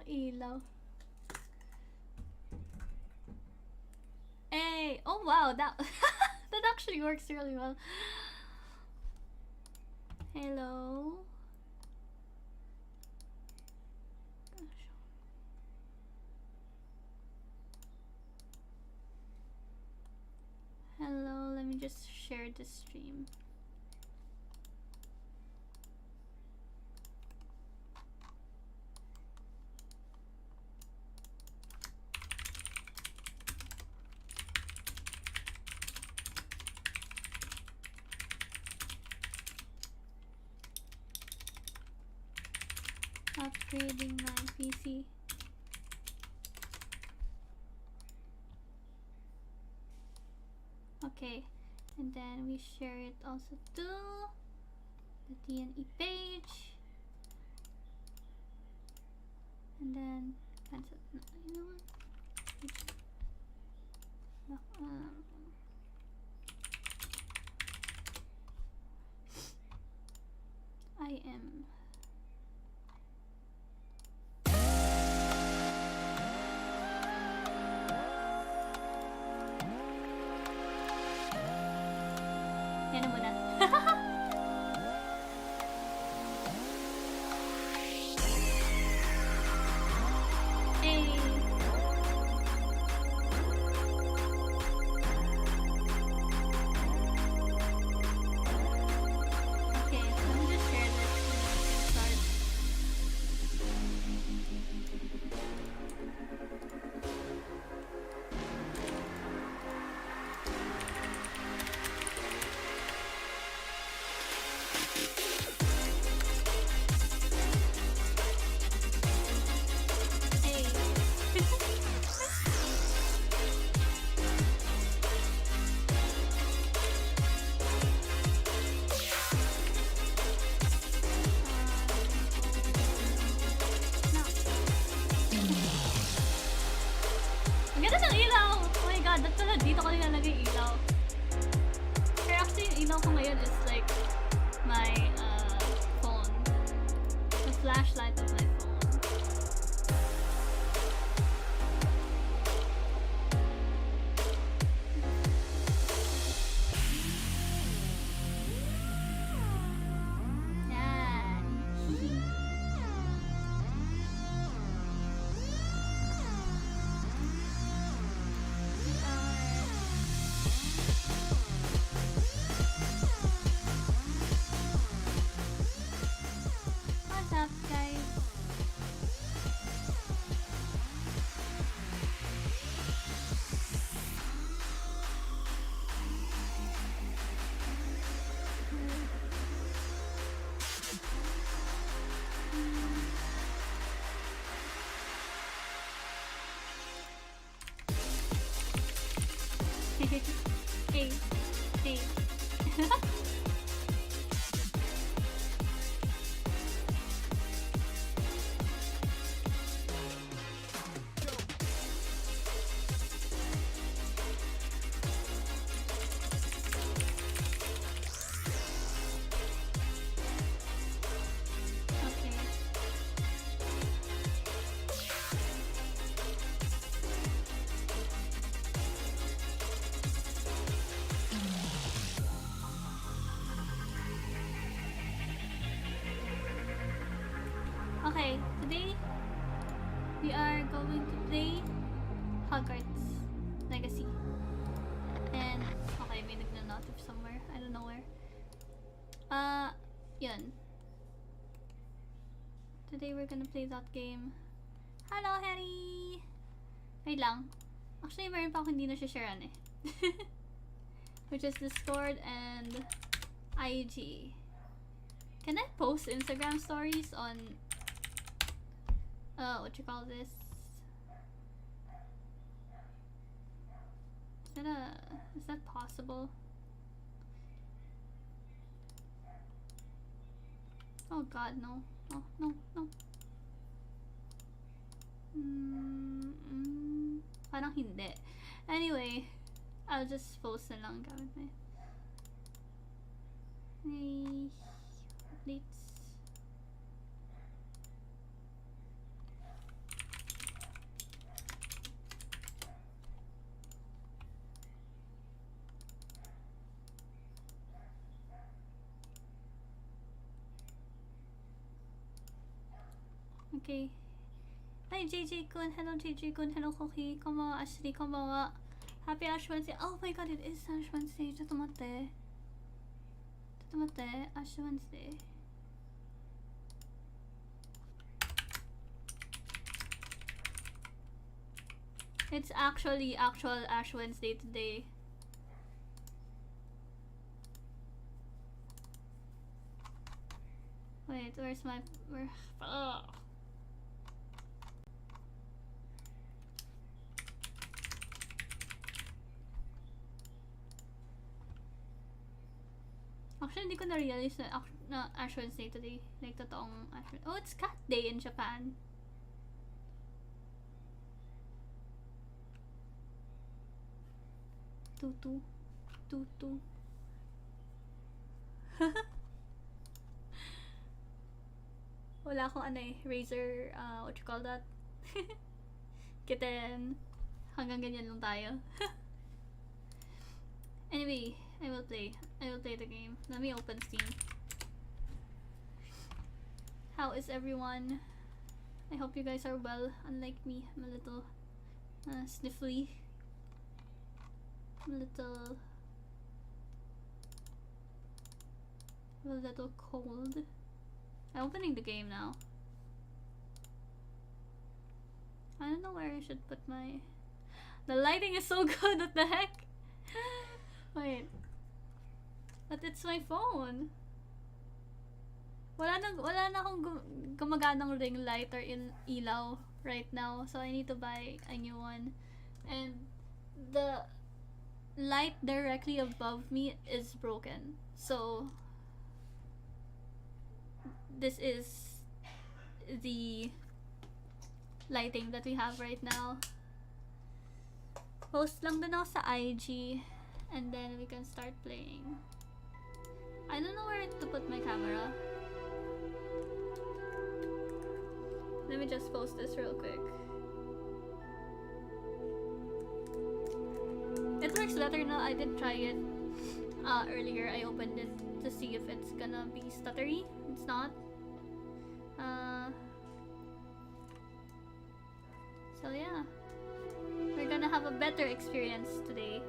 ilaw. Hey! Oh wow, that that actually works really well. Hello. Hello, let me just share the stream. Upgrading my PC. Okay, and then we share it also to the TNE page. And then cancel. No, you know what? No, I am. Yan na muna. Hey. Okay, let me just share this and we can start. Hey. Ang ganda ng ilaw! Oh my god, that's pala dito ko nilalagay yung ilaw. Pero actually yung ilaw ko ngayon is like my phone. The flashlight of my phone. Yan. What's up, guys? Hey, hey. Okay. Okay, today we are going to play Hogwarts Legacy. And okay, may nagna-notif somewhere. I don't know where. Yun. Today we're gonna play that game. Hello, Harry! Wait lang. Actually, meron pa ako hindi na sharean eh. Which is Discord and IG. Can I post Instagram stories on what you call this? Is that possible? Oh god, no. Oh, no, no. Parang hindi. Anyway, I'll just post na lang gamit mo. Hey, updates. Okay. Hi JJ Kun, hello JJ Kun, hello Koki, konbanwa, Ashley, konbanwa. Happy Ash Wednesday. Oh my god, it is Ash Wednesday. ちょっと待って。Ash Wednesday. It's actually actual Ash Wednesday today. Wait, where's my... Oh. Actually, hindi ko na-realize na Ash Wednesday today. Like, totoong Ash Wednesday. Oh, it's Cat Day in Japan. Tutu. Wala akong razor, what you call that? Kitten. Hanggang ganyan lang tayo. Anyway, I will play the game. Let me open Steam. How is everyone? I hope you guys are well. Unlike me, I'm a little sniffly. I'm a little cold. I'm opening the game now. I don't know where I should put my... The lighting is so good, what the heck? Wait. But it's my phone. Wala na akong gumaganang ring light or ilaw right now. So I need to buy a new one. And the light directly above me is broken. So this is the lighting that we have right now. Post lang din ako sa IG and then we can start playing. I don't know where to put my camera. Let me just post this real quick. It works better now. I did try it earlier. I opened it to see if it's gonna be stuttery. It's not. So yeah, we're gonna have a better experience today.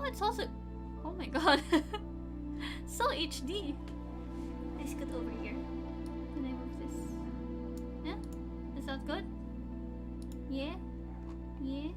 It's also, oh my god, so HD. I scoot over here. Can I move this? Yeah, is that good? Yeah, yeah.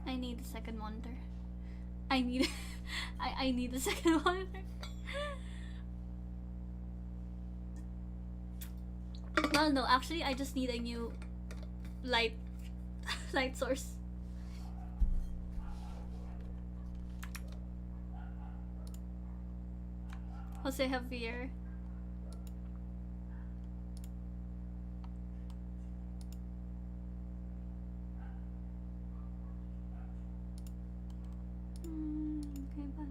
I need a second monitor. I need I need a second monitor. Well, no, actually I just need a new light source. Jose Javier. Okay,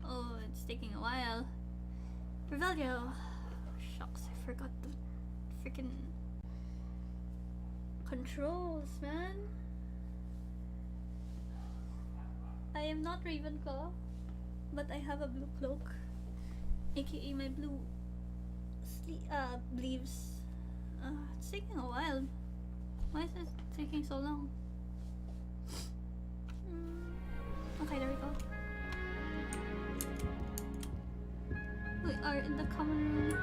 oh, it's taking a while. Revelio. Shucks, I forgot the freaking controls, man. I am not Ravenclaw, but I have a blue cloak, aka my blue sleeves. It's taking a while. Why is it taking so long? Okay, there we go. We are in the common room.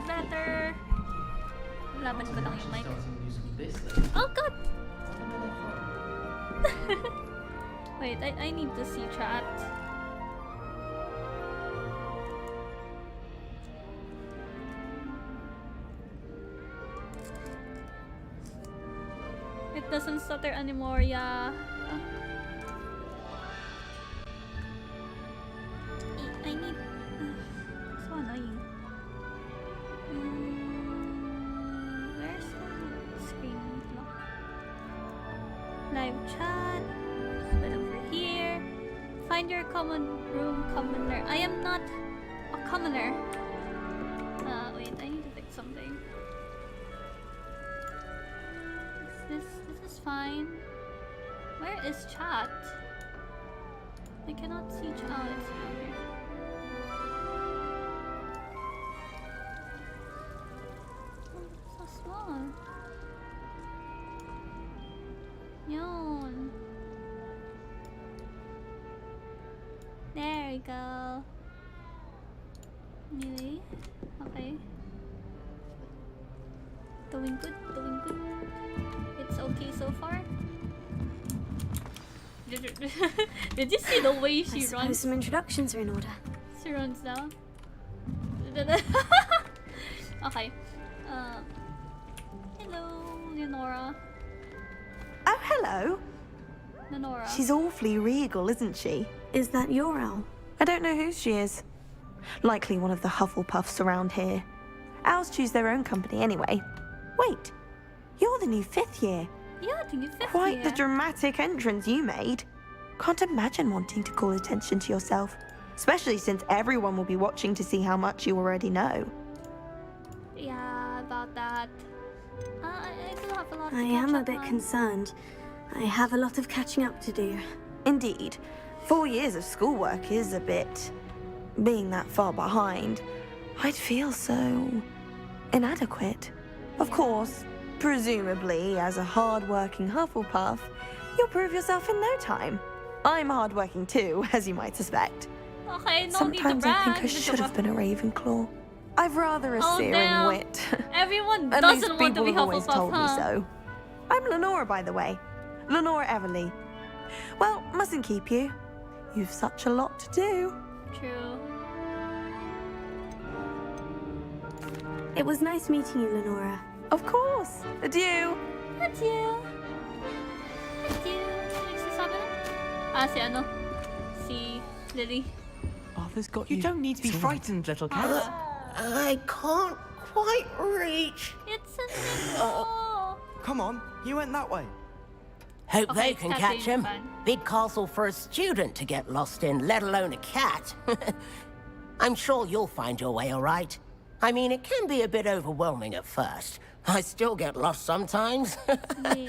Better. Laban ko lang yung mic. Oh god! Wait, I need to see chat. It doesn't stutter anymore, yeah. I need... so annoying. Where's the screen lock? Live chat. Right over here. Find your common room commoner. I am not a commoner. Wait, I need to fix something. This is fine. Where is chat? I cannot see chat. Oh, it's down here. Small. Yun. There we go. Anyway, okay. Doing good, doing good. It's okay so far. Did you see the way she runs? I suppose some introductions are in order. She runs now. Okay. Hello, Leonora. Oh, hello. Leonora. She's awfully regal, isn't she? Is that your owl? I don't know who she is. Likely one of the Hufflepuffs around here. Owls choose their own company anyway. Wait, you're the new 5th year. Yeah, the new 5th Quite year. the dramatic entrance you made. Can't imagine wanting to call attention to yourself, especially since everyone will be watching to see how much you already know. Yeah, about that. I still have a lot. I am a bit concerned. I have a lot of catching up to do. Indeed. 4 years of schoolwork is a bit... being that far behind, I'd feel so... inadequate. Of course, presumably, as a hard-working Hufflepuff, you'll prove yourself in no time. I'm hard-working too, as you might suspect. Okay, no Sometimes need to brag. I think I should have been a Ravenclaw. I've rather a searing damn. wit. Everyone At least doesn't want to people be have always Hufflepuff, told me huh? so. I'm Lenora, by the way. Lenora Everly. Well, mustn't keep you. You've such a lot to do. True. It was nice meeting you, Lenora. Of course. Adieu. Adieu. Adieu. Nagsasabi na? Si ano? Si Lily. Arthur's got you. You don't need to be frightened, little cat. I can't quite reach. It's a symbol. Come on, you went that way. Hope Okay, they can that's catch him. fine. Big castle for a student to get lost in, let alone a cat. I'm sure you'll find your way all right. I mean, it can be a bit overwhelming at first. I still get lost sometimes. Yeah.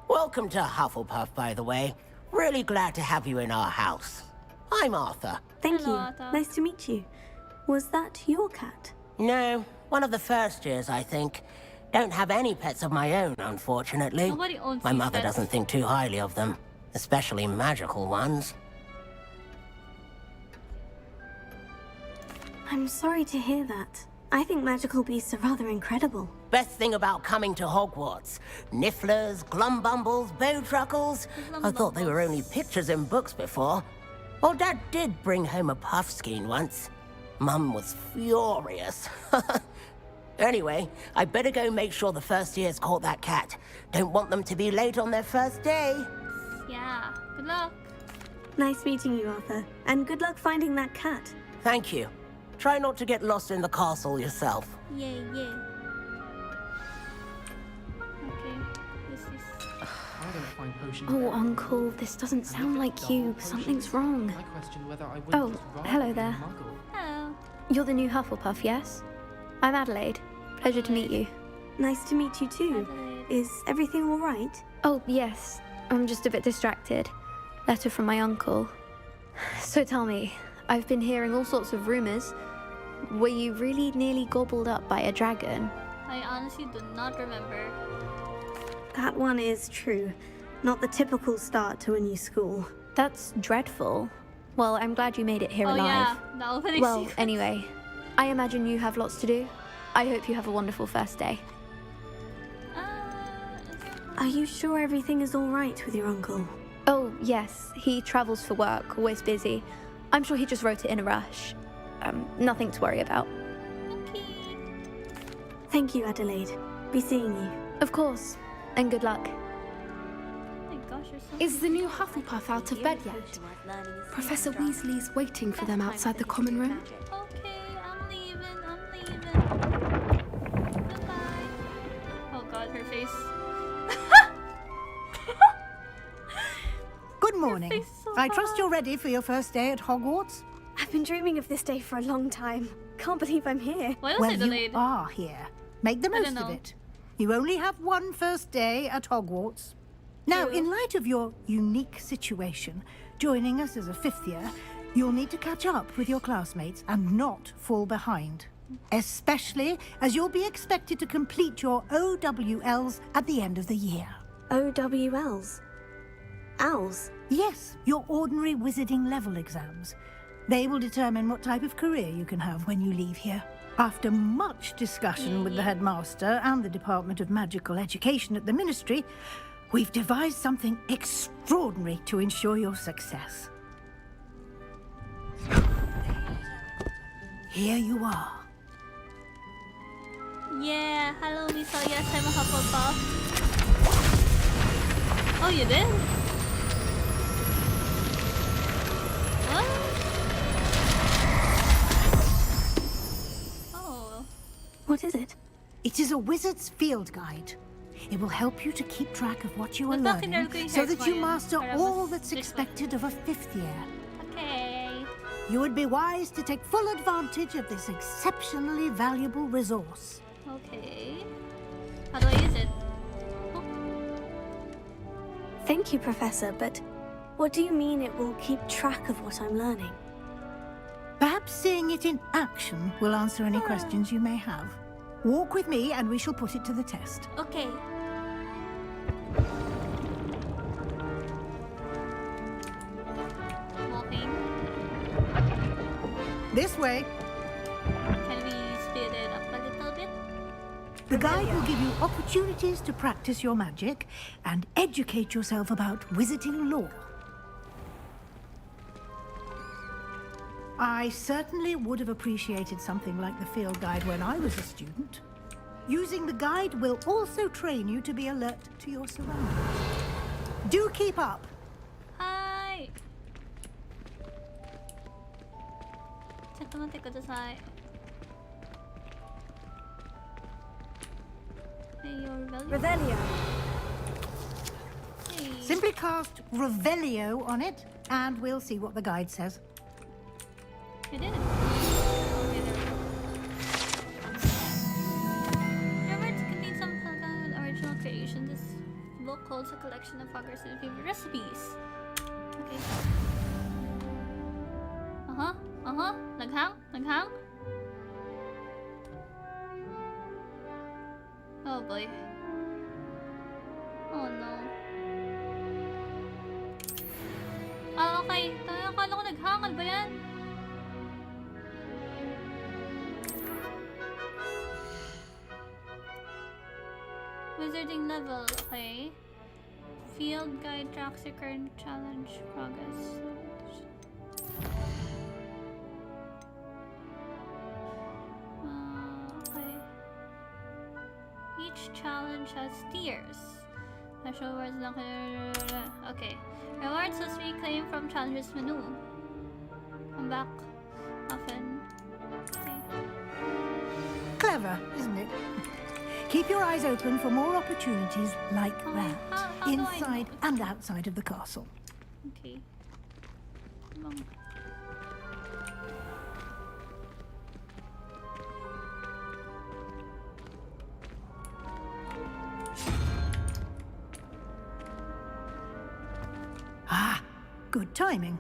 Welcome to Hufflepuff, by the way. Really glad to have you in our house. I'm Arthur. Thank Hello, you. Arthur. Nice to meet you. Was that your cat? No, one of the first years, I think. Don't have any pets of my own, unfortunately. Nobody owns My these mother pets. doesn't think too highly of them, especially magical ones. I'm sorry to hear that. I think magical beasts are rather incredible. Best thing about coming to Hogwarts. Nifflers, glumbumbles, bowtruckles. I thought they were only pictures in books before. Well, Dad did bring home a puffskein once. Mum was furious. Anyway, I better go make sure the first years caught that cat. Don't want them to be late on their first day. Yeah. Good luck. Nice meeting you, Arthur. And good luck finding that cat. Thank you. Try not to get lost in the castle yourself. Yeah. Okay. This is. I don't find potions. Oh, Uncle, this doesn't sound like you. Something's wrong. I question whether I wouldn't Oh, just rather hello be a there. muggle. Hello. You're the new Hufflepuff, yes? I'm Adelaide. Pleasure to meet you. Nice to meet you too. Adelaide. Is everything all right? Oh, yes. I'm just a bit distracted. Letter from my uncle. So tell me, I've been hearing all sorts of rumors. Were you really nearly gobbled up by a dragon? I honestly do not remember. That one is true. Not the typical start to a new school. That's dreadful. Well, I'm glad you made it here Oh alive. yeah, the opening Well, sequence. anyway, I imagine you have lots to do. I hope you have a wonderful first day. Is there- Are you sure everything is all right with your uncle? Oh, yes. He travels for work, always busy. I'm sure he just wrote it in a rush. Nothing to worry about. Okay. Thank you, Adelaide. Be seeing you. Of course. And good luck. Oh my gosh, you're so. Is the new Hufflepuff out of bed yet? Professor Weasley's waiting for them outside the common room. Okay, I'm leaving. Goodbye. Oh god, her face. Good morning. face is so I trust hot. you're ready for your first day at Hogwarts. I've been dreaming of this day for a long time. Can't believe I'm here. Why was Well, it you delayed? are here. Make the I most don't of know. it. You only have one first day at Hogwarts. Now, True. in light of your unique situation, joining us as a fifth year, you'll need to catch up with your classmates and not fall behind. Especially as you'll be expected to complete your OWLs at the end of the year. OWLs? Owls? Yes, your ordinary wizarding level exams. They will determine what type of career you can have when you leave here. After much discussion with the headmaster and the Department of Magical Education at the Ministry, we've devised something extraordinary to ensure your success. Here you are. Yeah, hello Lisa. Yes, I'm a Hufflepuff. Oh, you did? What? Oh. What is it? It is a wizard's field guide. It will help you to keep track of what you are Ba't bakit learning meron so kayong that you hairspray? master Para all mas that's different. expected of a fifth year. Okay. You would be wise to take full advantage of this exceptionally valuable resource. Okay. How do I use it? Oh. Thank you, Professor, but what do you mean it will keep track of what I'm learning? Perhaps seeing it in action will answer any questions you may have. Walk with me and we shall put it to the test. Okay. Walking. This way. Can we speed it up a little bit? The guide will give you opportunities to practice your magic and educate yourself about wizarding lore. I certainly would have appreciated something like the field guide when I was a student. Using the guide will also train you to be alert to your surroundings. Do keep up. Hi. ちょっと待ってください。Hey, you're value. Revelio. Hey. Simply cast Revelio on it, and we'll see what the guide says. I did it. Okay, there we go. Remember to contain some original creation. This book holds a collection of Hogwarts' favorite recipes. Okay. Naghang? Oh boy. Oh no. Ah, okay. Akala ko naghangal ba yan? Wizarding level, okay. Field guide tracks your current challenge progress. Okay. Each challenge has tiers. Special rewards lang. Okay. Rewards must be claimed from challenges menu. Come back often. Okay. Clever, isn't it? Keep your eyes open for more opportunities like that, how do I inside know? and outside of the castle. Okay. Come on. Ah, good timing.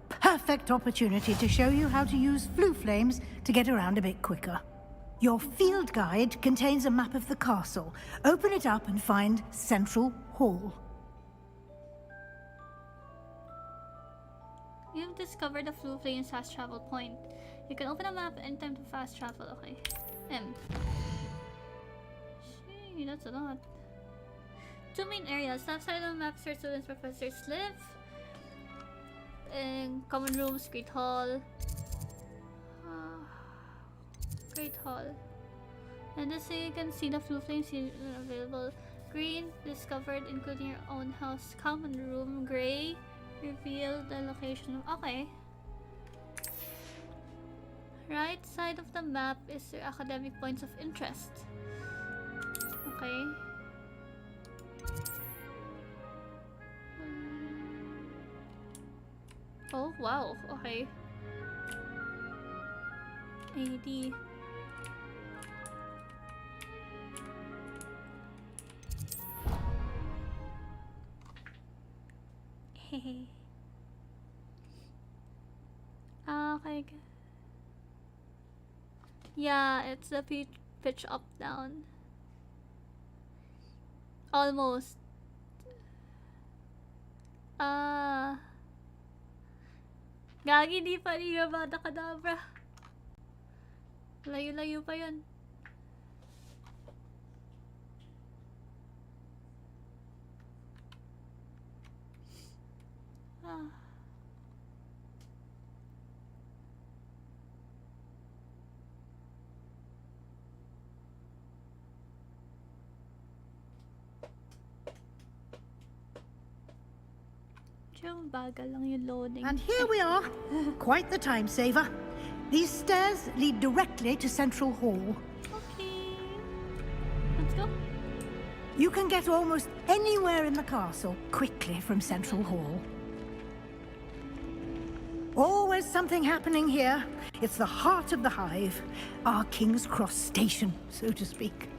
Perfect opportunity to show you how to use flue flames to get around a bit quicker. Your field guide contains a map of the castle. Open it up and find Central Hall. You've discovered the Flue Flames fast travel point. You can open a map anytime to fast travel. Okay. Gee, that's a lot. 2 main areas. Left side of the map where students and professors live. And common rooms, Great Hall. Great Hall. And this way you can see the Flue Flames available. Green, discovered, including your own house. Common room, gray, reveal the location. Okay. Right side of the map is your academic points of interest. Okay. Oh, wow. Okay. AD. Hehe. Okay. Yeah, it's the pitch up down. Almost. Gagi, di pa rin yung Avada Kedavra. Layo-layo pa yun. Bagal lang yung loading. And here we are. Quite the time saver. These stairs lead directly to Central Hall. Okay. Let's go. You can get almost anywhere in the castle quickly from Central Hall. Always something happening here. It's the heart of the hive. Our King's Cross station, so to speak.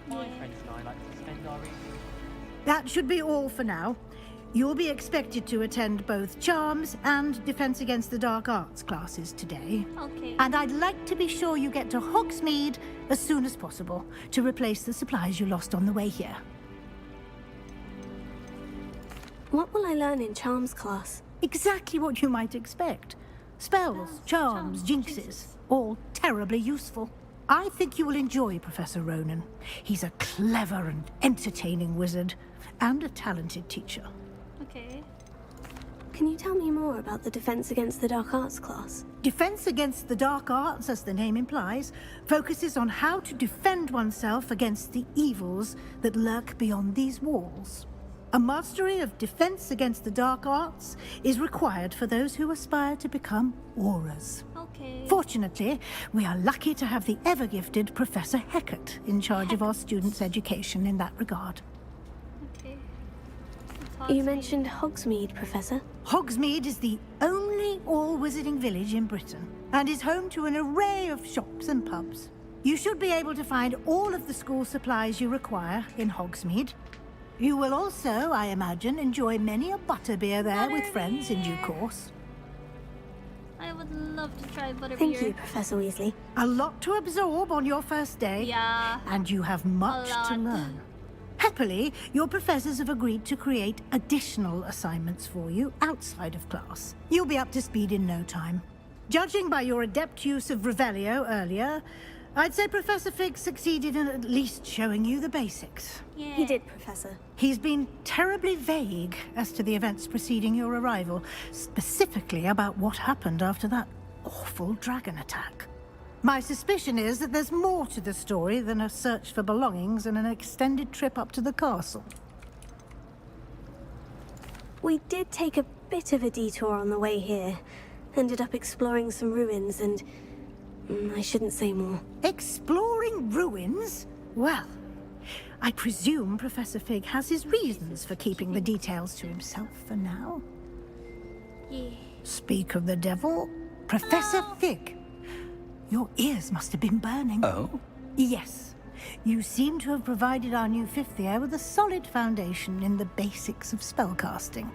My friends and I like to spend our evenings. That should be all for now. You'll be expected to attend both Charms and Defense Against the Dark Arts classes today. Okay. And I'd like to be sure you get to Hogsmeade as soon as possible to replace the supplies you lost on the way here. What will I learn in Charms class? Exactly what you might expect. Spells, charms, jinxes, all terribly useful. I think you will enjoy Professor Ronan. He's a clever and entertaining wizard, and a talented teacher. Okay. Can you tell me more about the Defense Against the Dark Arts class? Defense Against the Dark Arts, as the name implies, focuses on how to defend oneself against the evils that lurk beyond these walls. A mastery of Defense Against the Dark Arts is required for those who aspire to become auras. Okay. Fortunately, we are lucky to have the ever-gifted Professor Hecat in charge of our students' education in that regard. Okay. You mentioned Hogsmeade, Professor. Hogsmeade is the only all-wizarding village in Britain and is home to an array of shops and pubs. You should be able to find all of the school supplies you require in Hogsmeade. You will also, I imagine, enjoy many a butterbeer there with friends in due course. I would love to try butterbeer. Thank you, Professor Weasley. A lot to absorb on your first day. Yeah. And you have much to lot. learn. Happily, your professors have agreed to create additional assignments for you outside of class. You'll be up to speed in no time. Judging by your adept use of Revelio earlier, I'd say Professor Fig succeeded in at least showing you the basics. Yeah. He did, Professor. He's been terribly vague as to the events preceding your arrival, specifically about what happened after that awful dragon attack. My suspicion is that there's more to the story than a search for belongings and an extended trip up to the castle. We did take a bit of a detour on the way here. Ended up exploring some ruins and... I shouldn't say more. Exploring ruins? Well, I presume Professor Fig has his reasons for keeping the details to himself for now. Yeah. Speak of the devil, Professor Fig. Your ears must have been burning. Oh? Yes. You seem to have provided our new fifth year with a solid foundation in the basics of spellcasting.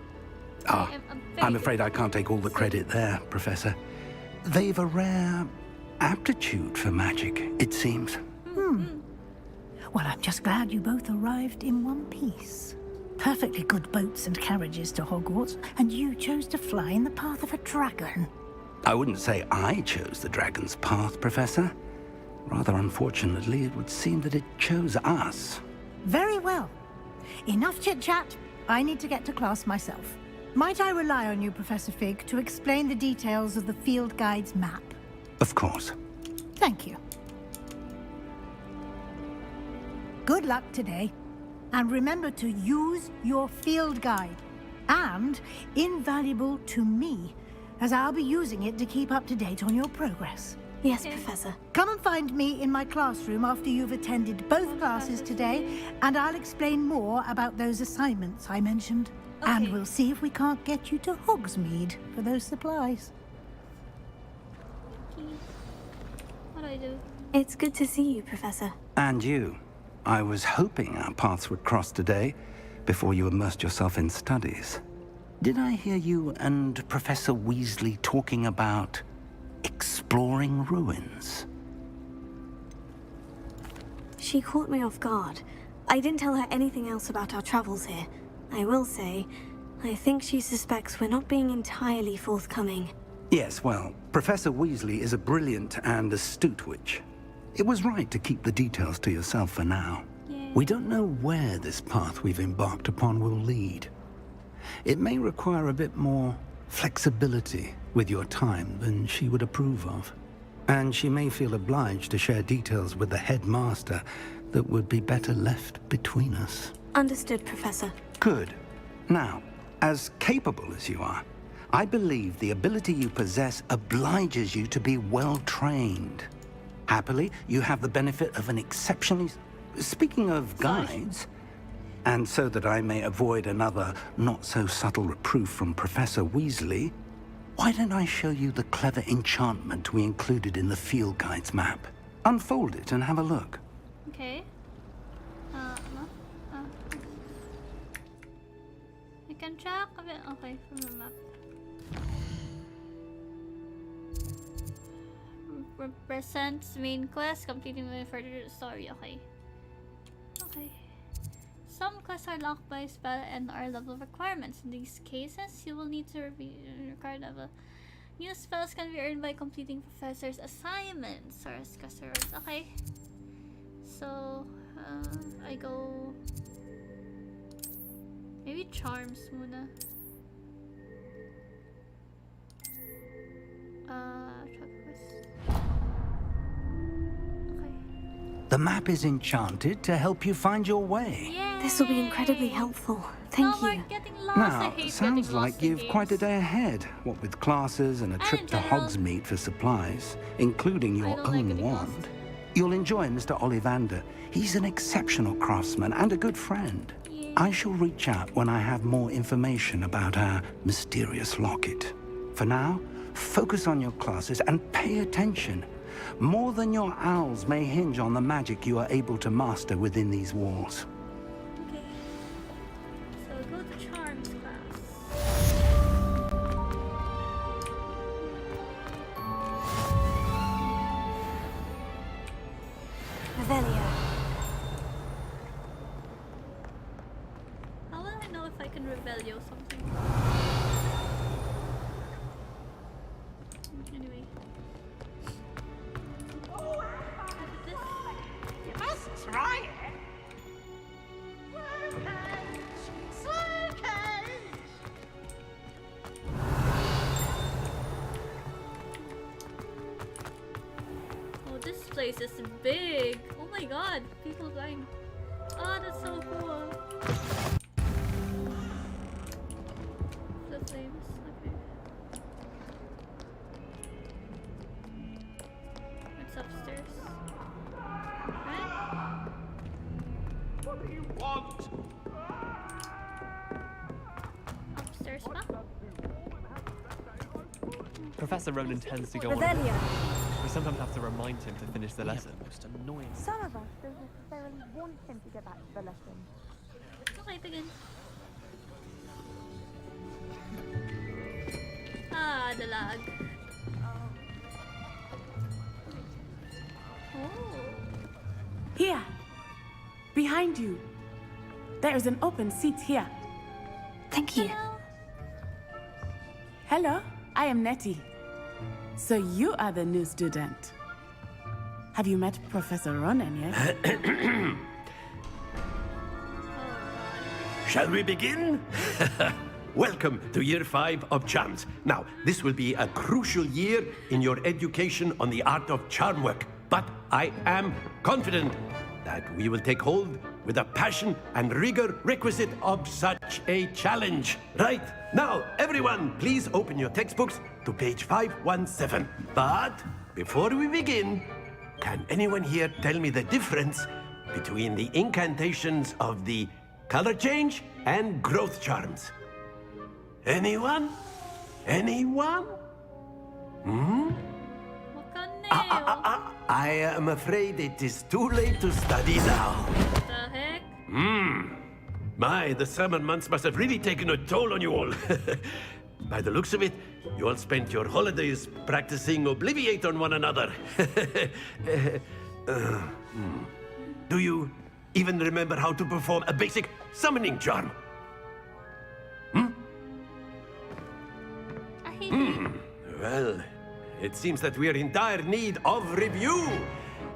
Ah, very I'm good. afraid I can't take all the credit there, Professor. They've a rare aptitude for magic, it seems. Well, I'm just glad you both arrived in one piece. Perfectly good boats and carriages to Hogwarts, and you chose to fly in the path of a dragon. I wouldn't say I chose the dragon's path, Professor. Rather unfortunately, it would seem that it chose us. Very well. Enough chit-chat. I need to get to class myself. Might I rely on you, Professor Fig, to explain the details of the field guide's map? Of course. Thank you. Good luck today. And remember to use your field guide. And invaluable to me, as I'll be using it to keep up to date on your progress. Yes, Professor. Come and find me in my classroom after you've attended both classes today, and I'll explain more about those assignments I mentioned. And Okay. we'll see if we can't get you to Hogsmeade for those supplies. What do I do? It's good to see you, Professor. And you. I was hoping our paths would cross today, before you immersed yourself in studies. Did I hear you and Professor Weasley talking about exploring ruins? She caught me off guard. I didn't tell her anything else about our travels here. I will say, I think she suspects we're not being entirely forthcoming. Yes, well, Professor Weasley is a brilliant and astute witch. It was right to keep the details to yourself for now. Yeah. We don't know where this path we've embarked upon will lead. It may require a bit more flexibility with your time than she would approve of. And she may feel obliged to share details with the headmaster that would be better left between us. Understood, Professor. Good. Now, as capable as you are, I believe the ability you possess obliges you to be well trained. Happily, you have the benefit of an exceptionally... Speaking of guides, and so that I may avoid another not-so-subtle reproof from Professor Weasley, why don't I show you the clever enchantment we included in the field guide's map? Unfold it and have a look. Okay. I can track a bit. Okay, from the map. Represents main quest, completing the further story. Okay. Okay. Some quests are locked by spell and are level requirements. In these cases, you will need to record level. New spells can be earned by completing professor's assignments or as okay. So, I go... Maybe charms muna. Track quest. Okay. The map is enchanted to help you find your way. Yay! This will be incredibly helpful. Thank No you. more getting lost. I Now, hate sounds getting like lost in you've quite a games. day ahead, what with classes and a trip in to general. Hogsmeade for supplies, including I your don't like own getting lost. wand. You'll enjoy Mr. Ollivander. He's an exceptional craftsman and a good friend. Yeah. I shall reach out when I have more information about our mysterious locket. For now, focus on your classes and pay attention. More than your owls may hinge on the magic you are able to master within these walls. Okay. So go to charms class. Revelio. How will I know if I can Revelio something? Anyway. try it? Oh, this place is big. Oh my god, people dying. Oh, that's so cool. The flames. Okay. It's upstairs. Right? What do you want? Upstairs, pa? Professor Ronan tends to go on. We sometimes have to remind him to finish the lesson. Most annoying. Some of us don't necessarily want him to get back to the lesson. Okay, begin. Ah, the lag. Oh. Here, behind you. There is an open seat here. Thank you. Hello, I am Nettie. So you are the new student. Have you met Professor Ronan yet? Shall we begin? Welcome to Year 5 of Charms. Now, this will be a crucial year in your education on the art of charm work. But I am confident that we will take hold with the passion and rigor requisite of such a challenge. Right, now, everyone, please open your textbooks to page 517. But before we begin, can anyone here tell me the difference between the incantations of the color change and growth charms? Anyone? Anyone? Hmm? I am afraid it is too late to study now. What the heck? My, the summer months must have really taken a toll on you all. By the looks of it, you all spent your holidays practicing Obliviate on one another. Do you even remember how to perform a basic summoning charm? I hate it. Well, it seems that we are in dire need of review.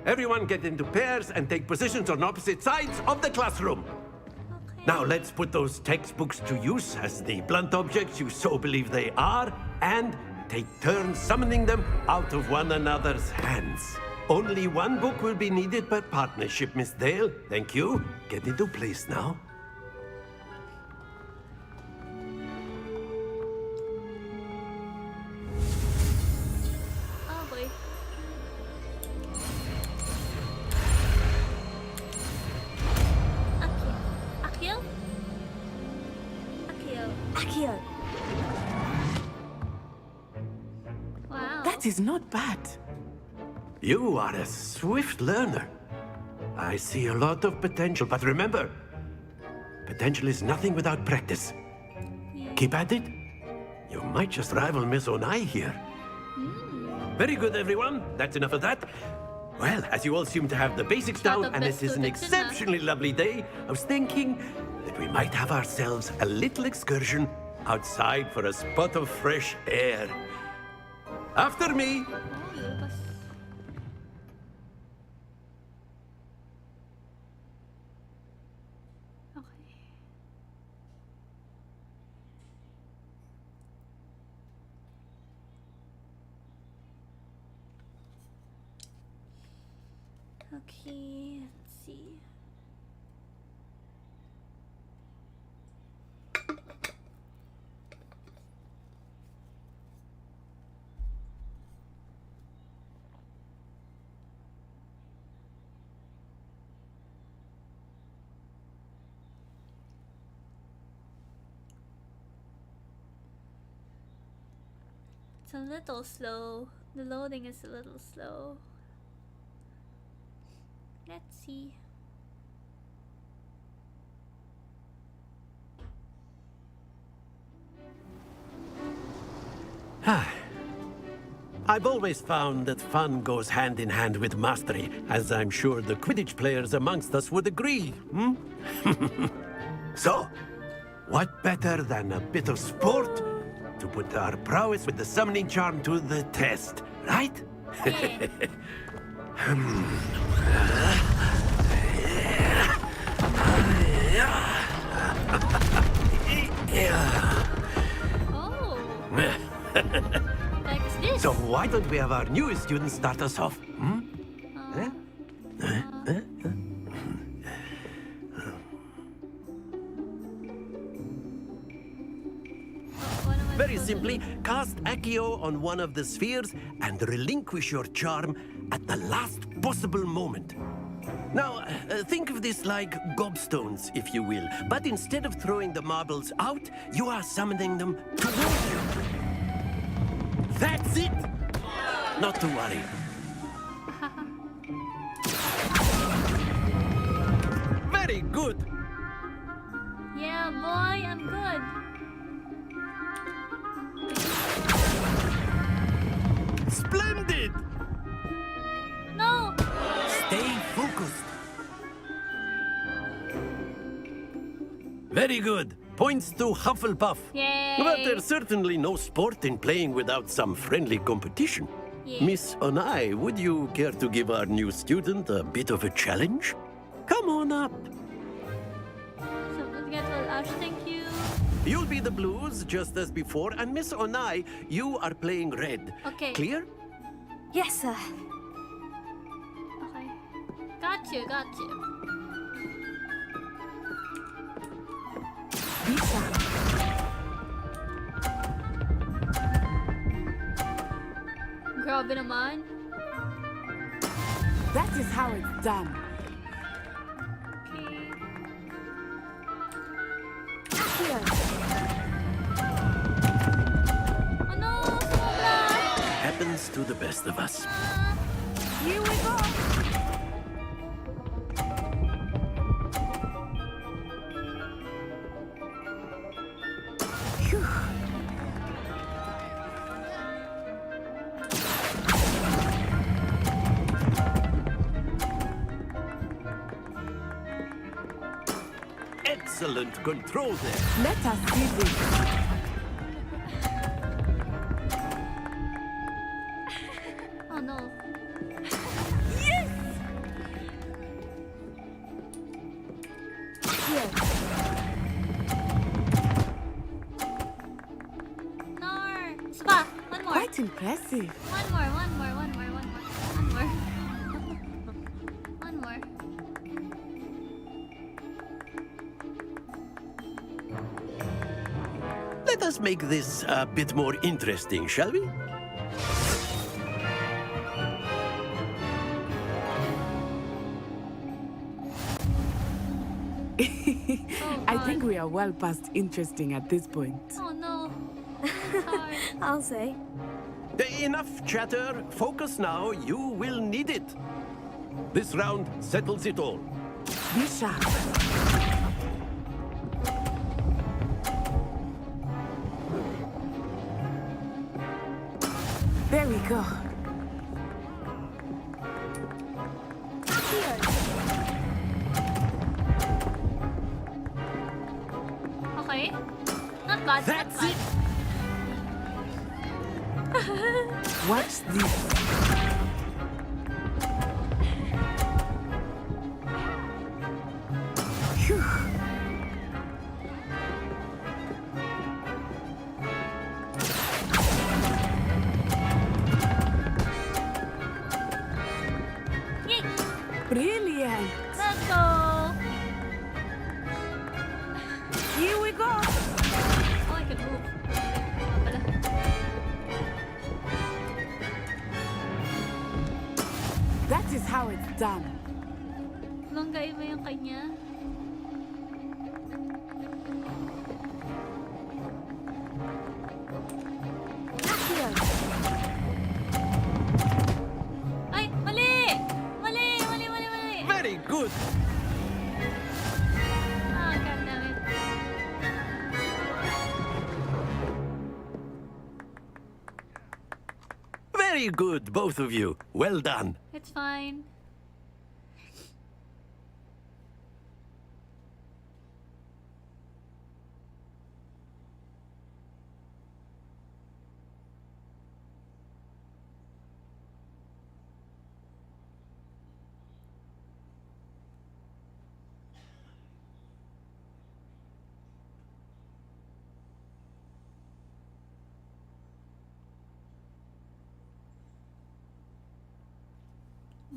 Everyone get into pairs and take positions on opposite sides of the classroom. Okay. Now let's put those textbooks to use as the blunt objects you so believe they are, and take turns summoning them out of one another's hands. Only one book will be needed per partnership, Miss Dale. Thank you. Get into place now. Oh boy. Akio? Akio. Wow. That is not bad. You are a swift learner. I see a lot of potential, but remember, potential is nothing without practice. Keep at it. You might just rival Miss Onai here. Very good, everyone. That's enough of that. Well, as you all seem to have the basics down, and it is an exceptionally lovely day, I was thinking that we might have ourselves a little excursion outside for a spot of fresh air. After me. Okay, let's see. It's a little slow. The loading is a little slow. Let's see. I've always found that fun goes hand in hand with mastery, as I'm sure the Quidditch players amongst us would agree, So, what better than a bit of sport to put our prowess with the summoning charm to the test, right? Yeah. we have our newest student start us off? Very simply, cast Accio on one of the spheres and relinquish your charm at the last possible moment. Now, think of this like gobstones, if you will. But instead of throwing the marbles out, you are summoning them toward you. That's it! Not to worry. Very good! Yeah, boy, I'm good. Splendid! No! Stay focused. Very good. Points to Hufflepuff. Yay! But there's certainly no sport in playing without some friendly competition. Yeah. Miss Onai, would you care to give our new student a bit of a challenge? Come on up. So let's get well, Ash, thank you. You'll be the blues, just as before, and Miss Onai, you are playing red. Okay. Clear? Yes, sir. Okay. Got you, got you. Grabe naman. That is how it's done. Oh no, sobra! Happens to the best of us. Here we go! Excellent control there. Let us see this. Oh no. Yes! Here. No! Isa pa! One more! Quite impressive. One more. One more. Let us make this a bit more interesting, shall we? I think we are well past interesting at this point. Oh no. It's hard. I'll say. Enough chatter. Focus now. You will need it. This round settles it all. Be sharp. There we go. Okay. Not bad. That's not it. Watch this. Phew. Yay! Brilliant. Let's go! Here we go. Oh, I can move. Wala. That is how it's done. Longgain mo yung kanya. Ay! Mali! Mali! Very good. Ah, goddammit. Very good, both of you. Well done. It's fine.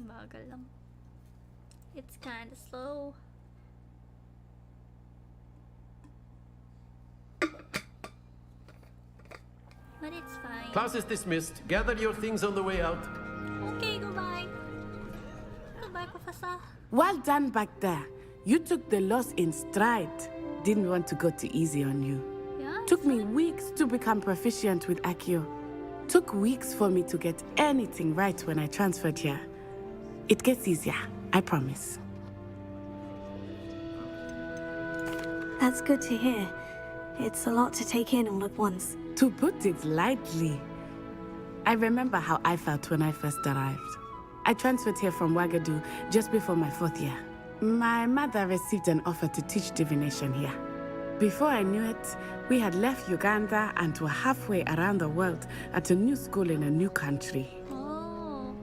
Bagal lang. It's kinda slow. But it's fine. Class is dismissed. Gather your things on the way out. Okay, goodbye. Goodbye, Professor. Well done back there. You took the loss in stride. Didn't want to go too easy on you. Yeah? Took me weeks to become proficient with Accio. Took weeks for me to get anything right when I transferred here. It gets easier, I promise. That's good to hear. It's a lot to take in all at once. To put it lightly, I remember how I felt when I first arrived. I transferred here from Ouagadougou just before my 4th year. My mother received an offer to teach divination here. Before I knew it, we had left Uganda and were halfway around the world at a new school in a new country. Oh.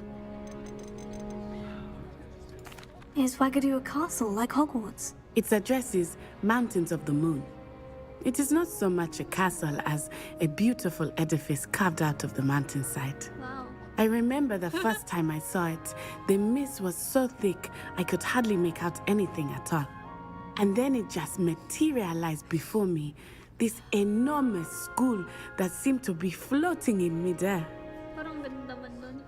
Is Ouagadougou a castle like Hogwarts? Its address is Mountains of the Moon. It is not so much a castle as a beautiful edifice carved out of the mountainside. Wow. I remember the first time I saw it, the mist was so thick I could hardly make out anything at all. And then it just materialized before me, this enormous school that seemed to be floating in midair. Parang ganda man dun.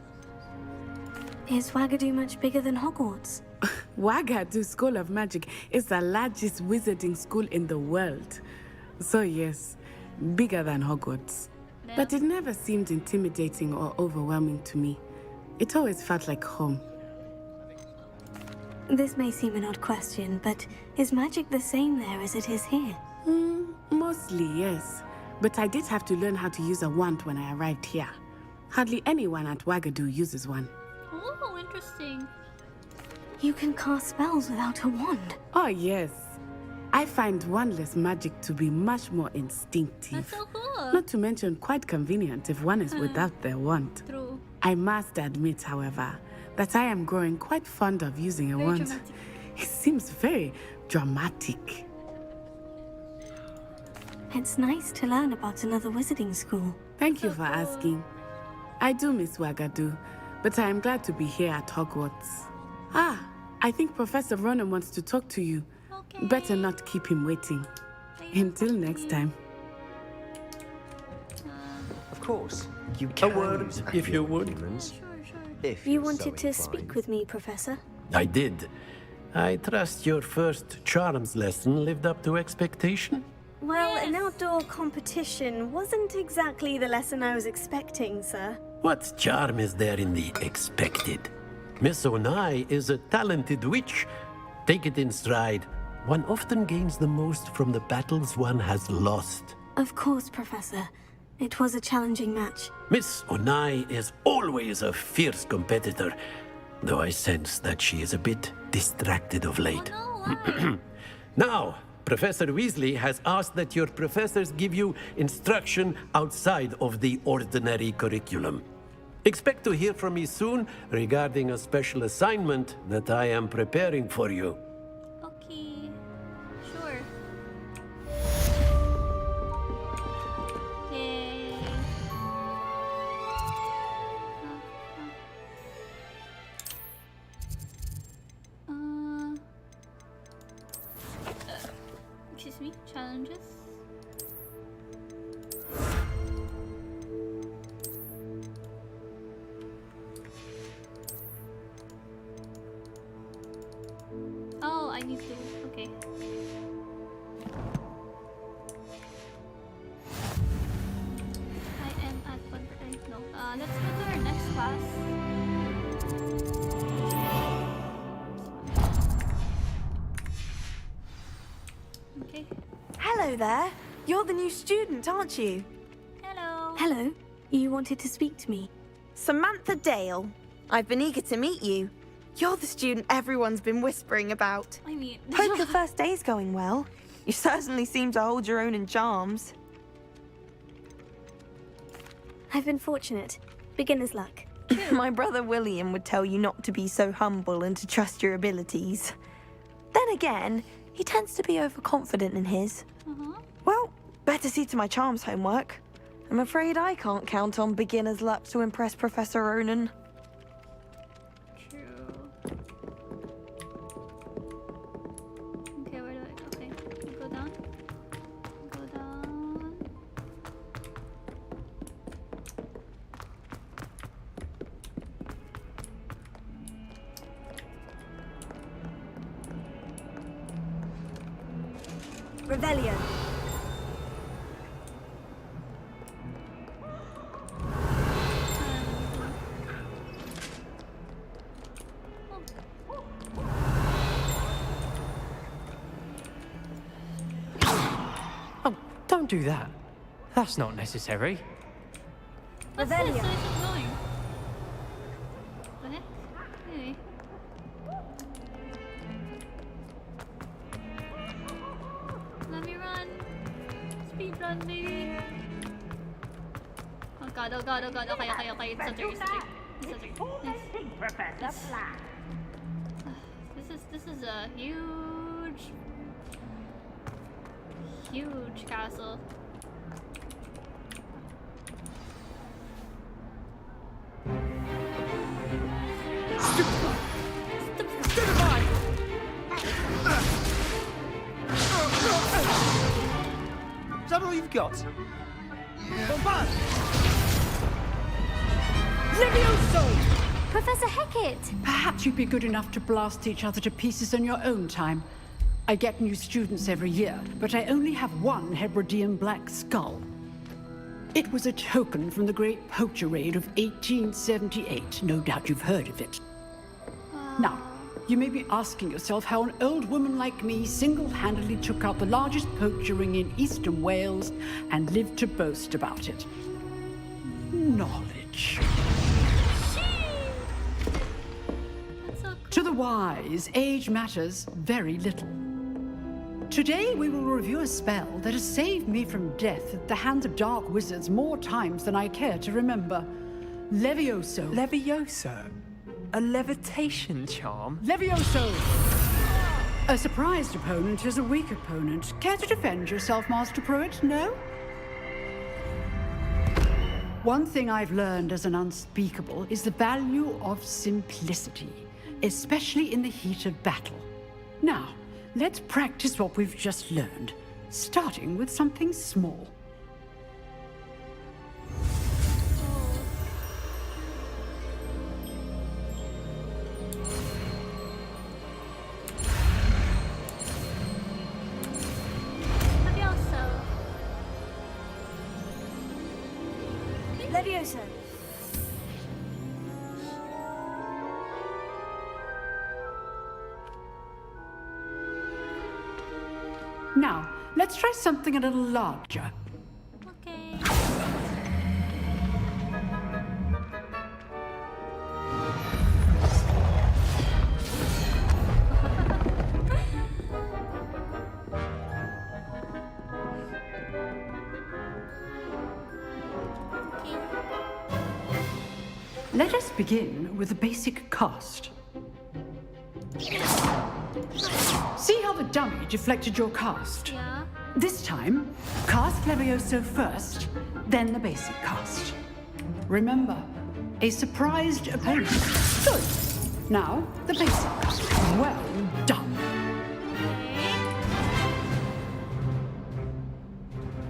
Is Ouagadougou much bigger than Hogwarts? Ouagadougou School of Magic is the largest wizarding school in the world. So yes, bigger than Hogwarts. Damn. But it never seemed intimidating or overwhelming to me. It always felt like home. This may seem an odd question, but is magic the same there as it is here? Mostly, yes. But I did have to learn how to use a wand when I arrived here. Hardly anyone at Ouagadougou uses one. Oh, interesting. You can cast spells without a wand. Oh, yes. I find wandless magic to be much more instinctive. That's so cool. Not to mention quite convenient if one is without their wand. True. I must admit, however, that I am growing quite fond of using a Very wand. dramatic. It seems very dramatic. It's nice to learn about another wizarding school. Thank you for asking. I do miss Ouagadougou, but I am glad to be here at Hogwarts. Ah, I think Professor Ronan wants to talk to you. Okay. Better not keep him waiting. Until next time. Of course, you A can word, use if you Accio would. documents, Sure. if You you're wanted so to speak inclined. with me, Professor? I did. I trust your first charms lesson lived up to expectation. Well, Yes. an outdoor competition wasn't exactly the lesson I was expecting, sir. What charm is there in the expected? Miss Onai is a talented witch. Take it in stride. One often gains the most from the battles one has lost. Of course, Professor. It was a challenging match. Miss Onai is always a fierce competitor, though I sense that she is a bit distracted of late. Oh no, why? Now, Professor Weasley has asked that your professors give you instruction outside of the ordinary curriculum. Expect to hear from me soon regarding a special assignment that I am preparing for you. Okay. Sure. Yay. Excuse me, challenges. Oh, I need to. Okay. I am at one. No. Let's go to our next class. Okay. Hello there. You're the new student, aren't you? Hello. Hello. You wanted to speak to me? Samantha Dale. I've been eager to meet you. You're the student everyone's been whispering about. I mean. Hope your first day's going well. You certainly seem to hold your own in charms. I've been fortunate. Beginner's luck. My brother William would tell you not to be so humble and to trust your abilities. Then again, he tends to be overconfident in his. Well, better see to my charms homework. I'm afraid I can't count on beginner's luck to impress Professor Ronan. True. Revelio. Oh, don't do that. That's not necessary. What's this? Where is it going? What the heck? Anyway. Let me run. Speed run, baby. Oh god, oh god, oh god. Okay, okay, okay. It's a trick, it's a trick. It's a trick. This is a huge castle. Is that all you've got? Bombard! Levioso! Professor Hecat! Perhaps you'd be good enough to blast each other to pieces in your own time. I get new students every year, but I only have one Hebridean black skull. It was a token from the Great Poacher Raid of 1878. No doubt you've heard of it. Now, you may be asking yourself how an old woman like me single-handedly took out the largest poacher ring in eastern Wales and lived to boast about it. Knowledge. To the wise, age matters very little. Today we will review a spell that has saved me from death at the hands of dark wizards more times than I care to remember. Levioso. Levioso? A levitation charm? Levioso! A surprised opponent is a weak opponent. Care to defend yourself, Master Pruitt? No? One thing I've learned as an unspeakable is the value of simplicity, especially in the heat of battle. Now, let's practice what we've just learned, starting with something small. Levioso. Now, let's try something a little larger. Okay. Let us begin with the basic cast. See how the dummy deflected your cast? Yeah. This time, cast Levioso first, then the basic cast. Remember, a surprised opponent. Good. Now, the basic cast. Well done.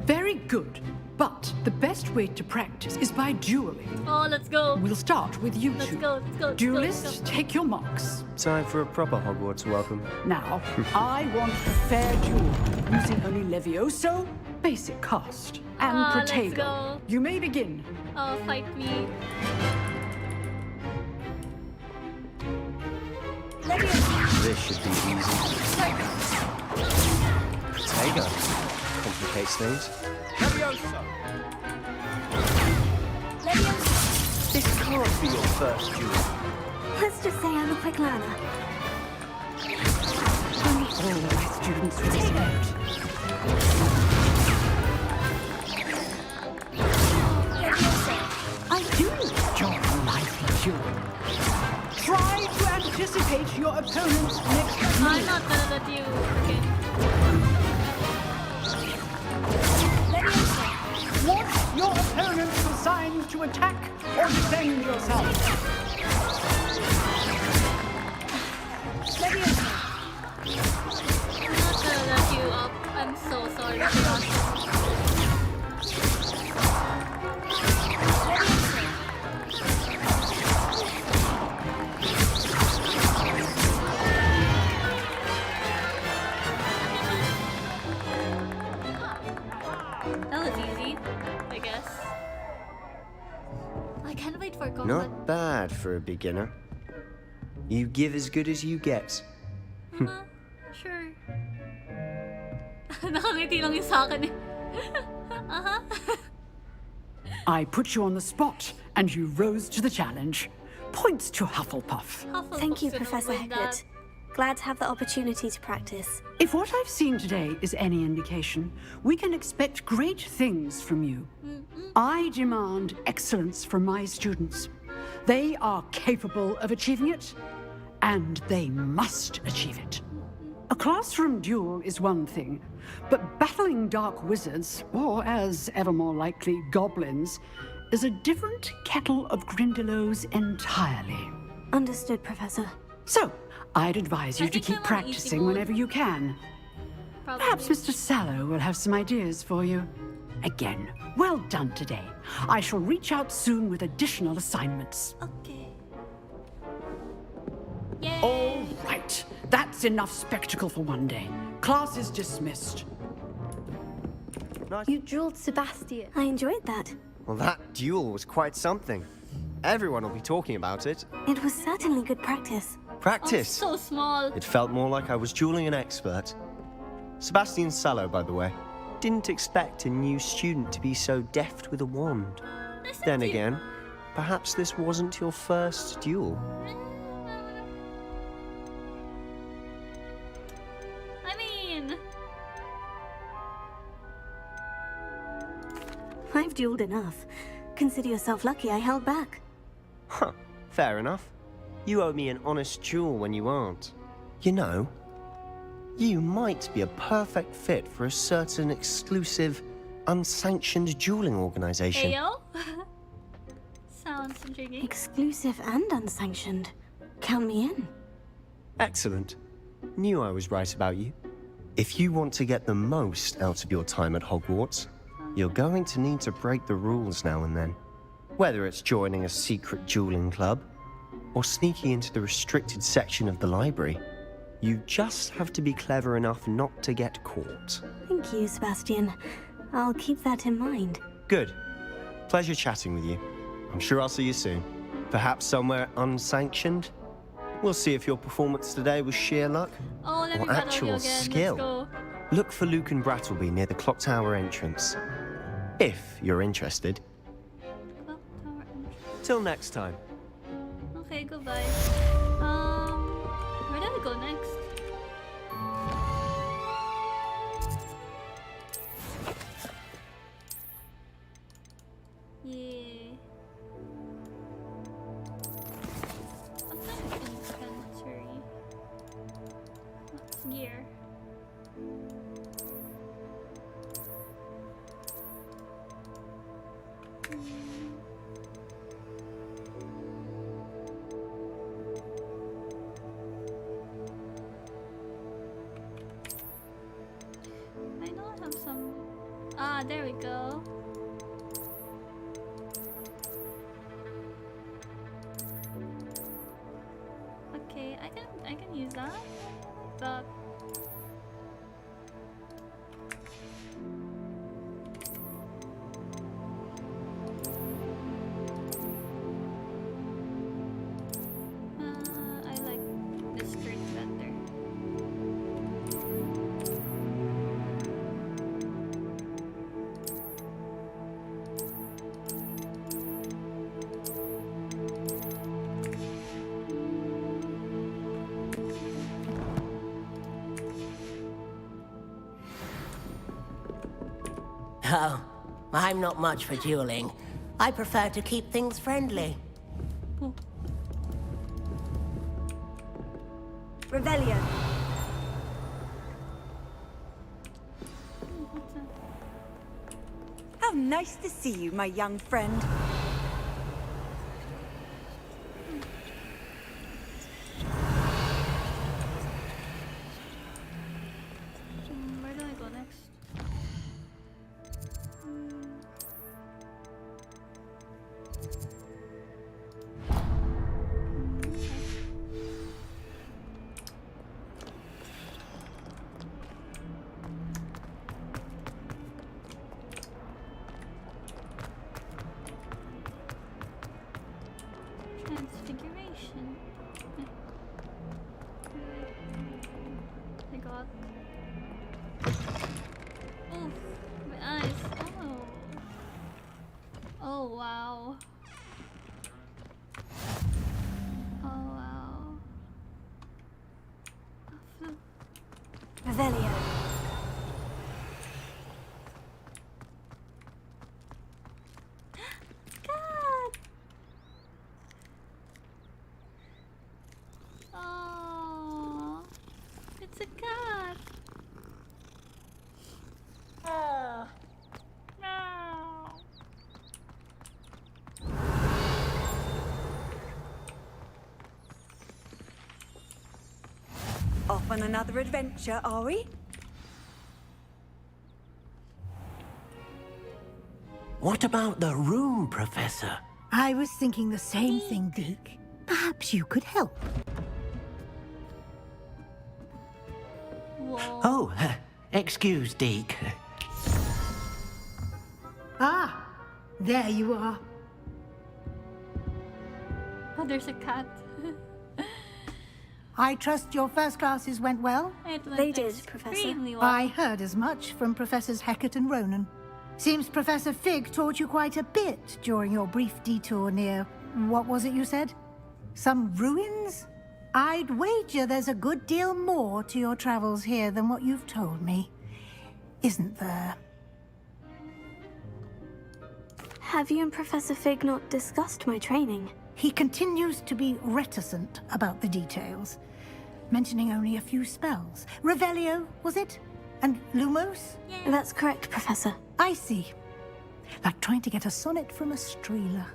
Very good. But the best way to practice is by dueling. Oh, let's go. We'll start with you Let's two. go, let's go, let's go, Duelists, let's go. take your marks. Time for a proper Hogwarts welcome. Now, I want a fair duel, using only Levioso, basic cast, and Let's Protego. go. You may begin. Oh, fight me. This should be easy. Protego. Complicates things. Levioso! This can't be your first duel. Let's just say I'm a quick learner. Only all my students will this note. I do enjoy lively duel. Try to anticipate your opponent's next move. I'm not gonna let you. Okay. Watch your opponent's signs to attack or defend yourself. I'm not gonna let you up. I'm so sorry. combat. Not bad for a beginner. You give as good as you get. Sure. Nakangiti lang yung sa akin eh. I put you on the spot, and you rose to the challenge. Points to Hufflepuff. Thank you, Professor Hagrid. Glad to have the opportunity to practice. If what I've seen today is any indication, we can expect great things from you. I demand excellence from my students. They are capable of achieving it, and they must achieve it. A classroom duel is one thing, but battling dark wizards, or as ever more likely, goblins, is a different kettle of Grindylows entirely. Understood, Professor. So, I'd advise you to keep practicing whenever you can. Perhaps Mr. Sallow will have some ideas for you. Again, well done today. I shall reach out soon with additional assignments. Okay. All right. That's enough spectacle for one day. Class is dismissed. You dueled Sebastian. I enjoyed that. Well, that duel was quite something. Everyone will be talking about it. It was certainly good practice. Practice? Oh, so small. It felt more like I was dueling an expert. Sebastian Sallow, by the way. Didn't expect a new student to be so deft with a wand. Then again, perhaps this wasn't your first duel. I mean... I've dueled enough. Consider yourself lucky I held back. Huh, fair enough. You owe me an honest duel when you aren't. You know, you might be a perfect fit for a certain exclusive, unsanctioned dueling organization. Ayo? Sounds intriguing. Exclusive and unsanctioned. Count me in. Excellent. Knew I was right about you. If you want to get the most out of your time at Hogwarts, you're going to need to break the rules now and then. Whether it's joining a secret dueling club, or sneaking into the restricted section of the library, you just have to be clever enough not to get caught. Thank you, Sebastian. I'll keep that in mind. Good. Pleasure chatting with you. I'm sure I'll see you soon. Perhaps somewhere unsanctioned? We'll see if your performance today was sheer luck or actual skill. Look for Luke and Brattleby near the Clock Tower entrance. If you're interested. Till next time. Okay, goodbye. Where do I go next? Yeah. What's an inventory? What's gear? I know I have some. Ah, there we go. Okay, I can use that, but I like this skirt better. Oh, I'm not much for dueling. I prefer to keep things friendly. Revelio. How nice to see you, my young friend. Where do I go next? Oh, my eyes. Oh. Oh, wow. Oh, wow. Revelio. God! Oh, it's a cat. Oh, no. Off on another adventure, are we? What about the room, Professor? I was thinking the same thing, Deke. Perhaps you could help. Whoa. Oh, excuse, Deke. Ah, there you are. Oh, there's a cat. I trust your first classes went well? They did, Professor. Extremely well. I heard as much from Professors Hecat and Ronan. Seems Professor Fig taught you quite a bit during your brief detour near... what was it you said? Some ruins? I'd wager there's a good deal more to your travels here than what you've told me. Isn't there? Have you and Professor Fig not discussed my training? He continues to be reticent about the details, mentioning only a few spells. Revelio, was it? And Lumos? That's correct, Professor. I see. Like trying to get a sonnet from a streeler.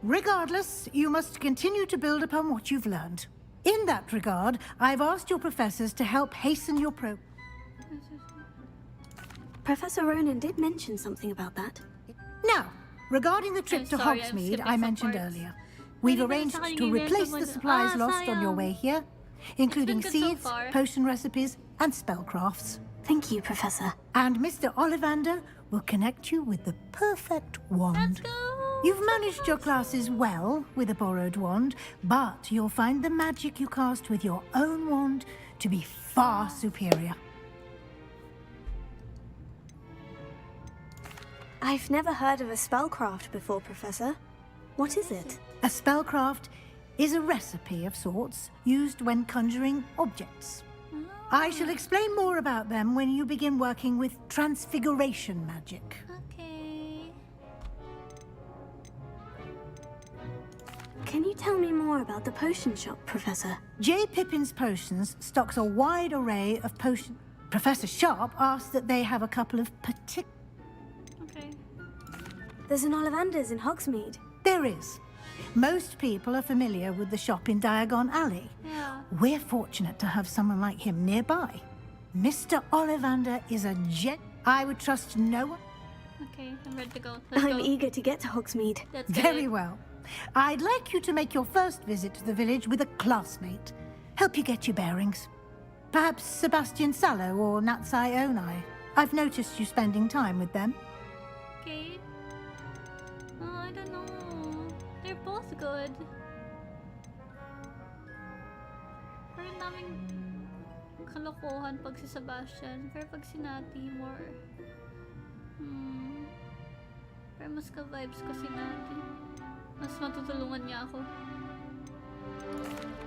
Regardless, you must continue to build upon what you've learned. In that regard, I've asked your professors to help hasten your Professor Ronan did mention something about that. Now, regarding the trip I'm to sorry, I'm Hogsmeade skipping I some mentioned parts. earlier, we've Pwede ba arranged sa akin to yung replace ganito the mo- supplies lost on your sayang. way here, including good so seeds, far. potion recipes, and spellcrafts. Thank you, Professor. And Mr. Ollivander will connect you with the perfect wand. Let's go! You've managed your classes well with a borrowed wand, but you'll find the magic you cast with your own wand to be far superior. I've never heard of a spellcraft before, Professor. What is it? A spellcraft is a recipe of sorts used when conjuring objects. I shall explain more about them when you begin working with transfiguration magic. Okay. Can you tell me more about the potion shop, Professor? J. Pippin's Potions stocks a wide array of potions. Professor Sharp asked that they have a couple of particular... Okay. There's an Ollivander's in Hogsmeade. There is. Most people are familiar with the shop in Diagon Alley. Yeah. We're fortunate to have someone like him nearby. Mr. Ollivander is a jet. I would trust no one. Okay, I'm ready to go. Let's I'm go. eager to get to Hogsmeade. Let's Very go. well. I'd like you to make your first visit to the village with a classmate. Help you get your bearings. Perhaps Sebastian Sallow or Natsai Onai. I've noticed you spending time with them. Okay. Oh, I don't know. They're both good. Parang naming kalokohan pag si Sebastian. Pero pag si Nati, more... Pero mas ka-vibes ko si Nati. Mas matutulungan niya ako.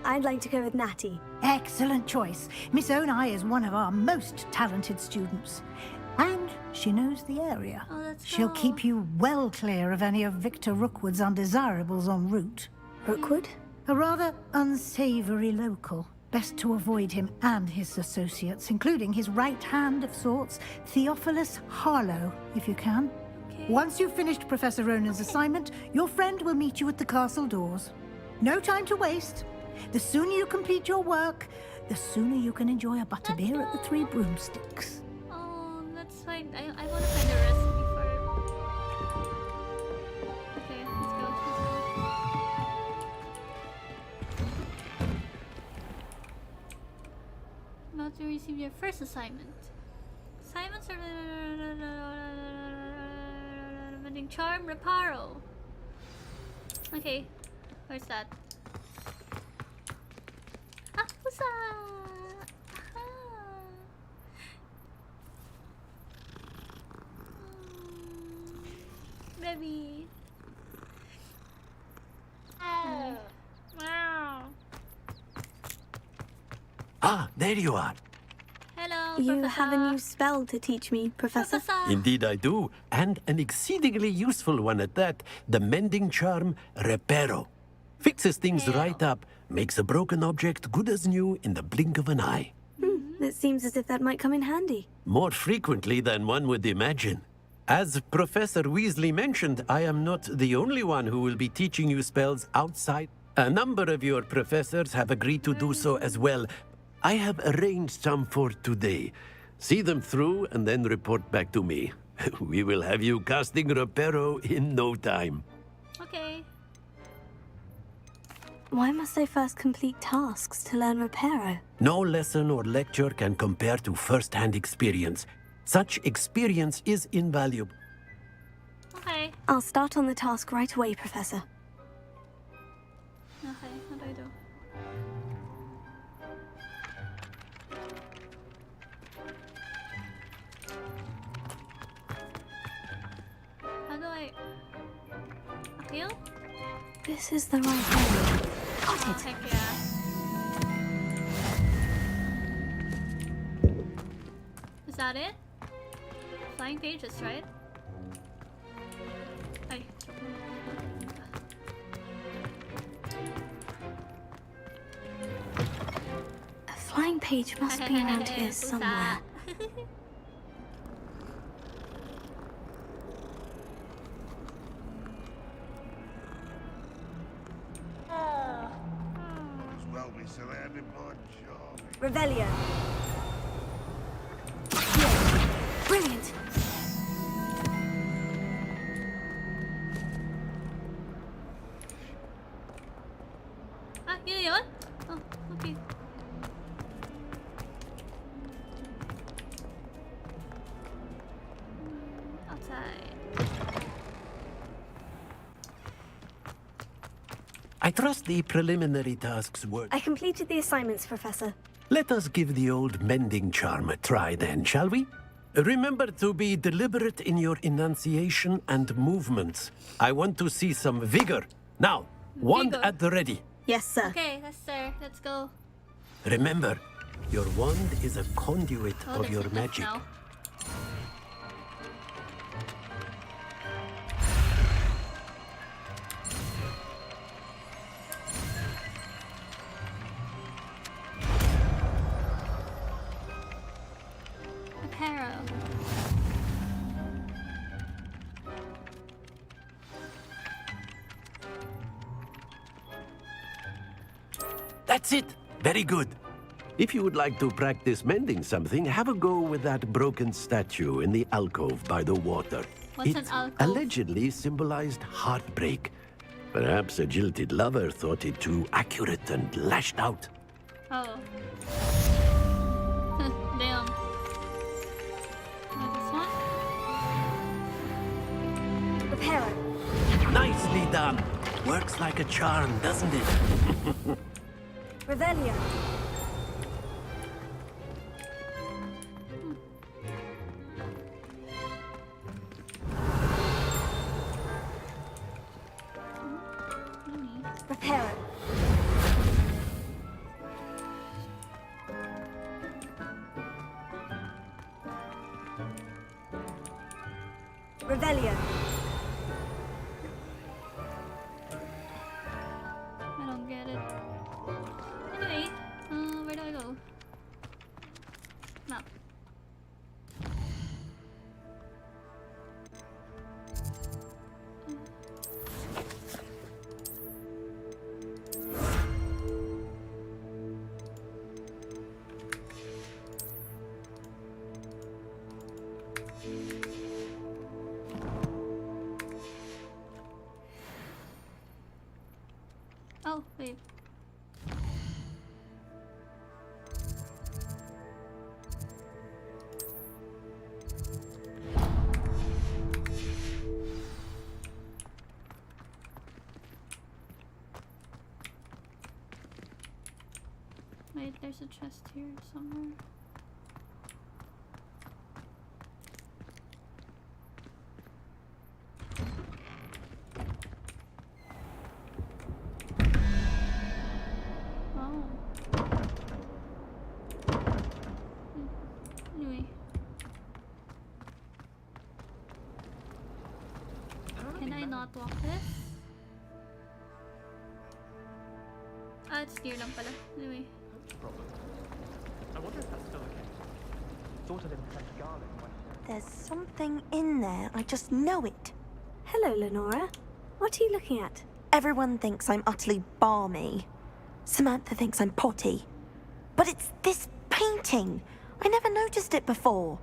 I'd like to go with Natty. Excellent choice. Miss Onai is one of our most talented students. And she knows the area. Oh, let's She'll go. keep you well clear of any of Victor Rookwood's undesirables en route. Rookwood? A rather unsavory local. Best to avoid him and his associates, including his right hand of sorts, Theophilus Harlow, if you can. Okay. Once you've finished Professor Ronan's assignment, your friend will meet you at the castle doors. No time to waste. The sooner you complete your work, the sooner you can enjoy a butterbeer at the Three Broomsticks. Oh, that's fine. I want to find the recipe for it. Okay, let's go. About to receive your first assignment. Assignments are Charm Reparo. Okay, where's that? Ah, husa! Baby. Oh. Wow. Ah, there you are. Hello, You Professor. have a new spell to teach me, Professor. Indeed I do, and an exceedingly useful one at that. The mending charm, Reparo. Fixes things right up, makes a broken object good as new in the blink of an eye. It seems as if that might come in handy. More frequently than one would imagine. As Professor Weasley mentioned, I am not the only one who will be teaching you spells outside. A number of your professors have agreed to do so as well. I have arranged some for today. See them through and then report back to me. We will have you casting Reparo in no time. Okay. Why must I first complete tasks to learn Reparo? No lesson or lecture can compare to first-hand experience. Such experience is invaluable. Okay. I'll start on the task right away, Professor. Okay, what do I do? How do I... Appeal? This is the right way. Got it. Heck yeah. Is that it? Flying pages, right? Ay. A flying page must be around here somewhere. Revelio. Brilliant. Ah, yun yun? Oh, okay. Outside. I trust the preliminary tasks were... I completed the assignments, Professor. Let us give the old mending charm a try then, shall we? Remember to be deliberate in your enunciation and movements. I want to see some vigor. Now, wand Vigor. at the ready. Yes, sir. Okay, yes, sir. Let's go. Remember, your wand is a conduit Oh, of that's your enough magic. now. Reparo. That's it. Very good. If you would like to practice mending something, have a go with that broken statue in the alcove by the water. What's It an alcove? allegedly symbolized heartbreak. Perhaps a jilted lover thought it too accurate and lashed out. Oh. Damn. Like this one? Reparo. Nicely done. Works like a charm, doesn't it? Revelio. Reparo. Revelio. I don't get it. Anyway, where do I go? Map. Oh, wait. Wait, there's a chest here somewhere. not walk this. Ah, it's near lang pala. Anyway. Problem. I wonder if that's still the case. Thought I didn't plant garlic. There's something in there. I just know it. Hello, Lenora. What are you looking at? Everyone thinks I'm utterly balmy. Samantha thinks I'm potty. But it's this painting. I never noticed it before.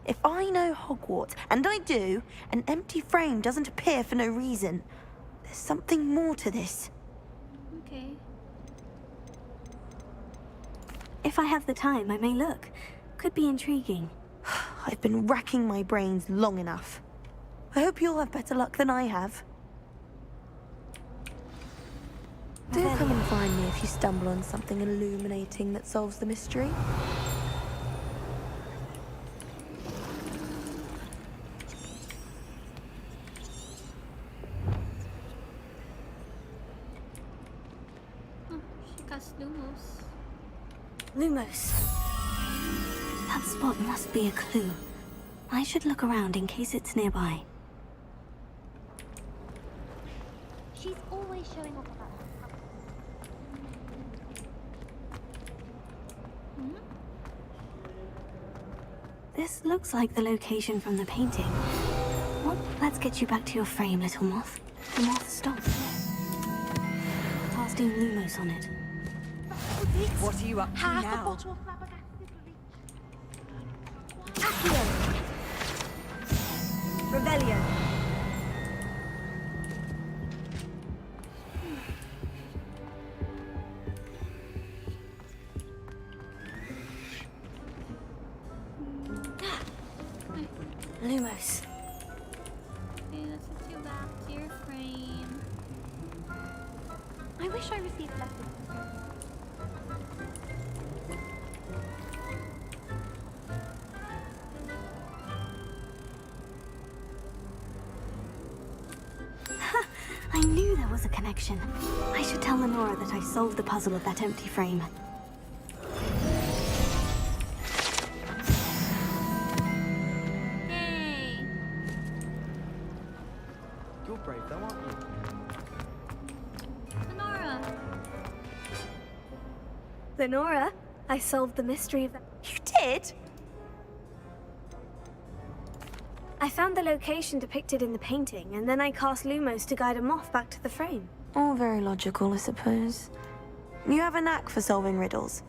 If I know Hogwarts, and I do, an empty frame doesn't appear for no reason. There's something more to this. Okay. If I have the time, I may look. Could be intriguing. I've been racking my brains long enough. I hope you'll have better luck than I have. Do come and find me if you stumble on something illuminating that solves the mystery. Oh, she cast Lumos. Lumos. That spot must be a clue. I should look around in case it's nearby. She's always showing off about This looks like the location from the painting. What? Let's get you back to your frame, little moth. The moth stopped. Casting Lumos on it. What are you up to now? Accio! Rebellion! Lumos. Okay, let's get you back to your frame. I wish I received lessons. I knew there was a connection. I should tell Lenora that I solved the puzzle of that empty frame. Yay! You're brave though, aren't you? Lenora! Lenora, I solved the mystery of that. You did? I found the location depicted in the painting, and then I cast Lumos to guide a moth back to the frame. All very logical, I suppose. You have a knack for solving riddles.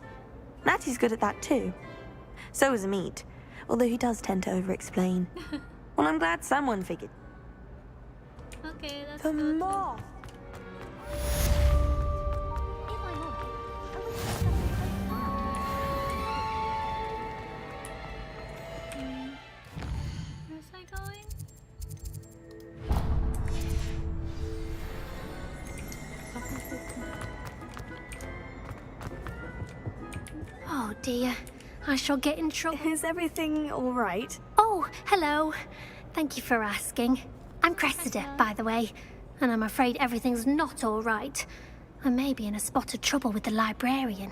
Natty's good at that too. So is Amit, although he does tend to over-explain. Well, I'm glad someone figured. Okay, let's The go moth! Where's I going? Oh dear, I shall get in trouble. Is everything all right? Oh, hello. Thank you for asking. I'm Cressida, by the way, and I'm afraid everything's not all right. I may be in a spot of trouble with the librarian.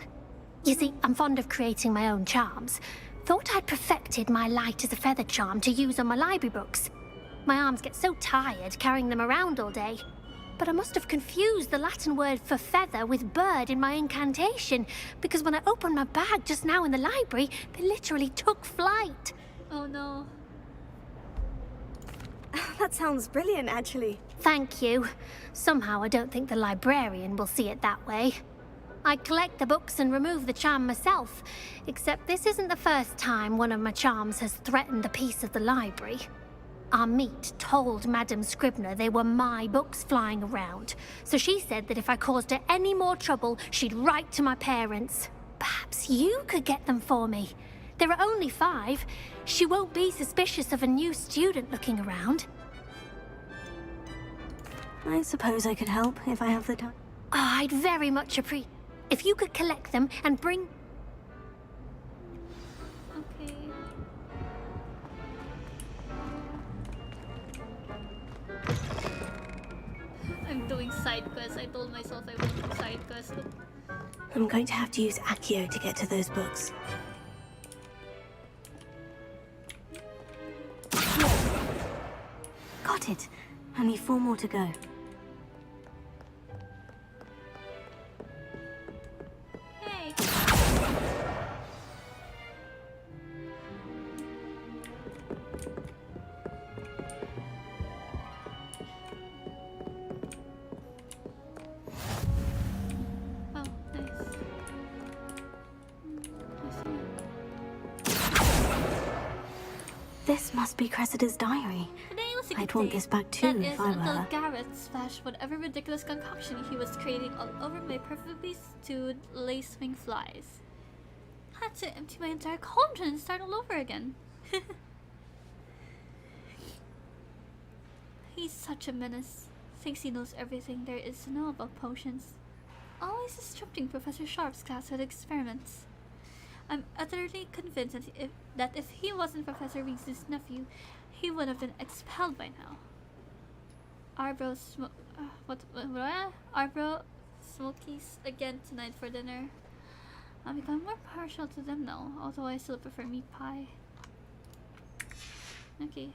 You see, I'm fond of creating my own charms. Thought I'd perfected my light as a feather charm to use on my library books. My arms get so tired carrying them around all day. But I must have confused the Latin word for feather with bird in my incantation, because when I opened my bag just now in the library, they literally took flight. Oh no. That sounds brilliant, actually. Thank you. Somehow I don't think the librarian will see it that way. I collect the books and remove the charm myself, except this isn't the first time one of my charms has threatened the peace of the library. Amit told Madame Scribner they were my books flying around, so she said that if I caused her any more trouble, she'd write to my parents. Perhaps you could get them for me. There are only 5. She won't be suspicious of a new student looking around. I suppose I could help if I have the time. Oh, I'd very much appreciate if you could collect them and bring... Okay. I'm doing side quests. I told myself I would do side quests. I'm going to have to use Accio to get to those books. Got it. Only 4 more to go. Hey. Oh, nice. This must be Cressida's diary. Today was a good I'd want day. this back too That if is I were until her. Garrett splashed whatever ridiculous concoction he was creating all over my perfectly stewed lacewing flies. I had to empty my entire cauldron and start all over again. He's such a menace. Thinks he knows everything there is to know about potions. Always disrupting Professor Sharp's class with experiments. I'm utterly convinced that if he wasn't Professor Weasley's nephew, he would have been expelled by now. Arbro Smokies again tonight for dinner. I've become more partial to them now, although I still prefer meat pie. Okay.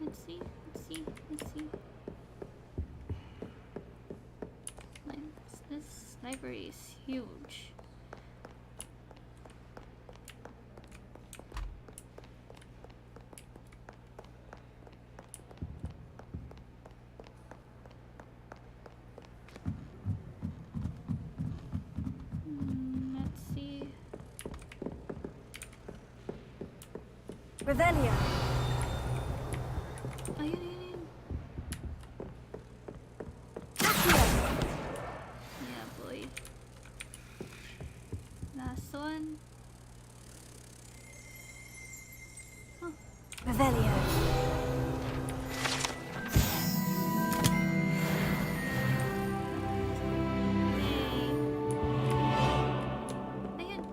Let's see. This library is huge. Let's see. Revelio. Ayun. Yeah, boy. Last one. Oh. Revelio. Ayun.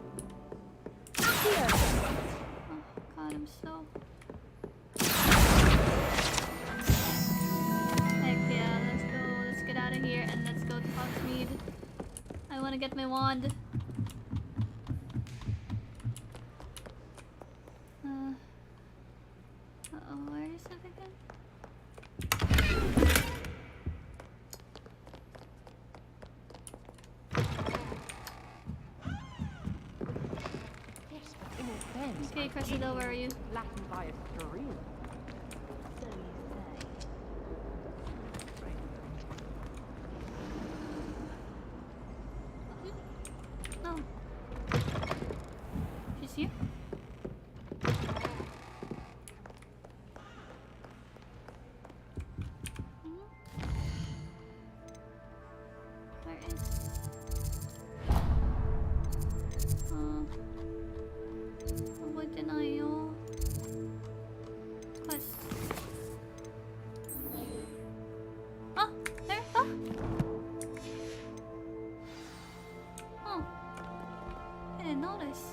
Oh god, I'm slow. Heck yeah, let's go. Let's get out of here and let's go to Hogsmeade. I want to get my wand. Where is it again? Okay, Cressida, where are you? Latin by a stream. No. She's here? Where is... Avoid denial. Quest. Oh, there. Oh. Oh. I didn't notice.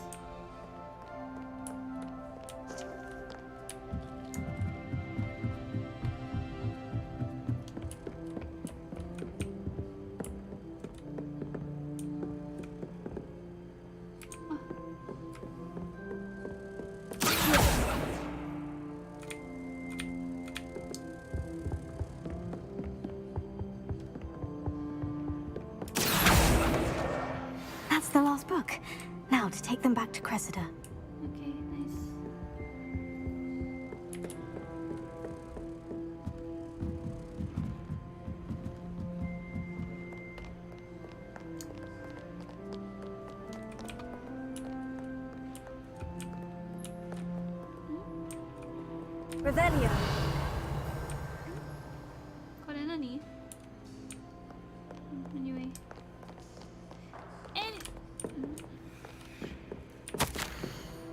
That's the last book. Now to take them back to Cressida. Okay, nice. Revelio. Ko na ni. Anyway.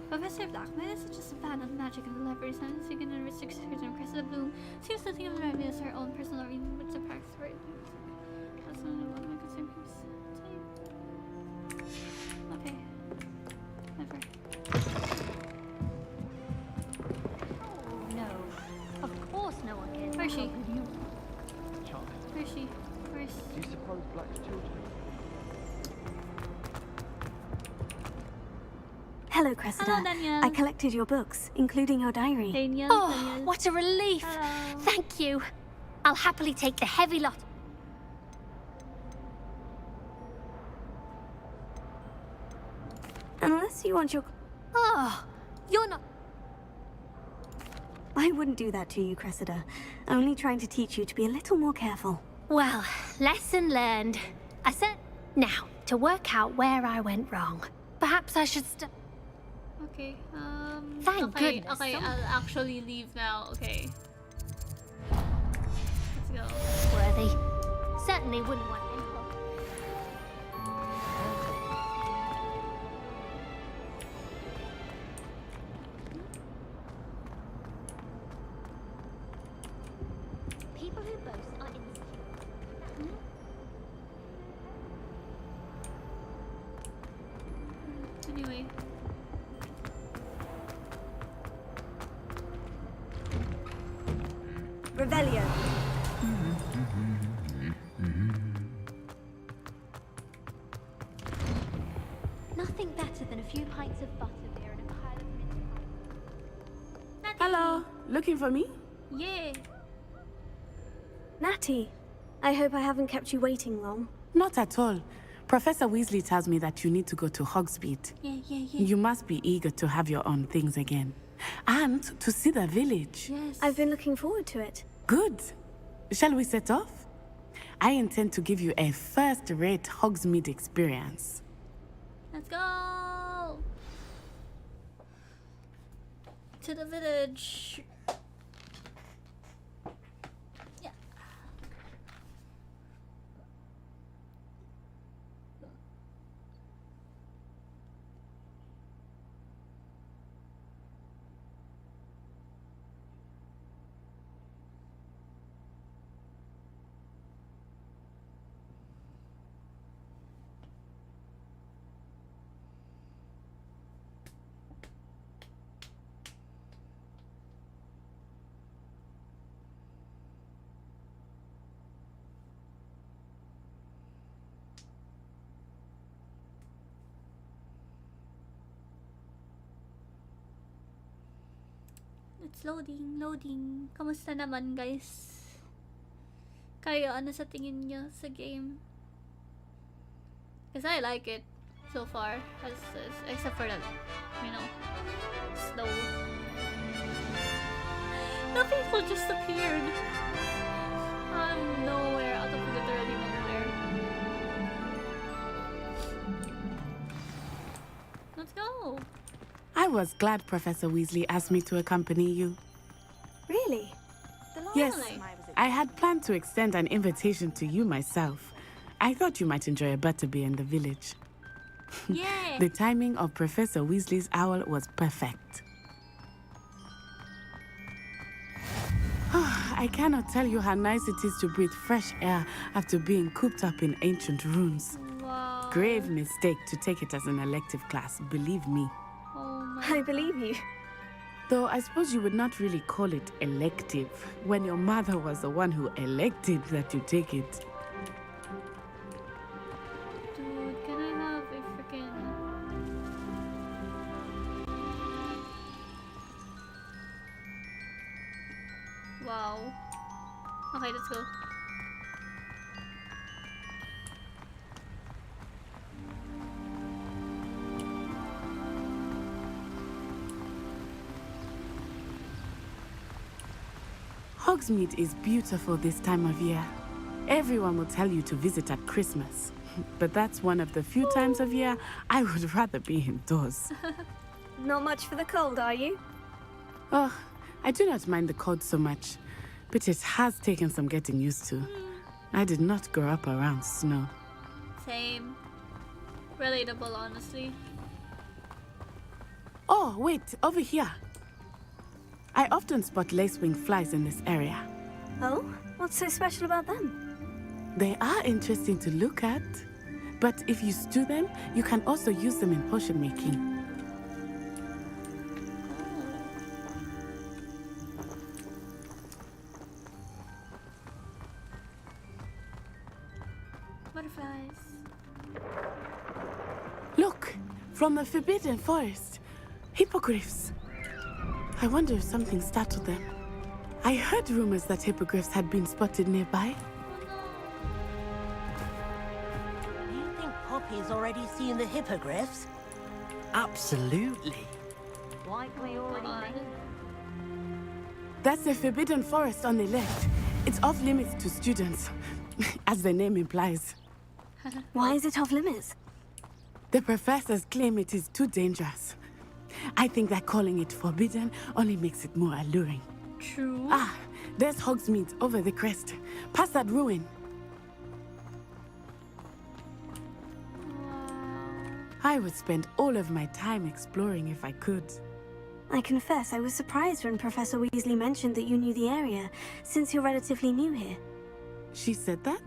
Professor Blackman is just a fan of magic and the library science. You can restrict secrets and Cressida Bloom seems to think of the library as her own personal reading, which the practice for it. That's not what my concern is. Okay. Never. No. Of course no one cares. Where is she? Child. Where is she? Where is... Do you suppose Black's children? Hello, Cressida. Hello, Daniel. I collected your books, including your diary. Daniel, Oh, Daniel. what a relief. Thank you. I'll happily take the heavy lot. Unless you want your... Oh, you're not... I wouldn't do that to you, Cressida. Only trying to teach you to be a little more careful. Well, lesson learned. I said... Now, to work out where I went wrong. Perhaps I should Okay, Thank okay, goodness. okay, I'll actually leave now, okay. Let's go. Worthy. Certainly wouldn't want any help. People who boast are insecure. Anyway. Revelio. Nothing better than a few pints of butter beer and a pile of mince pies. Hello, looking for me? Yeah. Natty, I hope I haven't kept you waiting long. Not at all. Professor Weasley tells me that you need to go to Hogsmeade. Yeah. You must be eager to have your own things again. And to see the village. Yes. I've been looking forward to it. Good. Shall we set off? I intend to give you a first-rate Hogsmeade experience. Let's go to the village. Yeah. It's loading. Kamusta naman, guys? Kayo, ano sa tingin nyo sa game? Because I like it so far. Except for the, slow. The people just appeared. Out of nowhere. Out of literally nowhere. Let's go. I was glad Professor Weasley asked me to accompany you. Really? Yes, I had planned to extend an invitation to you myself. I thought you might enjoy a butterbeer in the village. Yeah. The timing of Professor Weasley's owl was perfect. I cannot tell you how nice it is to breathe fresh air after being cooped up in ancient rooms. Wow. Grave mistake to take it as an elective class, believe me. Oh my I believe you. Though I suppose you would not really call it elective when your mother was the one who elected that you take it. Dude, can I have a freaking... Wow. Okay, let's go. Hogsmeade is beautiful this time of year. Everyone will tell you to visit at Christmas. But that's one of the few times of year I would rather be indoors. Not much for the cold, are you? Oh, I do not mind the cold so much, but it has taken some getting used to. I did not grow up around snow. Same. Relatable, honestly. Oh, wait, over here. I often spot lacewing flies in this area. Oh? What's so special about them? They are interesting to look at, but if you stew them, you can also use them in potion making. Butterflies. Look, from the Forbidden Forest, Hippogriffs. I wonder if something startled them. I heard rumors that hippogriffs had been spotted nearby. Do you think Poppy's already seen the hippogriffs? Absolutely. Likely already. That's the Forbidden Forest on the left. It's off limits to students, as the name implies. Why is it off limits? The professors claim it is too dangerous. I think that calling it forbidden only makes it more alluring. True. Ah, there's Hogsmeade over the crest. Past that ruin. I would spend all of my time exploring if I could. I confess I was surprised when Professor Weasley mentioned that you knew the area, since you're relatively new here. She said that?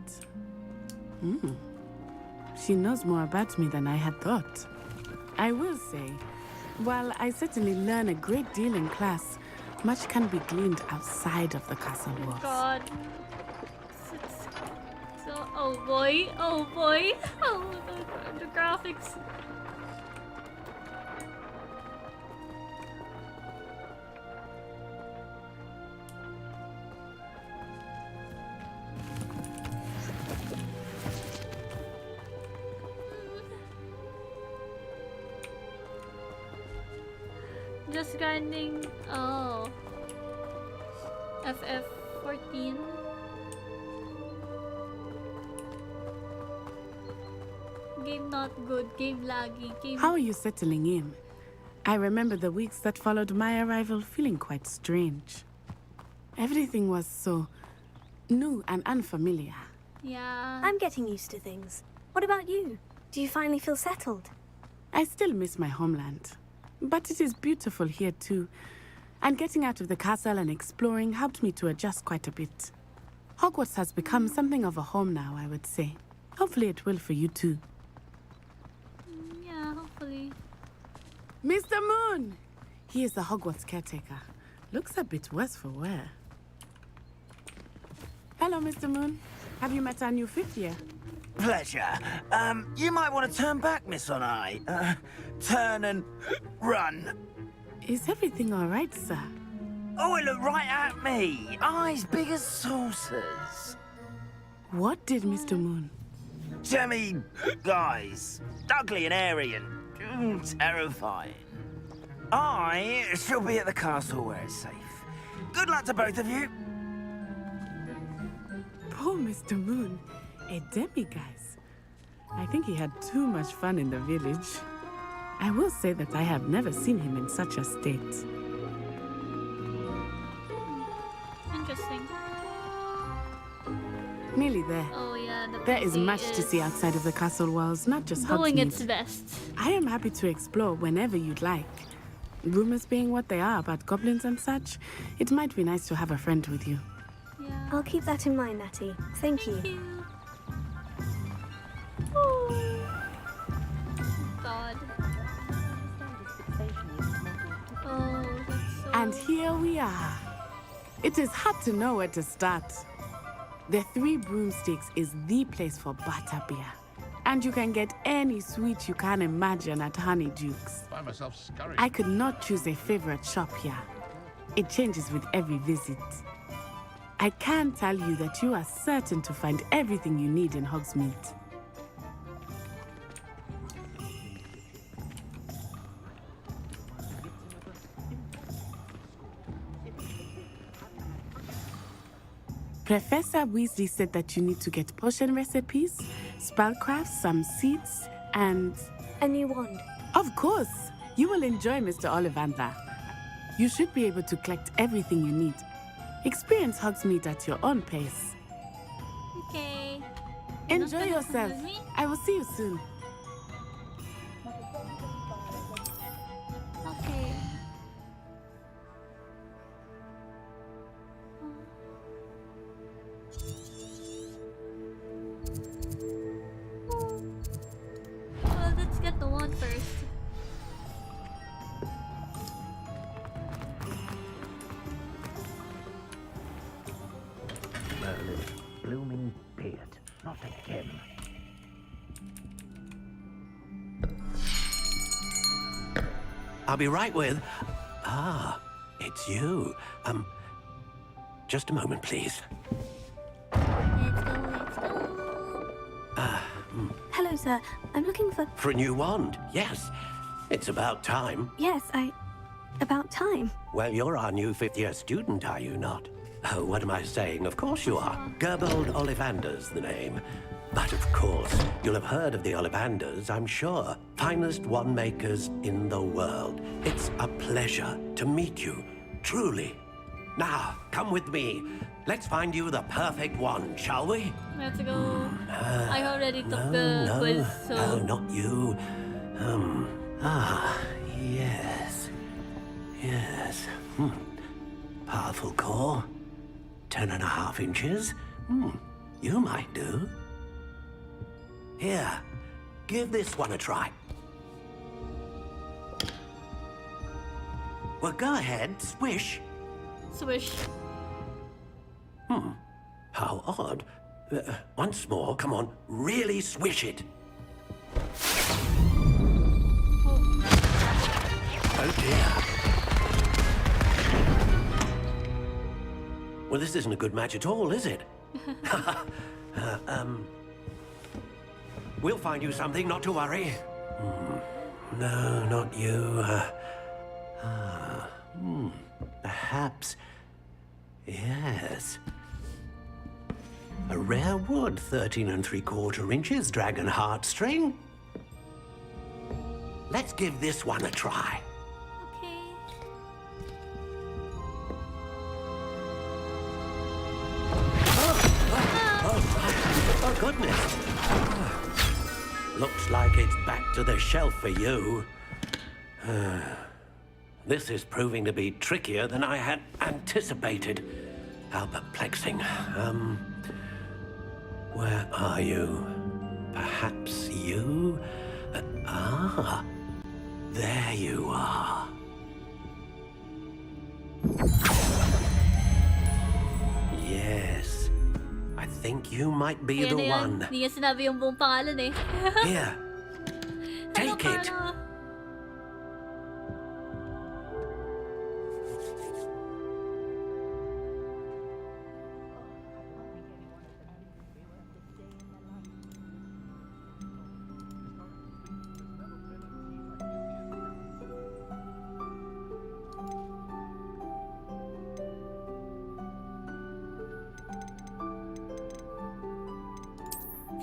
She knows more about me than I had thought. I will say, while I certainly learn a great deal in class, much can be gleaned outside of the castle walls. God. So, oh boy, oh boy. Oh, the graphics. Just grinding. Oh. FF14. Game not good, game laggy, game. How are you settling in? I remember the weeks that followed my arrival feeling quite strange. Everything was so new and unfamiliar. Yeah. I'm getting used to things. What about you? Do you finally feel settled? I still miss my homeland. But it is beautiful here too. And getting out of the castle and exploring helped me to adjust quite a bit. Hogwarts has become something of a home now, I would say. Hopefully it will for you too. Yeah, hopefully. Mr. Moon! He is the Hogwarts caretaker. Looks a bit worse for wear. Hello, Mr. Moon. Have you met our new fifth year? Pleasure. You might want to turn back, Miss Onai. Turn and run. Is everything all right, sir? Oh, it looked right at me. Eyes big as saucers. What did Mr. Moon? Jemmy, guys, ugly and airy and terrifying. I shall be at the castle where it's safe. Good luck to both of you. Poor Mr. Moon. A demiguise. I think he had too much fun in the village. I will say that I have never seen him in such a state. Interesting. Nearly there. Oh yeah, There is much to see outside of the castle walls, not just doing Hogsmeade. its best. I am happy to explore whenever you'd like. Rumors being what they are about goblins and such, it might be nice to have a friend with you. Yeah. I'll keep that in mind, Natty. Thank you. God. Oh, that's so... And here we are. It is hard to know where to start. The Three Broomsticks is the place for butterbeer. And you can get any sweet you can imagine at Honeyduke's. Find myself scurrying. I could not choose a favorite shop here. It changes with every visit. I can tell you that you are certain to find everything you need in Hogsmeade. Professor Weasley said that you need to get potion recipes, spellcrafts, some seeds, and... a new wand. Of course! You will enjoy Mr. Ollivander. You should be able to collect everything you need. Experience Hogsmeade at your own pace. Okay. Enjoy yourself. I will see you soon. Okay. Well, let's get the wand first. Merlin, blooming beard, not again. I'll be right with... Ah, it's you. Just a moment, please. Let's go. Hello, sir. I'm looking for... For a new wand, yes. It's about time. Yes, about time. Well, you're our new fifth-year student, are you not? Oh, what am I saying? Of course you are. Gerbold Ollivander's the name. But of course, you'll have heard of the Ollivanders, I'm sure. Finest wand makers in the world. It's a pleasure to meet you, truly. Now, come with me. Let's find you the perfect wand, shall we? Let's go. I already took the quiz, so... No, not you. Yes. Yes. Powerful core. 10.5 inches. You might do. Here, give this one a try. Well, go ahead, swish. Swish. How odd. Once more, come on, really swish it. Oh dear. Well, this isn't a good match at all, is it? We'll find you something, not to worry. No, not you. Perhaps... Yes. A rare wood, 13 3/4 inches, dragon heartstring. Let's give this one a try. Okay. Oh, goodness. Looks like it's back to the shelf for you. This is proving to be trickier than I had anticipated. How perplexing. Where are you? Perhaps you? There you are. Yes. I think you might be the one. Hindi niya sinabi yung buong pangalan eh. Here. Take it.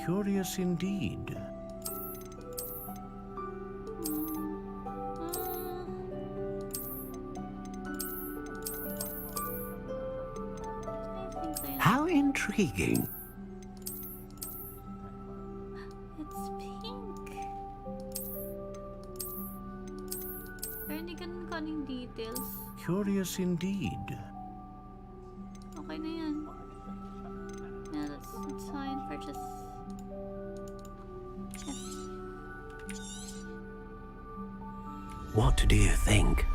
Curious indeed. How intriguing. It's pink. Pero hindi ganun kaning details. Curious indeed. Okay na yan. Yeah, that's fine. Purchase. What do you think?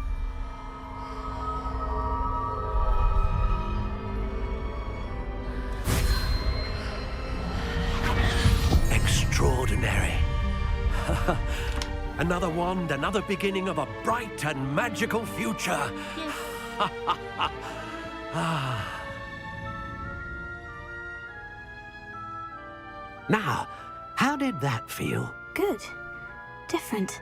Extraordinary. Another wand, another beginning of a bright and magical future. Now, how did that feel? Good. Different.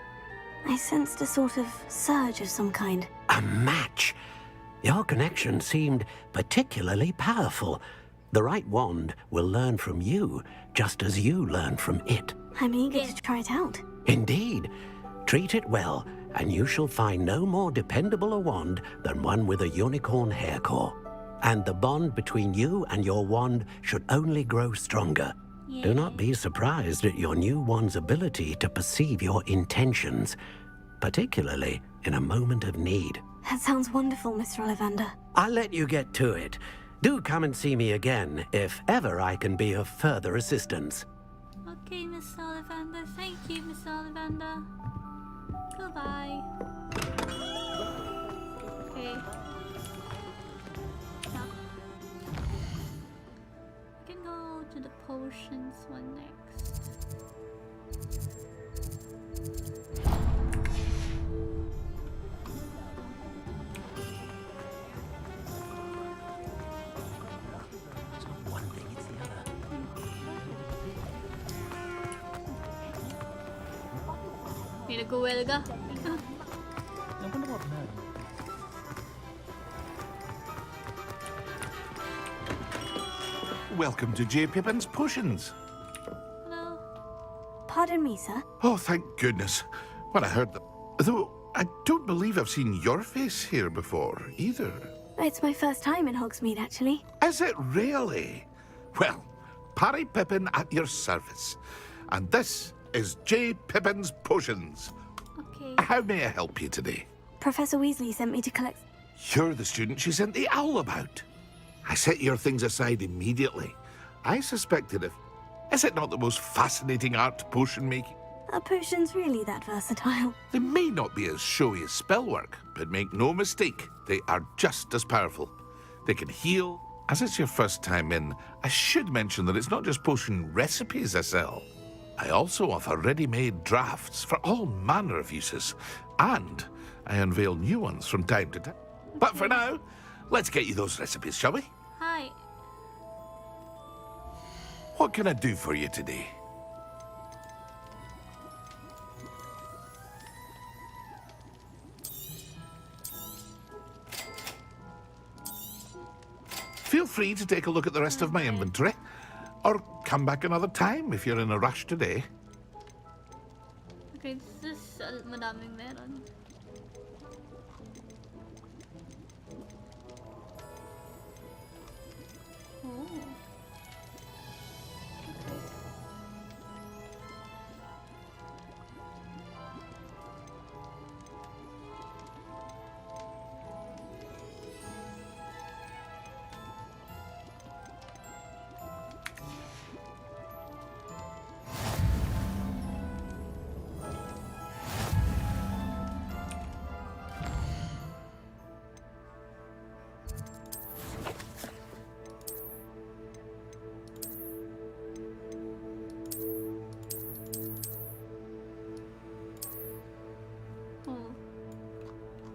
I sensed a sort of surge of some kind. A match. Your connection seemed particularly powerful. The right wand will learn from you, just as you learn from it. I'm eager to try it out. Indeed. Treat it well, and you shall find no more dependable a wand than one with a unicorn hair core. And the bond between you and your wand should only grow stronger. Do not be surprised at your new wand's ability to perceive your intentions, particularly in a moment of need. That sounds wonderful, Mr. Ollivander. I'll let you get to it. Do come and see me again if ever I can be of further assistance. Okay, Mr. Ollivander. Thank you, Mr. Ollivander. Goodbye. Okay. Now, we can go to the potions one next. May nagkuwelga. Welcome to J. Pippin's Potions. Hello. Pardon me, sir. Oh, thank goodness. When I heard that. Though, I don't believe I've seen your face here before, either. It's my first time in Hogsmeade, actually. Is it really? Well, Parry Pippin at your service. And this is J. Pippin's Potions. Okay. How may I help you today? Professor Weasley sent me to collect... You're the student she sent the owl about. I set your things aside immediately. I suspected if... Is it not the most fascinating art potion making? Are potions really that versatile? They may not be as showy as spellwork, but make no mistake, they are just as powerful. They can heal. As it's your first time in, I should mention that it's not just potion recipes I sell. I also offer ready-made drafts for all manner of uses, and I unveil new ones from time to time. But for now, let's get you those recipes, shall we? Hi. What can I do for you today? Feel free to take a look at the rest of my inventory, or come back another time if you're in a rush today. Okay, this is madaming meron. Oh.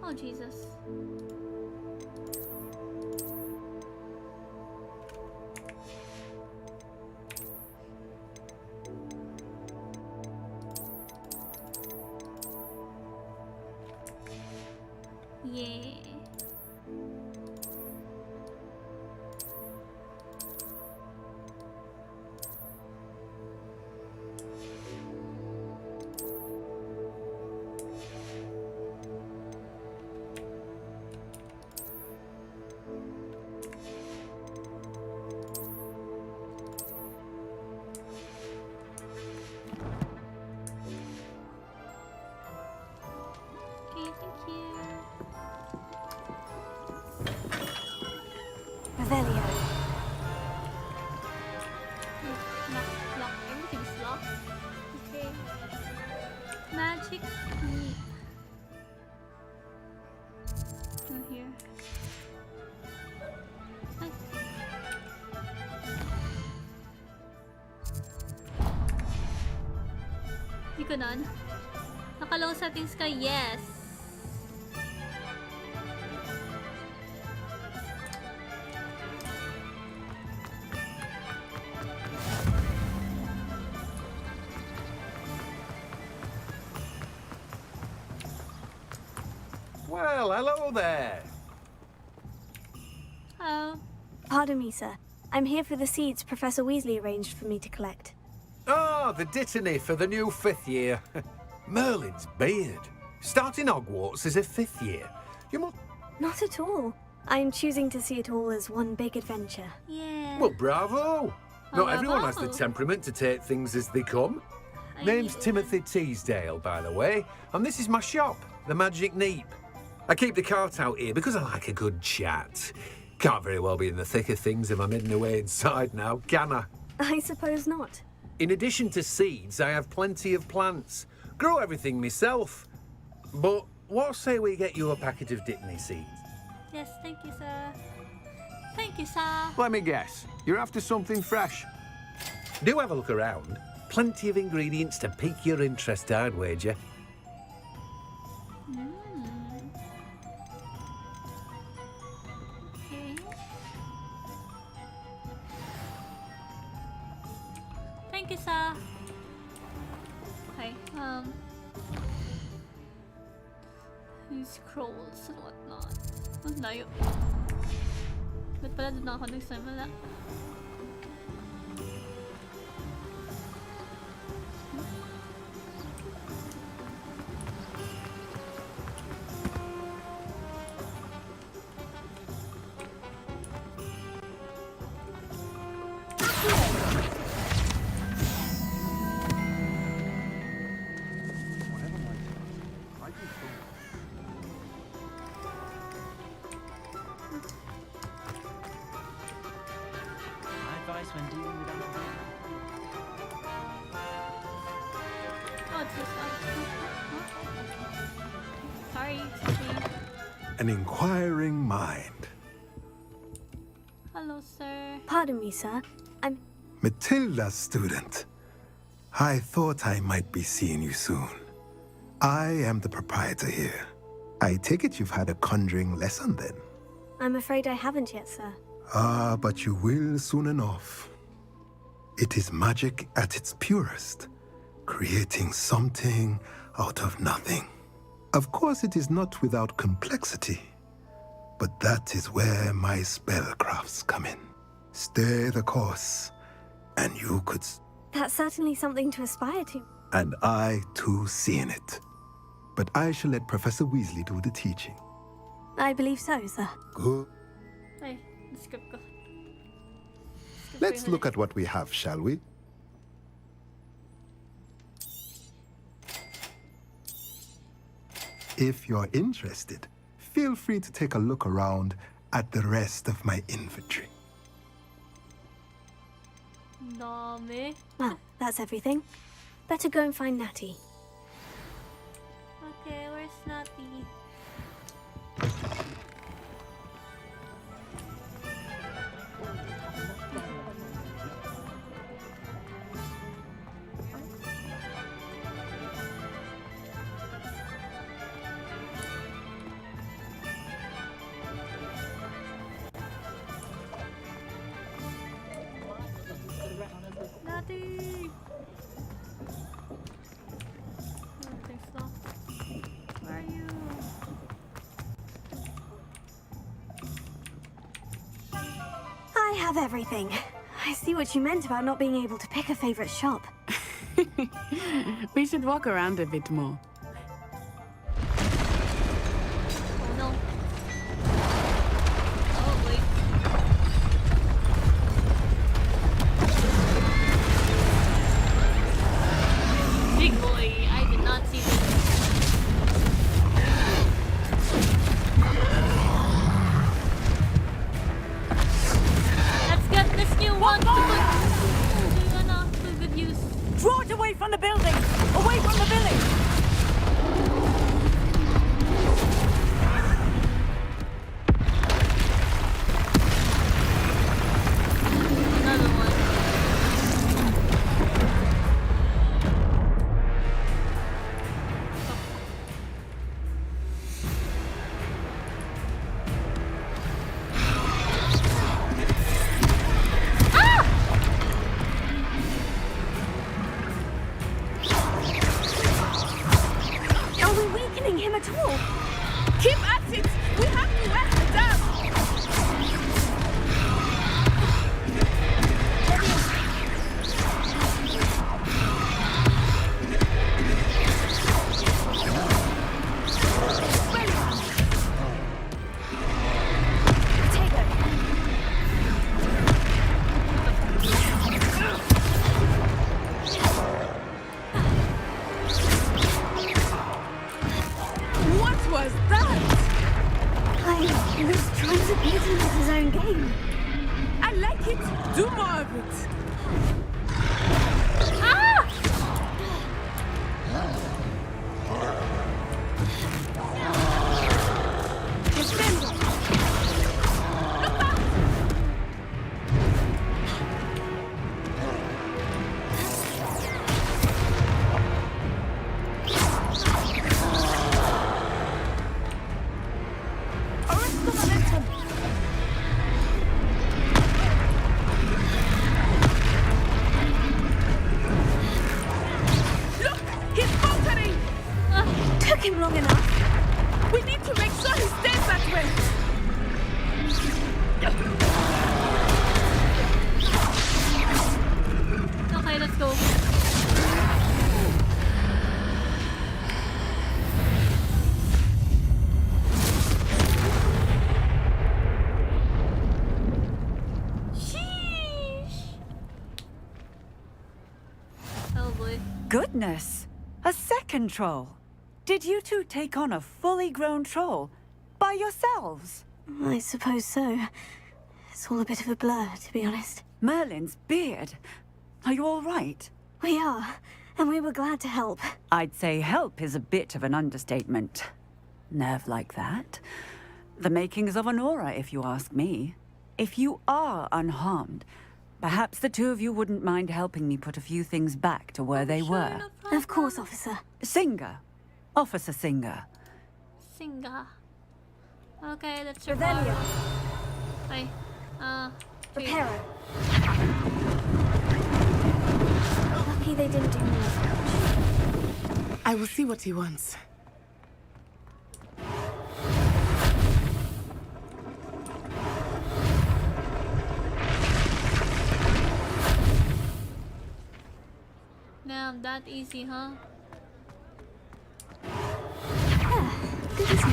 Oh, Jesus. Yeah. Okay, thank you. Revelio. Lock. Everything's locked. Okay. Magic key. Oh, here. Hi. Hindi ko nun. Naka-low settings ka, yes. Well, hello there. Hello. Pardon me, sir. I'm here for the seeds Professor Weasley arranged for me to collect. Ah, the dittany for the new 5th year. Merlin's beard. Starting Hogwarts is a 5th year. You must... Not at all. I'm choosing to see it all as one big adventure. Yeah. Well, bravo. Not everyone has the bravo. temperament to take things as they come. Name's Timothy Teasdale, by the way, and this is my shop, the Magic Neep. I keep the cart out here because I like a good chat. Can't very well be in the thick of things if I'm hidden away inside now, can I? I suppose not. In addition to seeds, I have plenty of plants. Grow everything myself. But what say we get you a packet of dittany seeds? Yes, thank you, sir. Thank you, sir. Let me guess. You're after something fresh. Do have a look around. Plenty of ingredients to pique your interest, I'd wager. Okay. Thank you, sir. Okay, scrolls and whatnot. Ang layo. Ba't pala doon ako nagsimula? When dealing with animals. Oh, it's this one. Sorry, excuse me. An inquiring mind. Hello, sir. Pardon me, sir. I'm... Matilda, student. I thought I might be seeing you soon. I am the proprietor here. I take it you've had a conjuring lesson then? I'm afraid I haven't yet, sir. Ah, but you will soon enough. It is magic at its purest, creating something out of nothing. Of course, it is not without complexity, but that is where my spellcrafts come in. Stay the course, and you could... That's certainly something to aspire to. And I, too, see in it. But I shall let Professor Weasley do the teaching. I believe so, sir. Good. Ay, script ko. Let's look at what we have, shall we? If you're interested, feel free to take a look around at the rest of my inventory. Dami. Well, that's everything. Better go and find Natty. Okay, where's Natty? Natty! Okay, stop. Where are you? I have everything. I see what you meant about not being able to pick a favorite shop. We should walk around a bit more. Oh no. Oh wait. Big boy, I did not see this. Let's get this new one to good use. Draw it away from the building! Away from the village! Another one. Are we weakening him at all? Keep at it! We have to wear her down! What was that? I was trying to beat him at his own game. I like it. Do more of it. Ah! Arrest the momentum! Goodness! A second troll! Did you two take on a fully grown troll? By yourselves? I suppose so. It's all a bit of a blur, to be honest. Merlin's beard. Are you all right? We are, and we were glad to help. I'd say help is a bit of an understatement. Nerve like that. The makings of an aura, if you ask me. If you are unharmed, perhaps the two of you wouldn't mind helping me put a few things back to where they were. Of course, officer. Singer. Officer Singer. Singer. Okay, that's your Revelio. Hi. Reparo. Lucky they didn't do more. I will see what he wants. Damn, that easy, huh? Good as new.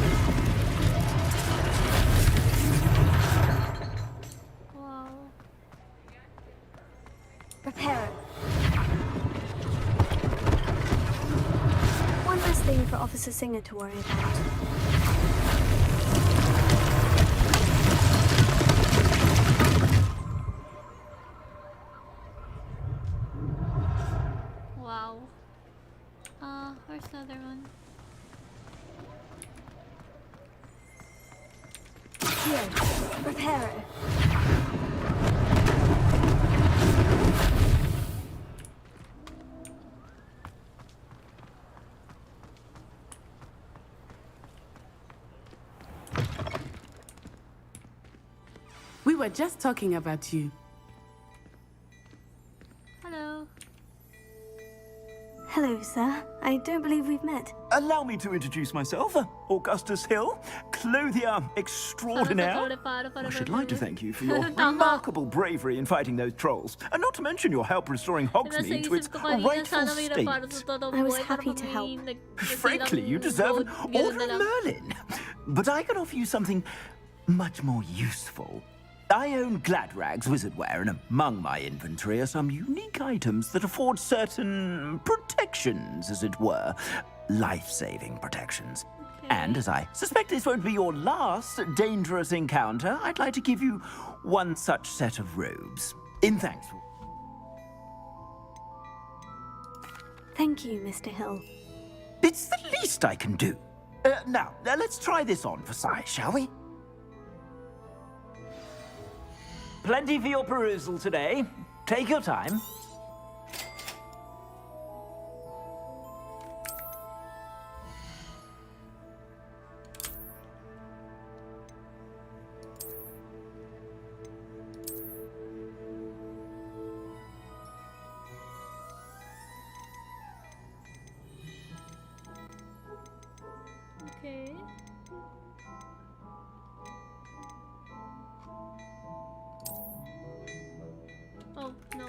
Wow. Reparo. One less thing for Officer Singer to worry about. Wow. Where's the other one? Here. Reparo. We were just talking about you. Hello. Hello, sir. I don't believe we've met. Allow me to introduce myself. Augustus Hill, clothier extraordinaire. I should like to thank you for your remarkable bravery in fighting those trolls, and not to mention your help restoring Hogsmeade to its rightful state. I was happy to help. Frankly, you deserve an Order of Merlin. But I can offer you something much more useful. I own Gladrag's wizardware, and among my inventory are some unique items that afford certain protections, as it were. Life-saving protections. And as I suspect this won't be your last dangerous encounter, I'd like to give you one such set of robes. In thanks. Thank you, Mr. Hill. It's the least I can do. Now, let's try this on for size, shall we? Plenty for your perusal today. Take your time. Okay. Oh, no.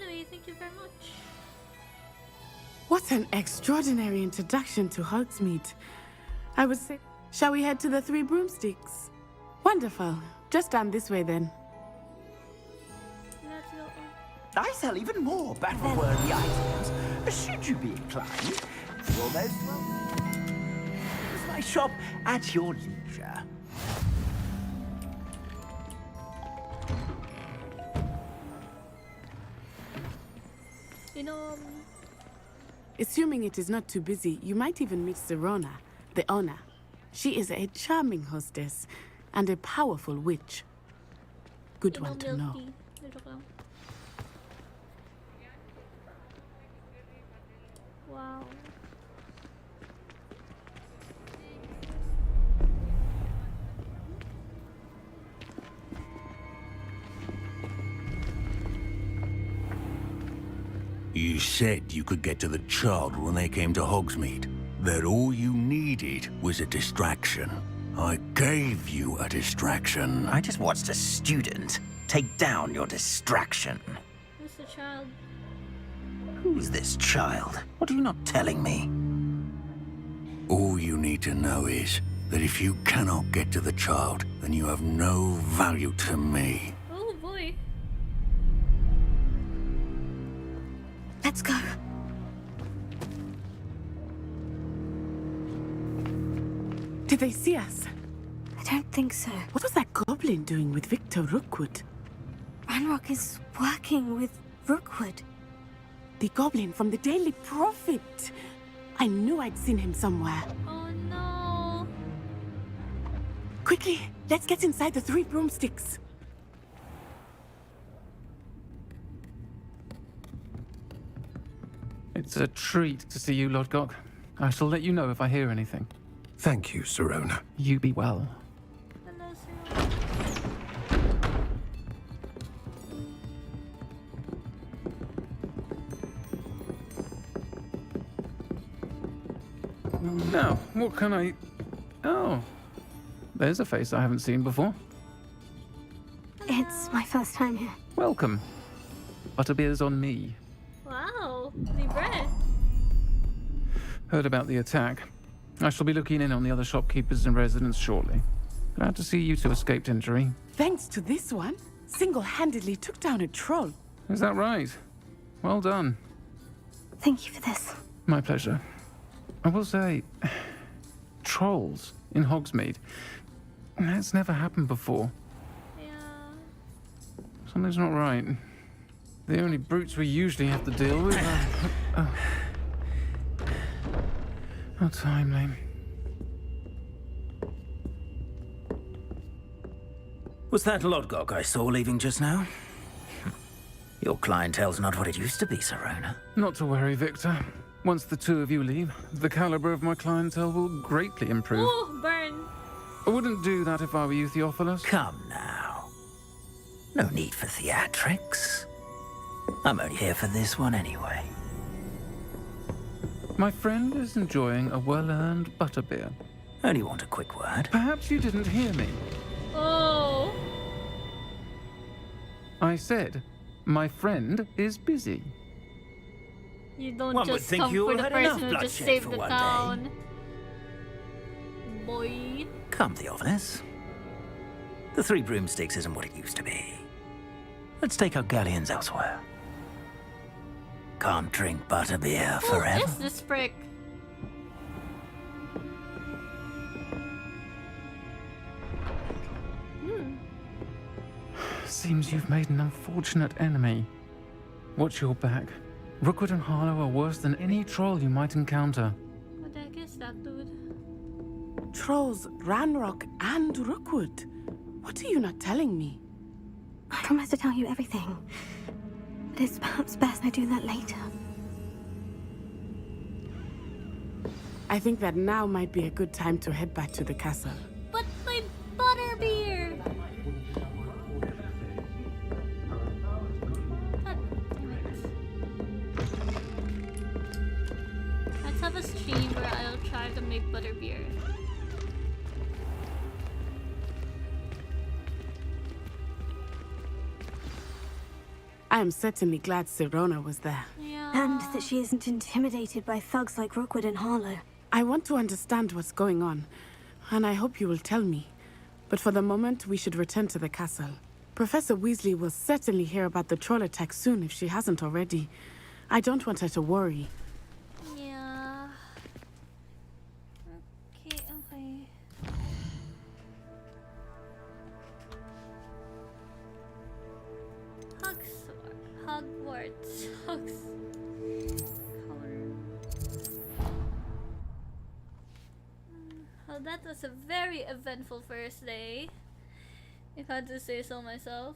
Anyway, thank you very much. What an extraordinary introduction to Hogsmeade. I would say, shall we head to the Three Broomsticks? Wonderful. Just down this way then. Let's go. I sell even more battle-worthy items, should you be inclined. You're most welcome. It's my shop at your leisure. You know, Assuming it is not too busy, you might even meet Serona, the owner. She is a charming hostess and a powerful witch. Good one to know. Wow. You said you could get to the child when they came to Hogsmeade. That all you needed was a distraction. I gave you a distraction. I just watched a student take down your distraction. Who's the child? Who's this child? What are you not telling me? All you need to know is, that if you cannot get to the child, then you have no value to me. Oh boy. Let's go. Did they see us? I don't think so. What was that goblin doing with Victor Rookwood? Ranrock is working with Rookwood. The goblin from the Daily Prophet. I knew I'd seen him somewhere. Oh no. Quickly, let's get inside the 3 broomsticks. It's a treat to see you, Lodgok. I shall let you know if I hear anything. Thank you, Sirona. You be well. Hello, sir. Now, what can I... Oh, there's a face I haven't seen before. It's my first time here. Welcome. Butterbeer's on me. Wow, the bread. Heard about the attack. I shall be looking in on the other shopkeepers and residents shortly. Glad to see you two escaped injury. Thanks to this one, single-handedly took down a troll. Is that right? Well done. Thank you for this. My pleasure. I will say, trolls in Hogsmeade. That's never happened before. Yeah. Something's not right. The only brutes we usually have to deal with are... How timely. Was that Lodgok I saw leaving just now? Your clientele's not what it used to be, Sirona. Not to worry, Victor. Once the two of you leave, the caliber of my clientele will greatly improve. Ooh, burn. I wouldn't do that if I were you, Theophilus. Come now. No need for theatrics. I'm only here for this one anyway. My friend is enjoying a well-earned butterbeer. Only want a quick word. Perhaps you didn't hear me. Oh. I said, my friend is busy. You don't One would just think come you for the had enough person who just bloodshed saved for the one town. Boy. Come, Theophilus. The 3 broomsticks isn't what it used to be. Let's take our galleons elsewhere. Can't drink butterbeer forever. Who is this prick? Seems you've made an unfortunate enemy. Watch your back. Rookwood and Harlow are worse than any troll you might encounter. What the heck is that, dude? Trolls, Ranrock, and Rookwood. What are you not telling me? I promise to tell you everything. But it's perhaps best I do that later. I think that now might be a good time to head back to the castle. But my butterbeer! God damn it. Let's have a stream where I'll try to make butterbeer. I am certainly glad Sirona was there. Yeah. And that she isn't intimidated by thugs like Rookwood and Harlow. I want to understand what's going on, and I hope you will tell me. But for the moment, we should return to the castle. Professor Weasley will certainly hear about the troll attack soon if she hasn't already. I don't want her to worry. Yeah. Okay, okay. Hogwarts. Well, that was a very eventful first day, if I had to say so myself.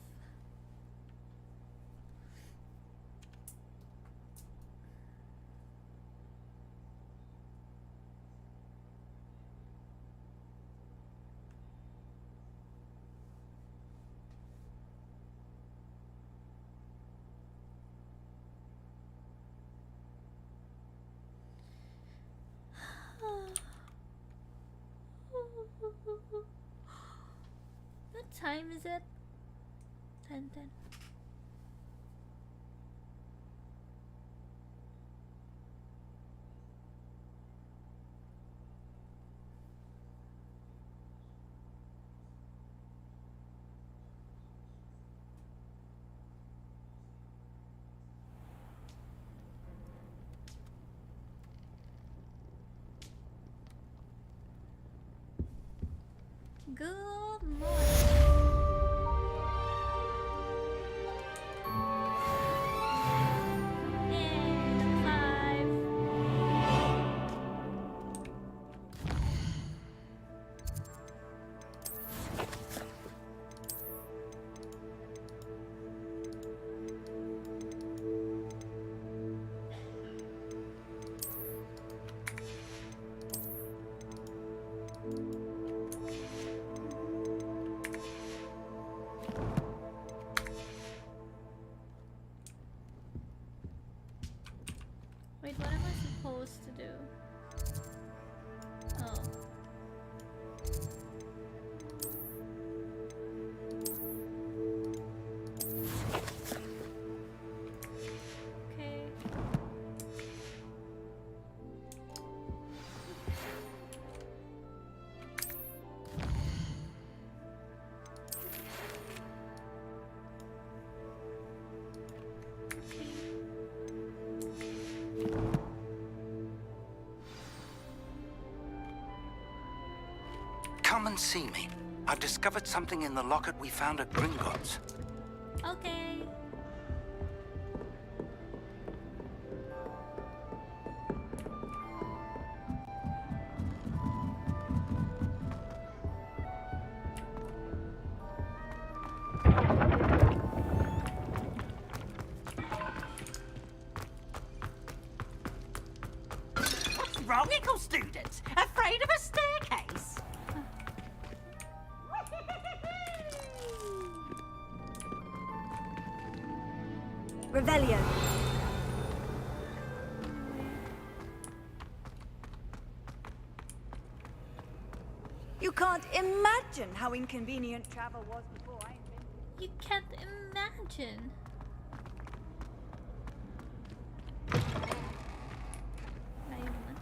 What time is it? 10:10. Good morning. Yay, level 5. Wait, what am I supposed to do? Oh. Okay. Come and see me. I've discovered something in the locket we found at Gringotts. Okay. What's wrong, Ickle students? Afraid of a staircase? Revelio. You can't imagine how inconvenient travel was before I invented it. You can't imagine. Ayun na.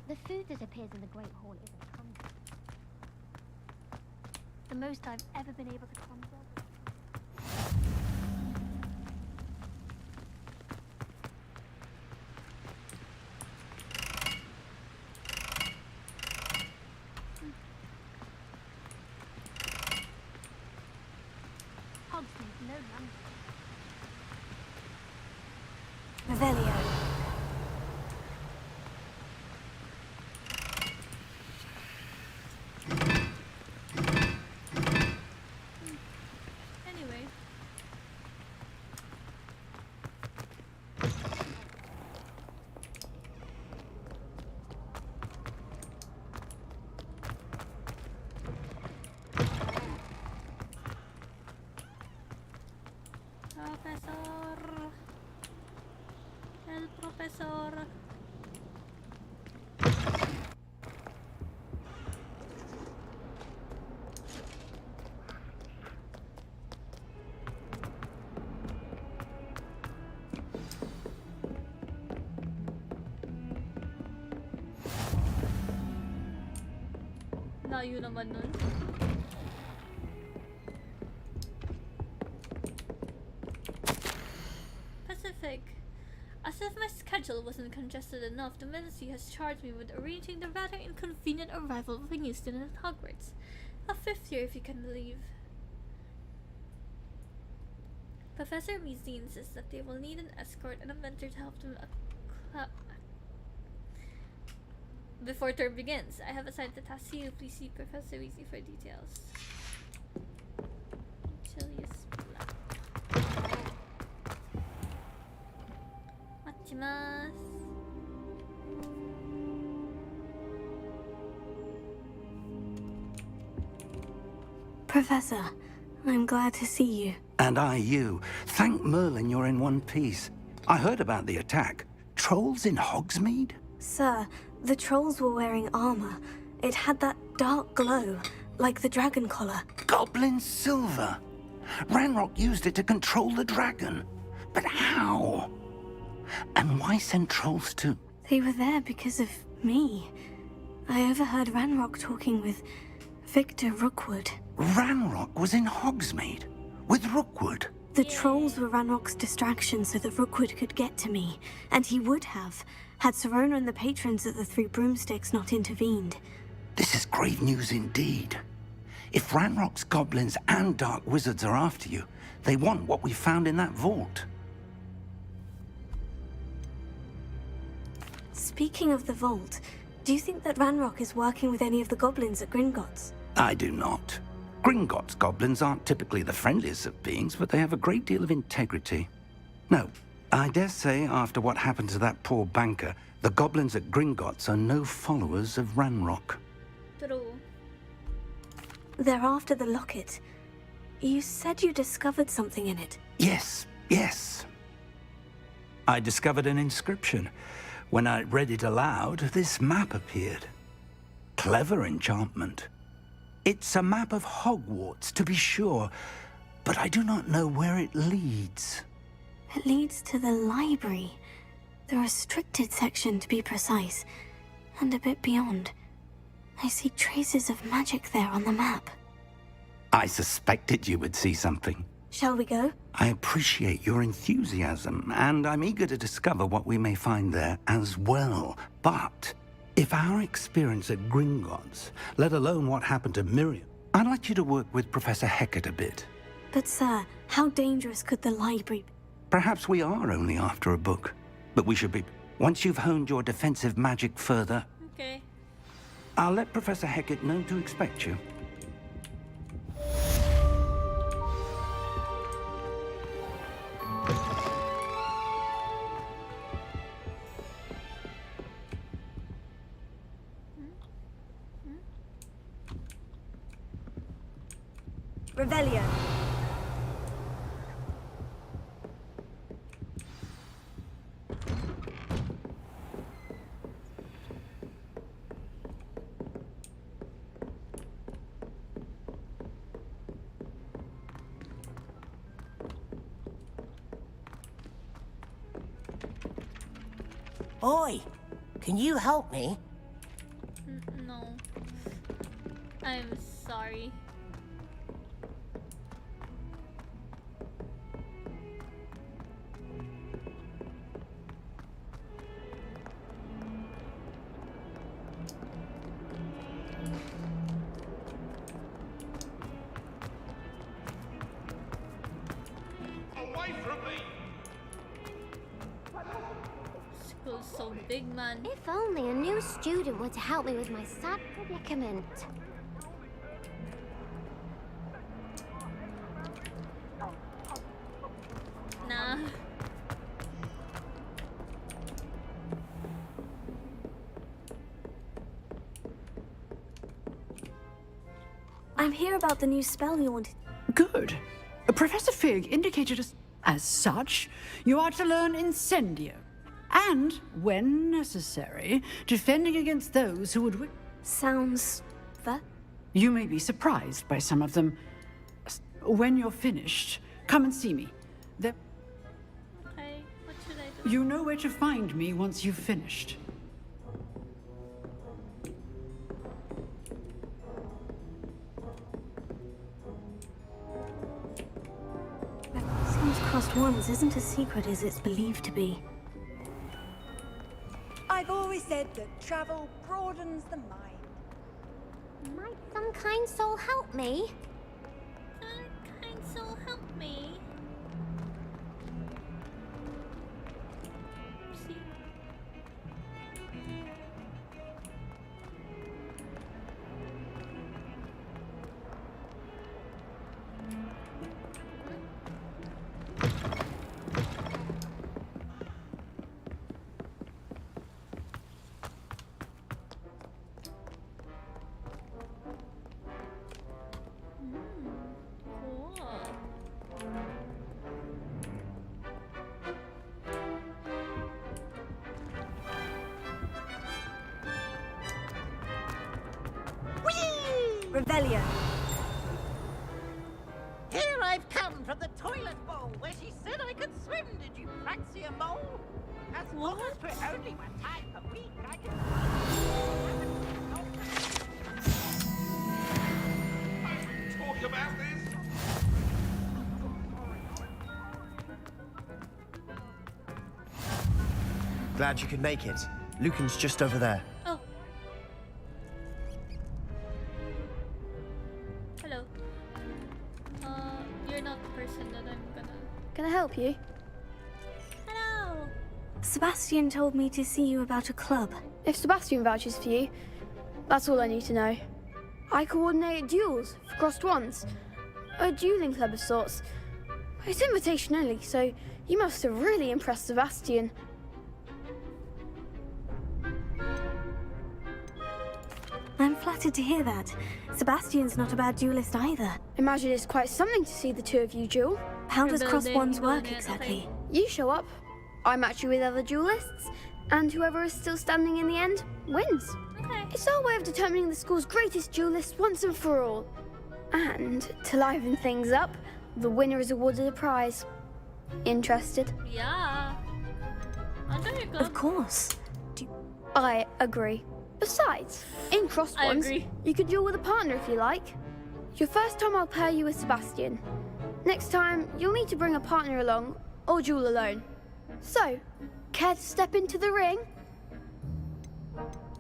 The food that appears in the Great Hall isn't comfort. The most I've ever been able to conjure. Hogsmeade, no London. Revelio. Anyway. Professor. El profesor. Layo naman nun. Pacific. As if my schedule wasn't congested enough, the ministry has charged me with arranging the rather inconvenient arrival of a new student at Hogwarts. A 5th year, if you can believe. Professor Weasley insists that they will need an escort and a mentor to help them before term begins. I have assigned the task to you. Please see Professor Weasley for details. Chilius Black. Machimasu. Professor, I'm glad to see you. And I you. Thank Merlin you're in one piece. I heard about the attack. Trolls in Hogsmeade? Sir, the trolls were wearing armor. It had that dark glow, like the dragon collar. Goblin silver. Ranrock used it to control the dragon. But how? And why send trolls to? They were there because of Me? I overheard Ranrock talking with Victor Rookwood. Ranrock was in Hogsmeade with Rookwood. The trolls were Ranrock's distraction so that Rookwood could get to me, and he would have, had Serona and the patrons at the Three Broomsticks not intervened. This is grave news indeed. If Ranrock's goblins and dark wizards are after you, they want what we found in that vault. Speaking of the vault, do you think that Ranrock is working with any of the goblins at Gringotts? I do not. Gringotts goblins aren't typically the friendliest of beings, but they have a great deal of integrity. No, I dare say after what happened to that poor banker, the goblins at Gringotts are no followers of Ranrock. True. They're after the locket. You said you discovered something in it. Yes, yes. I discovered an inscription. When I read it aloud, this map appeared. Clever enchantment. It's a map of Hogwarts, to be sure, but I do not know where it leads. It leads to the library. The restricted section, to be precise, and a bit beyond. I see traces of magic there on the map. I suspected you would see something. Shall we go? I appreciate your enthusiasm, and I'm eager to discover what we may find there as well. But if our experience at Gringotts, let alone what happened to Miriam, I'd like you to work with Professor Hecat a bit. But sir, how dangerous could the library be? Perhaps we are only after a book, but we should be. Once you've honed your defensive magic further, okay, I'll let Professor Hecat know to expect you. Revelio. Oi, can you help me? No. I'm sorry. Away from me! School's so big, man. If only a new student were to help me with my sad predicament. Nah. I'm here about the new spell you wanted. Good. Professor Fig indicated as such, you are to learn Incendio. And, when necessary, defending against those who would... Sounds... that? You may be surprised by some of them. When you're finished, come and see me. Okay, what should I do? You know where to find me once you've finished. Seems crossed ones isn't as secret as it's believed to be. I've always said that travel broadens the mind. Might some kind soul help me? Kind soul, help me. See. Revelio. Here I've come from the toilet bowl where she said I could swim. Did you praxia mole? As long as we're only one time per week, I can... Glad you could make it. Lucan's just over there. Oh. Hello. You're not the person that I'm gonna... Can I help you? Hello. Sebastian told me to see you about a club. If Sebastian vouches for you, that's all I need to know. I coordinate duels for crossed wands. A dueling club of sorts. It's invitation only, so you must have really impressed Sebastian. I'm flattered to hear that. Sebastian's not a bad duelist either. Imagine it's quite something to see the two of you duel. How does cross wands work exactly? You show up, I match you with other duelists, and whoever is still standing in the end wins. Okay. It's our way of determining the school's greatest duelist once and for all. And to liven things up, the winner is awarded a prize. Interested? Yeah. I'll join your club. Of course. I agree. Besides, in crossed I wands, agree. you can duel with a partner if you like. Your first time I'll pair you with Sebastian. Next time, you'll need to bring a partner along, or duel alone. So, care to step into the ring?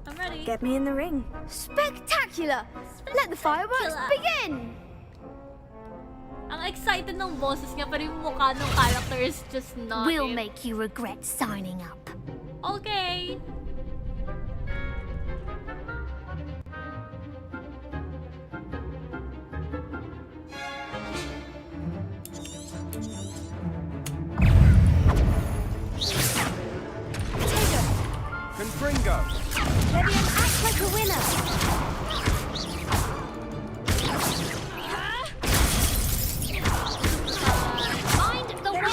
I'm ready. Get me in the ring. Spectacular! Let the fireworks begin! Ang excited ng boses niya, pero yung mukha ng character is just not We'll it. make you regret signing up. Okay. Confringo! Levian, act like a winner! Mind the one!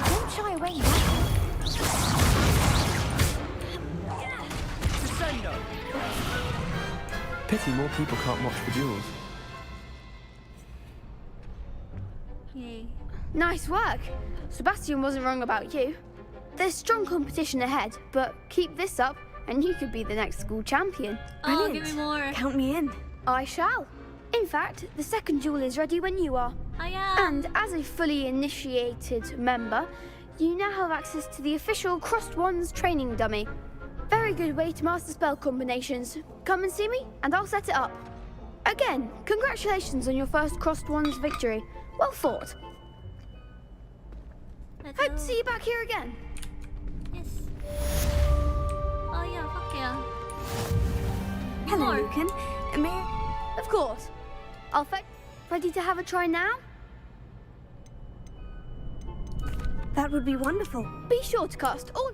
Don't shy away now. Crescendo! Pity more people can't watch the duels. Yay. Nice work. Sebastian wasn't wrong about you. There's strong competition ahead, but keep this up and you could be the next school champion. Oh, give me more. Count me in. I shall. In fact, the second duel is ready when you are. I am. And as a fully initiated member, you now have access to the official Crossed Wands training dummy. Very good way to master spell combinations. Come and see me, and I'll set it up. Again, congratulations on your first Crossed Wands victory. Well fought. Hope to see you back here again. Yes. Oh yeah, fuck yeah. Hello, More. Lucan. Of course. I'll ready to have a try now? That would be wonderful. Be sure to cast all...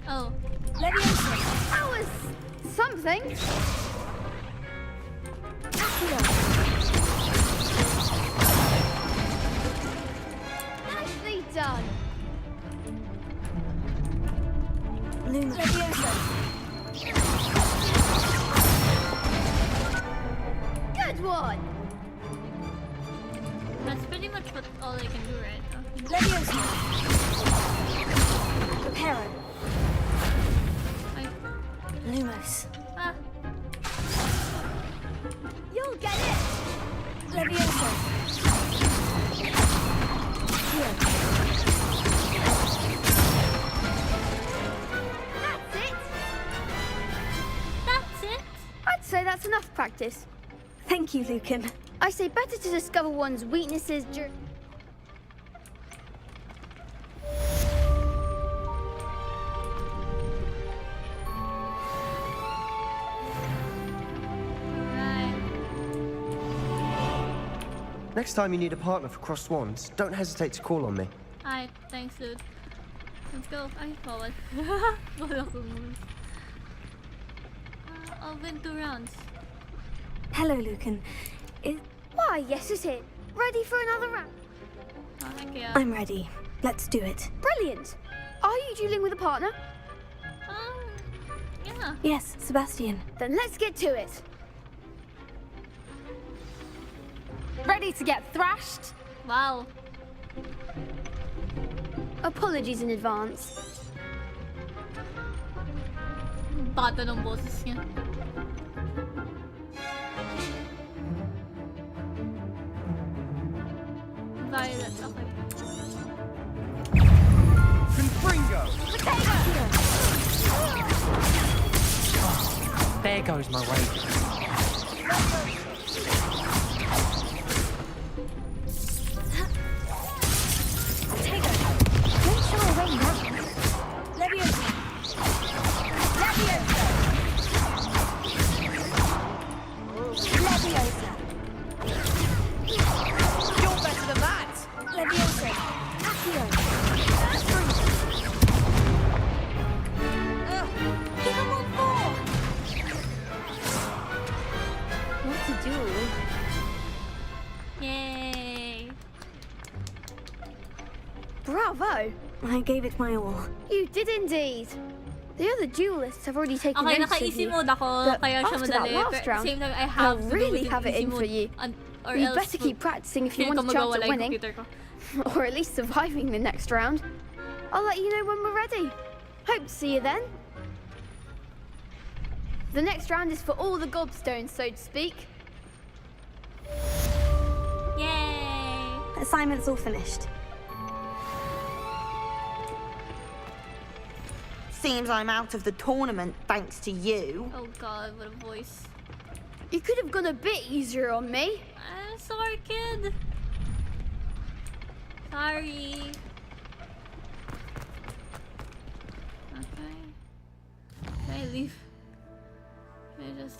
Oh. Leviosa. That was something. Nicely done. Luma. Leviosa. Good one. That's pretty much what all I can do, right? Leviosa. Preparo. Lumos. Ah. You'll get it. Leviosa. Here. That's it. That's it? I'd say that's enough practice. Thank you, Lucan. I say better to discover one's weaknesses during... Next time you need a partner for Crossed Wands, don't hesitate to call on me. Alright, thanks, dude. Let's go. Ay, bawal. Wala akong moves. I'll win 2 rounds. Hello, Lucan. Why, yes, it's it. Ready for another round? Oh, thank you. I'm ready. Let's do it. Brilliant. Are you dueling with a partner? Yeah. Yes, Sebastian. Then let's get to it. Ready to get thrashed? Wow. Apologies in advance. Bata ng boses niya. Violet. Okay. Confringo! There goes my way. Yay! Bravo! I gave it my all. You did indeed. The other duelists have already taken Okay, notice of naka-easy you. mode ako, But kaya siya after that madali. last But at the round, same time, I I'll have to really do have it easy in for mode. you. Or You'd else better keep practicing if you feeling want ko a chance magawala at yung winning. computer ko. Or at least surviving the next round. I'll let you know when we're ready. Hope to see you then. The next round is for all the gobstones, so to speak. Yay! Assignment's all finished. Seems I'm out of the tournament thanks to you. Oh god, what a voice. You could have gone a bit easier on me. I'm sorry, kid. Sorry. Okay. Can I leave? Can I just...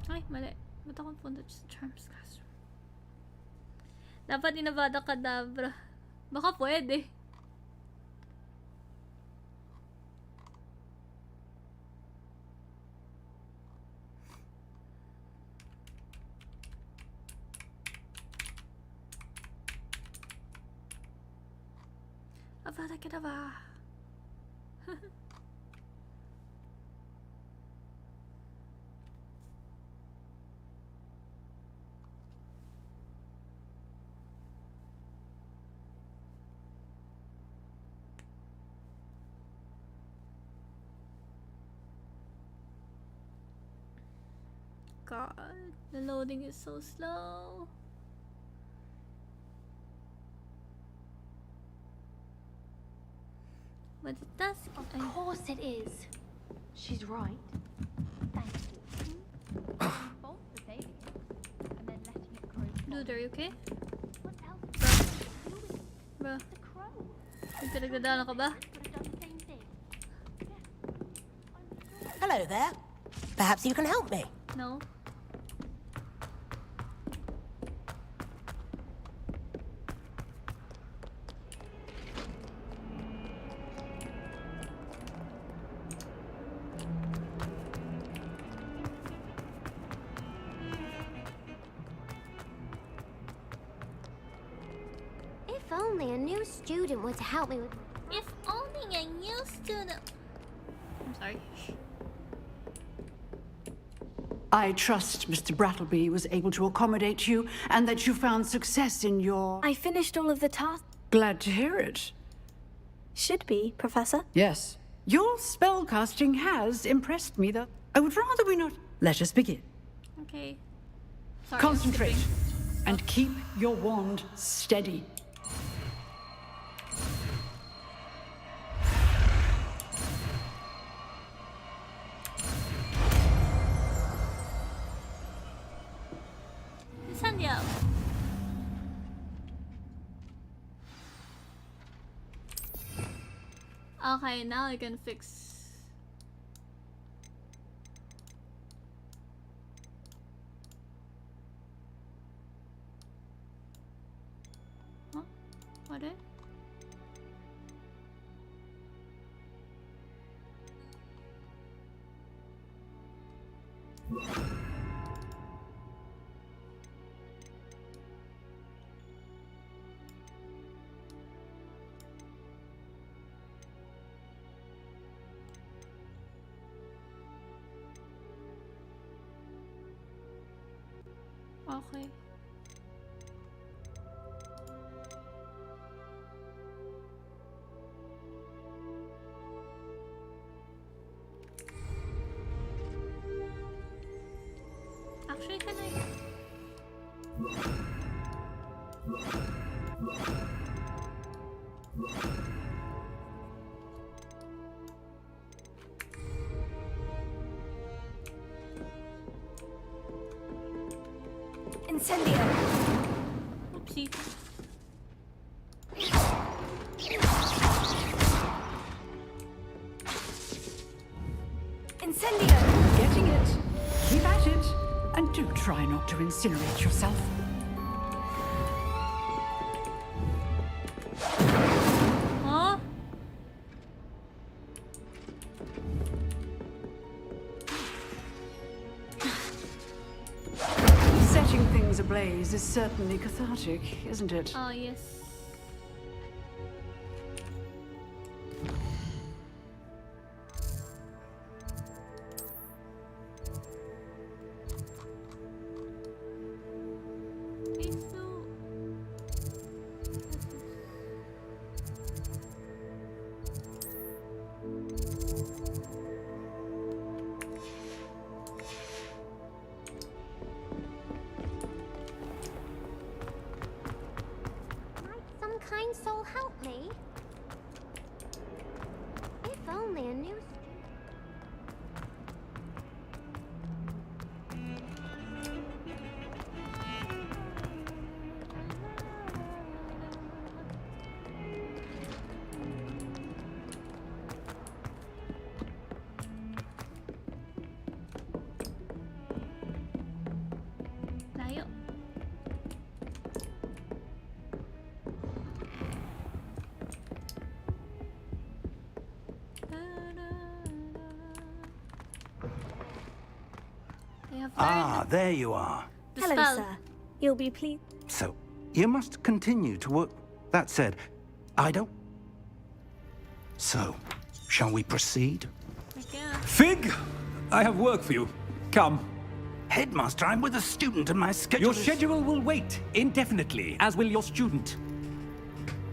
Ay, mali. Ba't ako punta sa Charms Classroom? Dapat inabada kadabra. Baka pwede. Avada Kedavra. God, the loading is so slow. But it does. Of course it is. She's right. Thank you. Dude, are you okay? Bro. Nagdadala ka ba? Hello there. Perhaps you can help me. No. If only a new student were to help me with... If only a new student... I'm sorry. I trust Mr. Brattleby was able to accommodate you and that you found success in your... I finished all of the tasks. Glad to hear it. Should be, Professor. Yes. Your spellcasting has impressed me, though. I would rather we not... Let us begin. Okay. Sorry, Concentrate and keep your wand steady. Sanya. Okay, now I can fix. Huh? What it? Okay. Incendio. Oopsie. Incendio. Getting it. Keep at it. And do try not to incinerate yourself. Huh? Setting things ablaze is certainly cathartic, isn't it? Oh, yes. Might some kind soul help me? If only a new Layo. They have Ah, there you are. the Hello, spell. sir. You'll be pleased. So, you must continue to work. That said, I don't... So, shall we proceed? Fig! I have work for you. Come. Headmaster, I'm with a student and my schedule Your schedule will wait indefinitely, as will your student.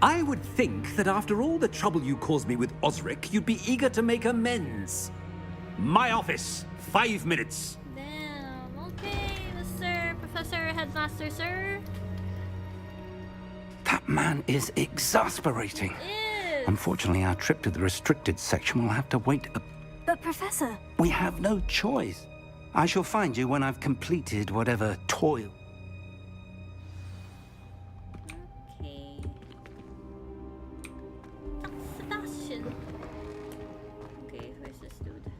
I would think that after all the trouble you caused me with Osric, you'd be eager to make amends. My office, 5 minutes. Damn. Okay, Mr. Professor, Headmaster, sir. That man is exasperating. Is. Unfortunately, our trip to the restricted section will have to wait. But, Professor, We have no choice. I shall find you when I've completed whatever toil. Okay. Sebastian. Okay, where's this dude?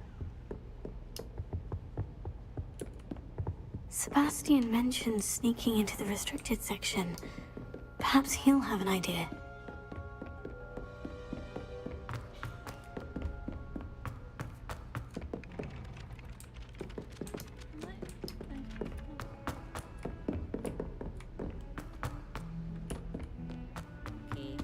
Sebastian mentioned sneaking into the restricted section. Perhaps he'll have an idea. Okay.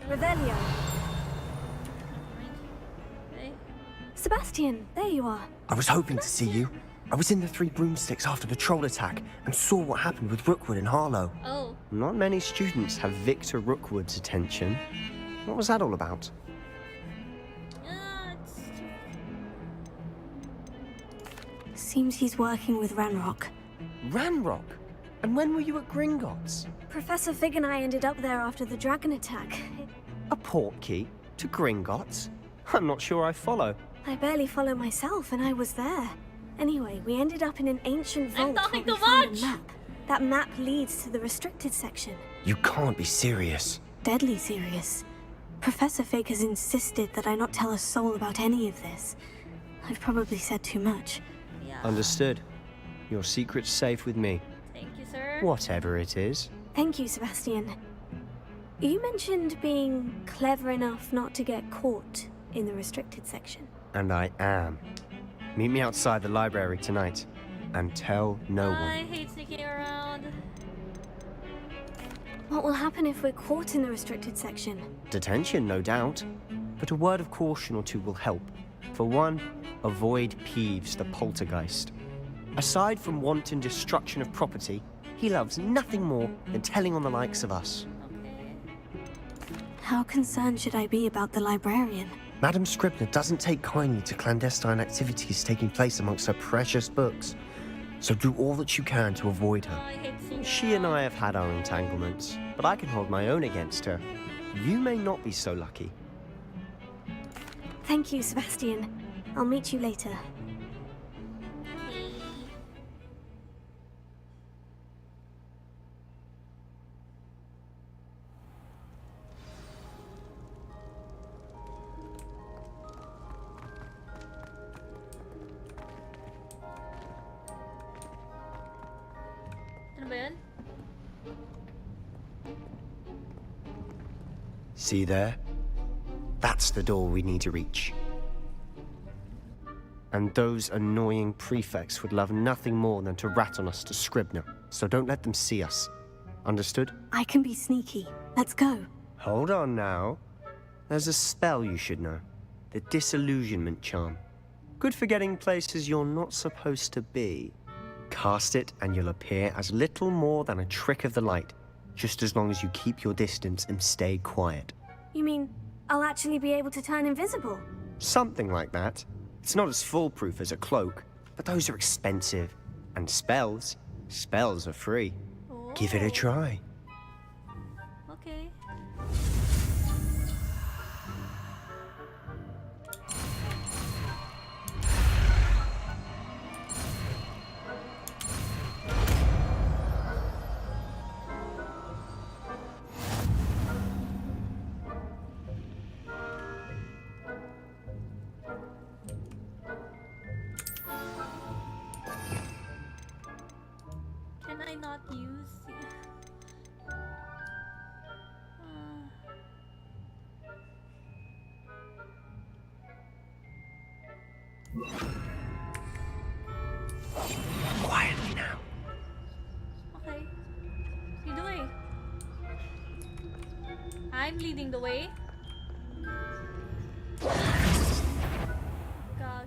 Revelio. Okay. Sebastian, there you are. I was hoping to see you. I was in the Three Broomsticks after the troll attack and saw what happened with Rookwood and Harlow. Oh. Not many students have Victor Rookwood's attention. What was that all about? Seems he's working with Ranrock. Ranrock? And when were you at Gringotts? Professor Fig and I ended up there after the dragon attack. A portkey to Gringotts? I'm not sure I follow. I barely follow myself, and I was there. Anyway, we ended up in an ancient vault talking where we too found much! a map. That map leads to the restricted section. You can't be serious. Deadly serious. Professor Fig has insisted that I not tell a soul about any of this. I've probably said too much. Understood. Your secret's safe with me. Thank you, sir. Whatever it is. Thank you, Sebastian. You mentioned being clever enough not to get caught in the restricted section. And I am. Meet me outside the library tonight. And tell no one. I hate sneaking around. What will happen if we're caught in the restricted section? Detention, no doubt. But a word of caution or two will help. For one, avoid Peeves, the poltergeist. Aside from wanton destruction of property, he loves nothing more than telling on the likes of us. How concerned should I be about the librarian? Madam Scribner doesn't take kindly to clandestine activities taking place amongst her precious books. So do all that you can to avoid her. I hate seeing She and I have had our entanglements, but I can hold my own against her. You may not be so lucky. Thank you, Sebastian. I'll meet you later. Ano ba yan? See there? That's the door we need to reach. And those annoying prefects would love nothing more than to rat on us to Scribner, so don't let them see us. Understood? I can be sneaky. Let's go. Hold on now. There's a spell you should know. The Disillusionment Charm. Good for getting places you're not supposed to be. Cast it and you'll appear as little more than a trick of the light, just as long as you keep your distance and stay quiet. You mean I'll actually be able to turn invisible? Something like that. It's not as foolproof as a cloak, but those are expensive. And spells are free. Give it a try. Okay. Can I not use Quietly now. Okay. Lead the way. I'm leading the way. God.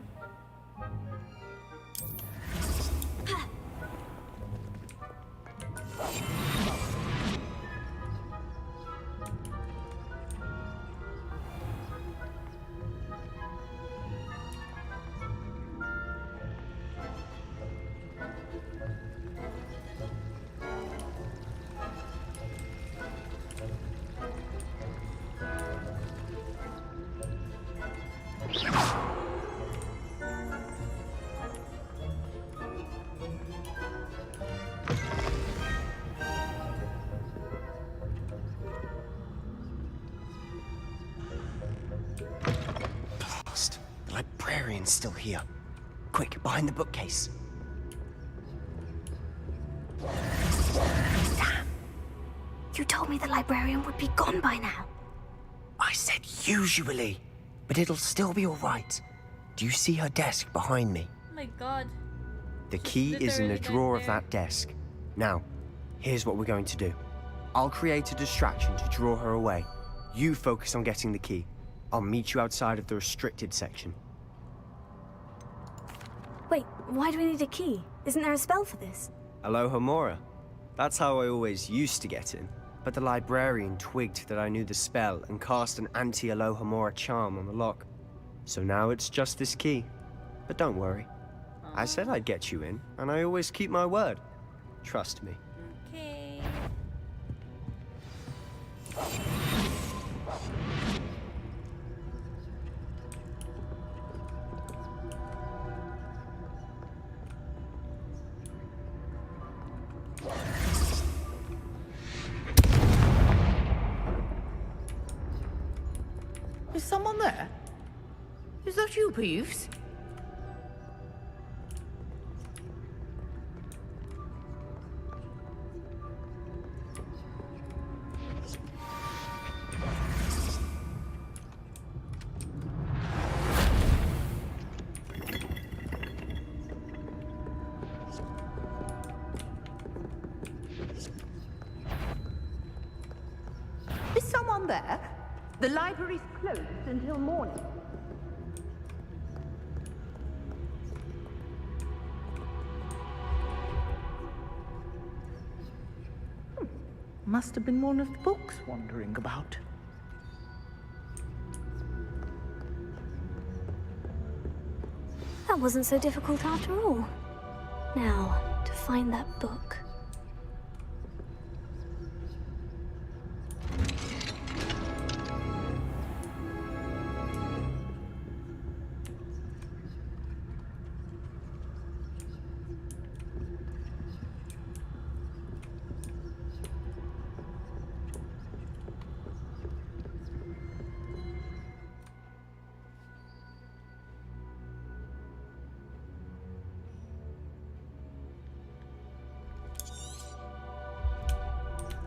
Blast. The librarian's still here. Quick, behind the bookcase. Damn. You told me the librarian would be gone by now. I said usually, but it'll still be all right. Do you see her desk behind me? Oh my god. The key is in the literally drawer right of there. that desk. Now, here's what we're going to do. I'll create a distraction to draw her away. You focus on getting the key. I'll meet you outside of the restricted section. Wait, why do we need a key? Isn't there a spell for this? Alohomora. That's how I always used to get in. But the librarian twigged that I knew the spell and cast an anti-Alohomora charm on the lock. So now it's just this key. But don't worry. I said I'd get you in, and I always keep my word. Trust me. Okay. Is someone there? Is that you, Peeves? Is someone there? The library's closed until morning. Must have been one of the books wandering about. That wasn't so difficult after all. Now, to find that book.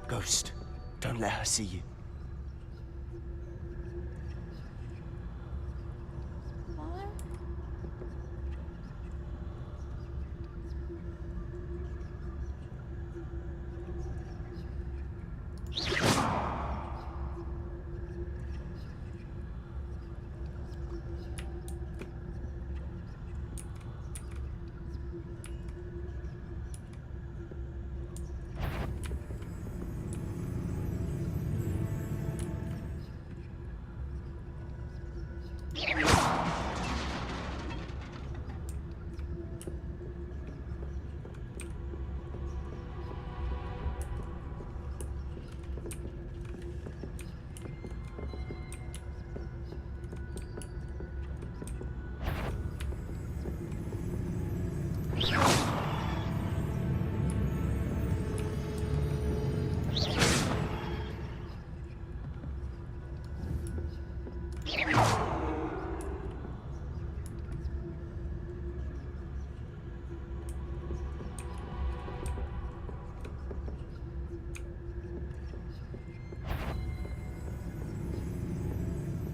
Ghost, don't let her see you.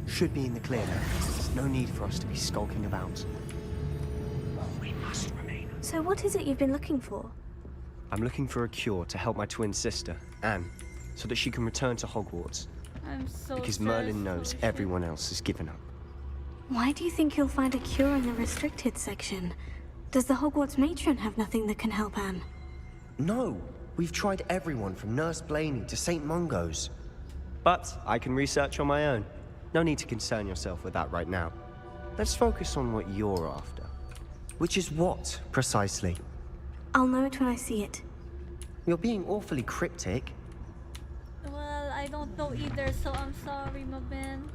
Should be in the clear now. There's no need for us to be skulking about. We must remain. So what is it you've been looking for? I'm looking for a cure to help my twin sister, Anne, so that she can return to Hogwarts. I'm so Because sad. Merlin knows everyone else has given up. Why do you think you'll find a cure in the restricted section? Does the Hogwarts matron have nothing that can help Anne? No, we've tried everyone from Nurse Blaney to St. Mungo's. But I can research on my own. No need to concern yourself with that right now. Let's focus on what you're after. Which is what, precisely? I'll know it when I see it. You're being awfully cryptic. Well, I don't know either, so I'm sorry, my man.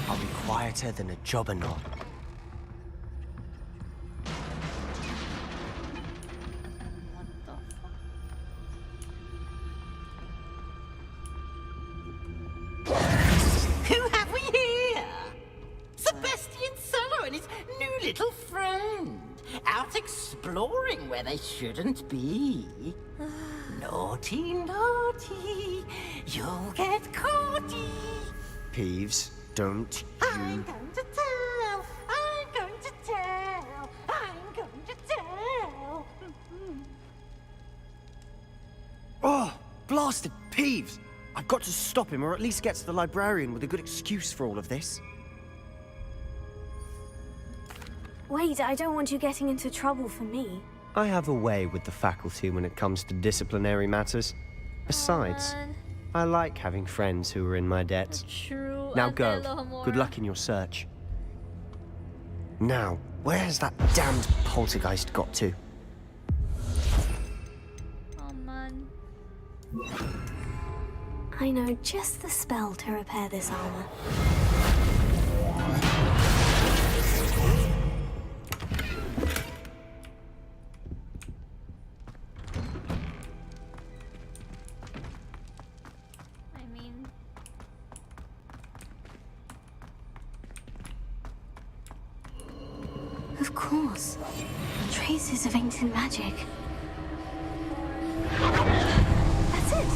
I'll be quieter than a jobberknock. Who have we here? Sebastian Sallow and his new little friend. Out exploring where they shouldn't be. Naughty, naughty. You'll get caughty. Peeves, don't I'm going to tell. I'm going to tell. I'm going to tell. Oh, blasted Peeves! I've got to stop him, or at least get to the librarian with a good excuse for all of this. Wait, I don't want you getting into trouble for me. I have a way with the faculty when it comes to disciplinary matters. Besides, I like having friends who are in my debt. True. Now go. Good luck in your search. Now, where has that damned poltergeist got to? Oh man. I know just the spell to repair this armor. I mean... Of course. Traces of ancient magic. That's it!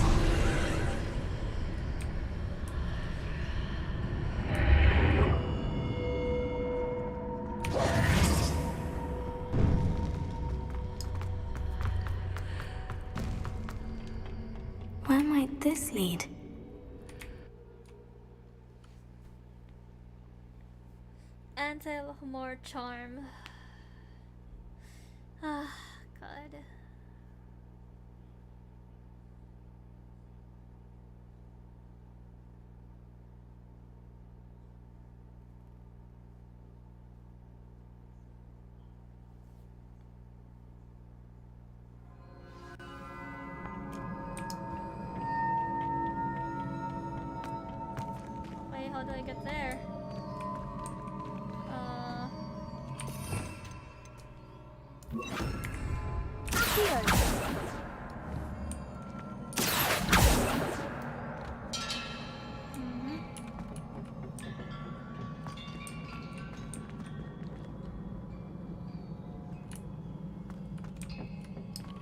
Where might this lead? Anti-Lahmore charm. Ah, God. do I get there?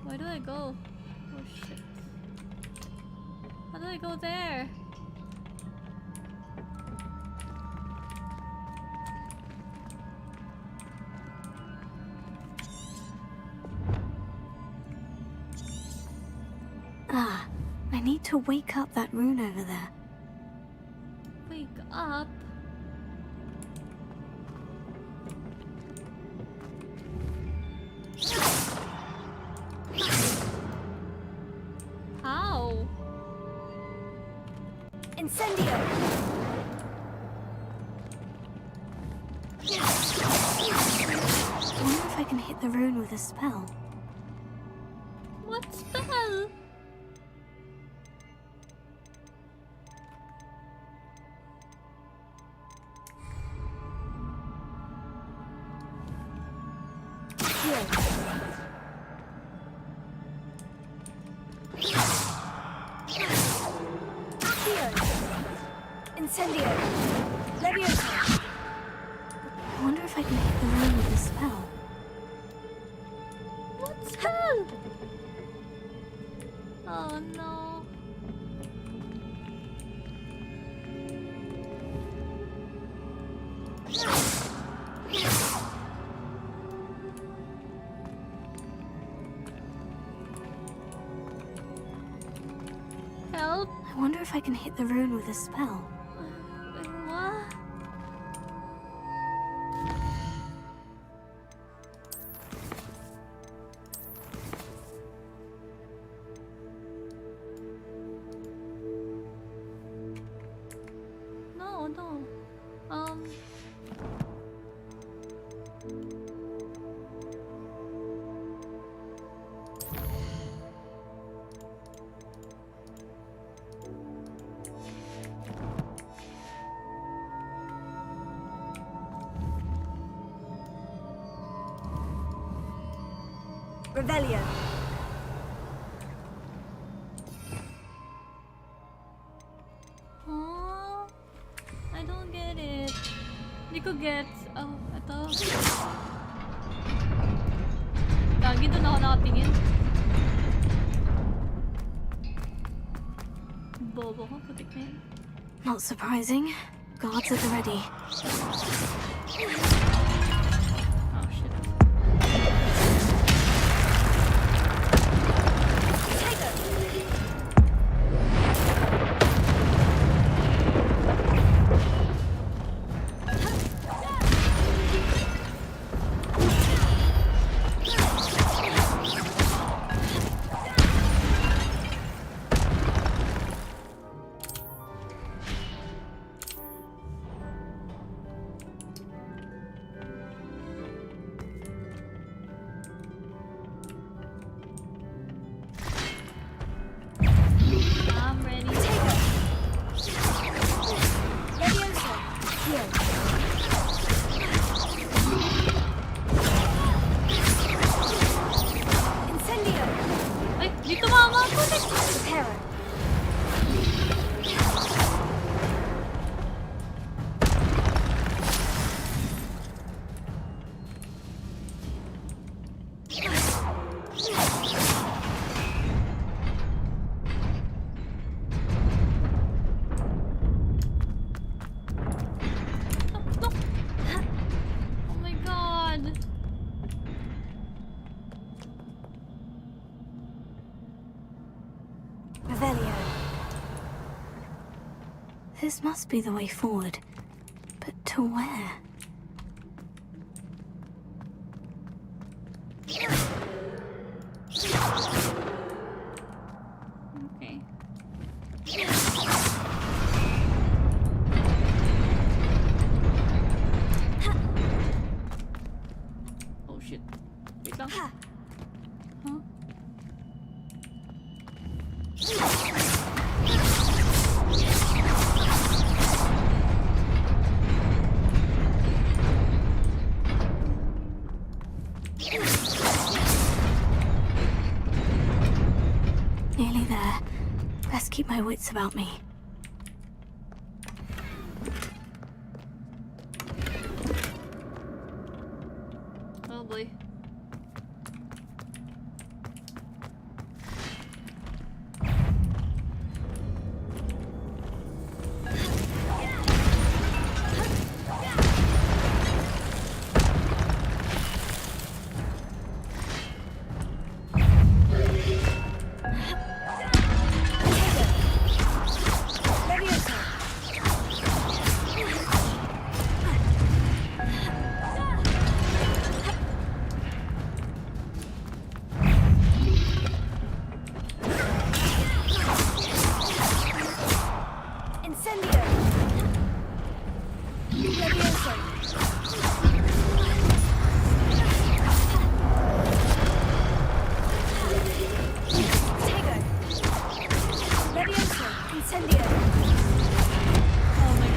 Where do I go? Oh shit. How do I go there? Ah, I need to wake up that rune over there. Wake up? How? Incendio! I wonder if I can hit the rune with a spell. What spell? Incendio! Leviosa! I wonder if I can hit the rune with a spell. What spell? Oh no. Help. I wonder if I can hit the rune with a spell. What? No, no. Revelio. Oh, I don't get it. Hindi ko gets. Oh, ito. Gagi, doon ako nakatingin. Bobo ko, putik na yun. Not surprising. Guards at the ready. Oh shit. I'm ready. Leviosa. Heal. Incendio. Ay, di tumama ako. Reparo. Oh my god. Revelio. This must be the way forward. But to where? Okay. Oh shit. Wait lang. Huh? keep my wits about me. Oh boy.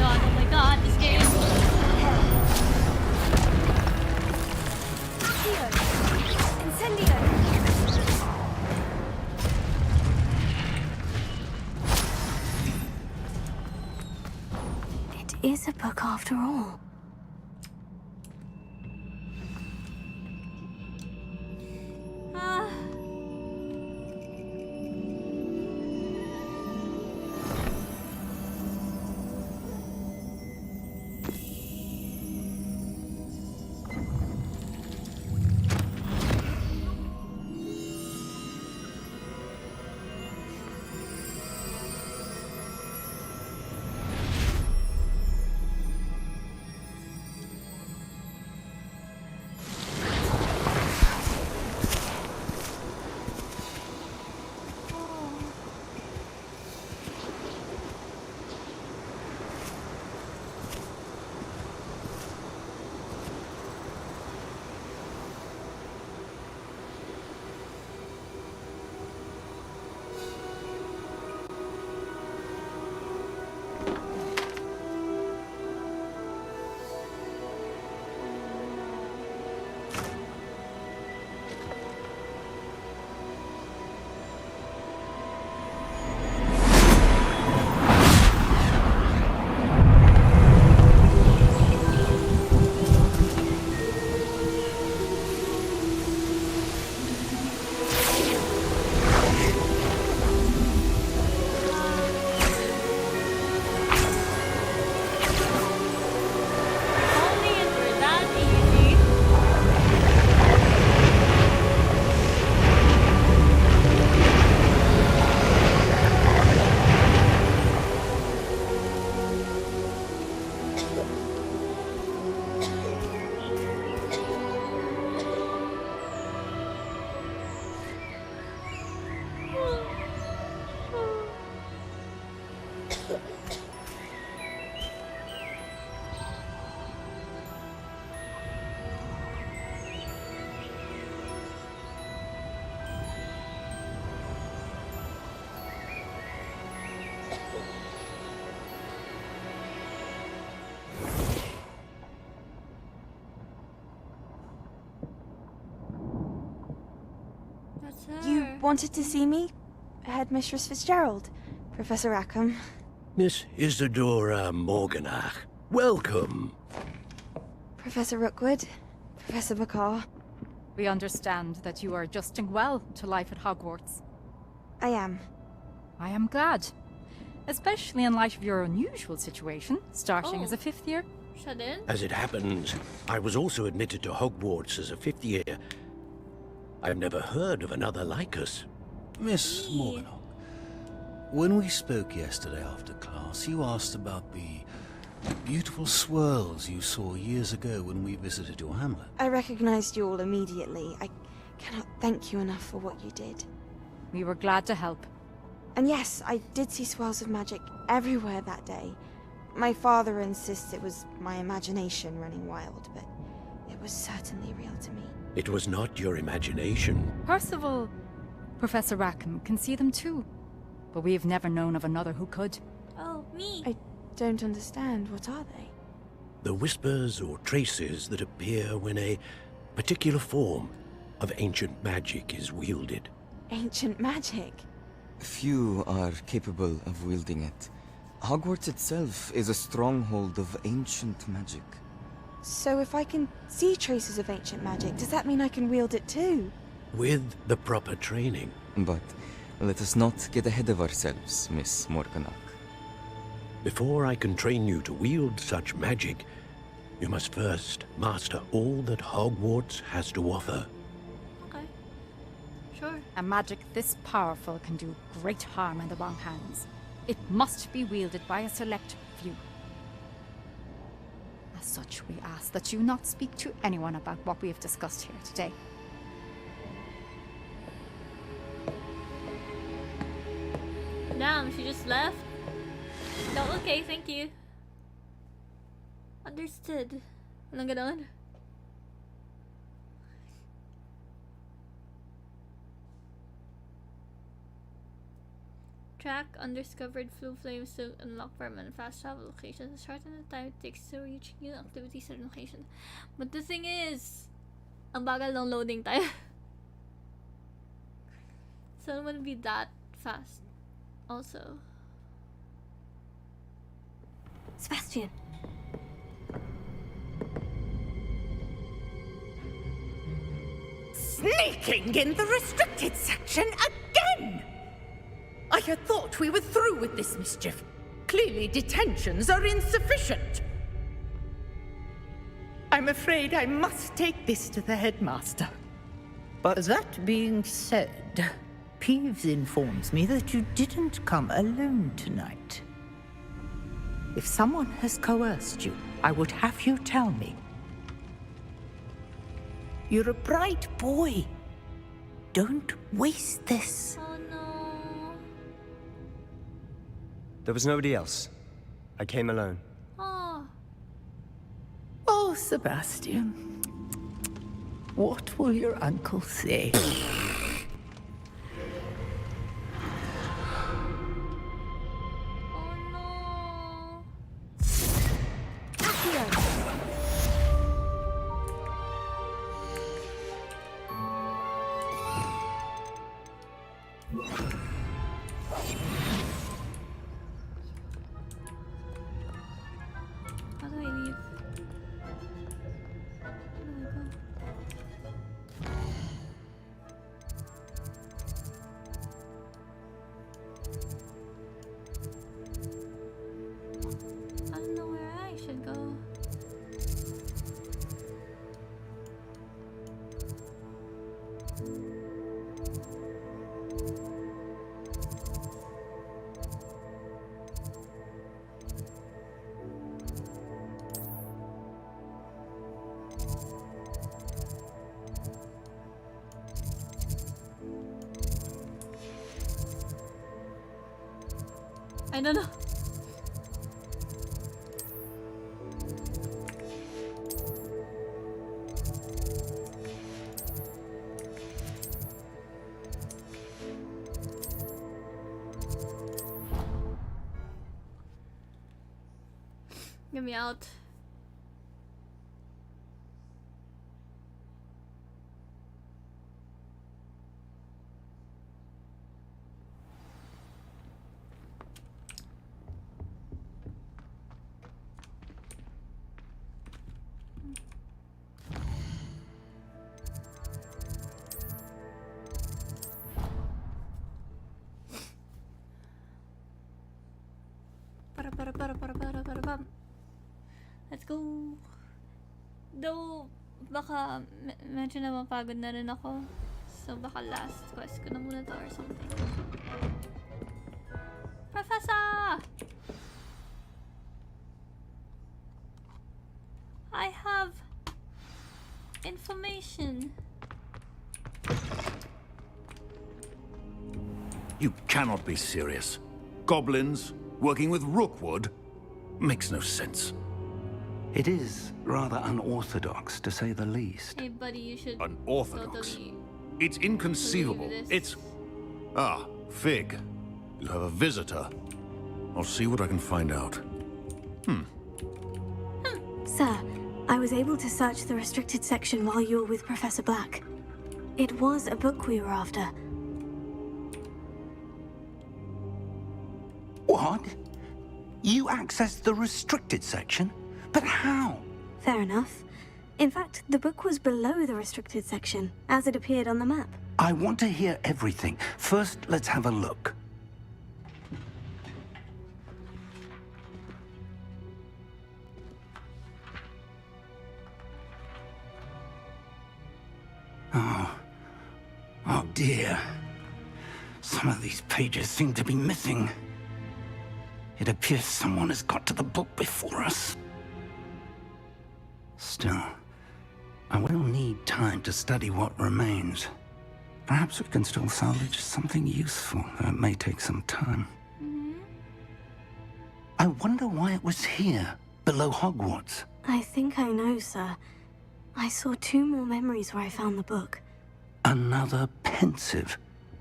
Oh my god, this game. It is a book after all. You wanted to see me? Headmistress Fitzgerald? Professor Rackham? Miss Isadora Morganach, welcome. Professor Rookwood? Professor Bakar? We understand that you are adjusting well to life at Hogwarts. I am. I am glad. Especially in light of your unusual situation, starting as a 5th year. Shut in. As it happens, I was also admitted to Hogwarts as a 5th year. I've never heard of another like us. Miss Morganach, when we spoke yesterday after class, you asked about the beautiful swirls you saw years ago when we visited your hamlet. I recognized you all immediately. I cannot thank you enough for what you did. We were glad to help. And yes, I did see swirls of magic everywhere that day. My father insists it was my imagination running wild, but it was certainly real to me. It was not your imagination. Percival, Professor Rackham can see them too. But we have never known of another who could. Oh, me. I don't understand. What are they? The whispers or traces that appear when a particular form of ancient magic is wielded. Ancient magic? Few are capable of wielding it. Hogwarts itself is a stronghold of ancient magic. So if I can see traces of ancient magic, does that mean I can wield it too? With the proper training. But let us not get ahead of ourselves, Miss Morganach. Before I can train you to wield such magic, you must first master all that Hogwarts has to offer. Okay. Sure. A magic this powerful can do great harm in the wrong hands. It must be wielded by a select few. As such, we ask that you not speak to anyone about what we have discussed here today. Damn, she just left? No, okay, thank you. Understood. Walang ganon? Track undiscovered flue flames to unlock permanent fast travel locations. Shorten the time it takes to reach new activities and locations. But the thing is, ang bagal ng loading time. So it wouldn't be that fast. Also. Sebastian. Sneaking in the restricted section again! I had thought we were through with this mischief. Clearly detentions are insufficient. I'm afraid I must take this to the headmaster. But that being said, Peeves informs me that you didn't come alone tonight. If someone has coerced you, I would have you tell me. You're a bright boy. Don't waste this. Oh no. There was nobody else. I came alone. Oh. Oh, Sebastian. What will your uncle say? How do I leave? I don't know where I should go. I don't know. Get me out. Let's go. Though, baka medyo na mapagod na rin ako. So, baka last quest ko na muna to or something. Professor! I have information. You cannot be serious. Goblins working with Rookwood? Makes no sense. It is rather unorthodox, to say the least. Hey buddy, you should Unorthodox? totally It's inconceivable. believe this. It's... Ah, Fig. You have a visitor. I'll see what I can find out. Sir, I was able to search the restricted section while you were with Professor Black. It was a book we were after. What? You accessed the restricted section? But how? Fair enough. In fact, the book was below the restricted section, as it appeared on the map. I want to hear everything. First, let's have a look. Oh dear. Some of these pages seem to be missing. It appears someone has got to the book before us. Still, I will need time to study what remains. Perhaps we can still salvage something useful, though it may take some time. I wonder why it was here, below Hogwarts. I think I know, sir. I saw 2 more memories where I found the book. Another pensive.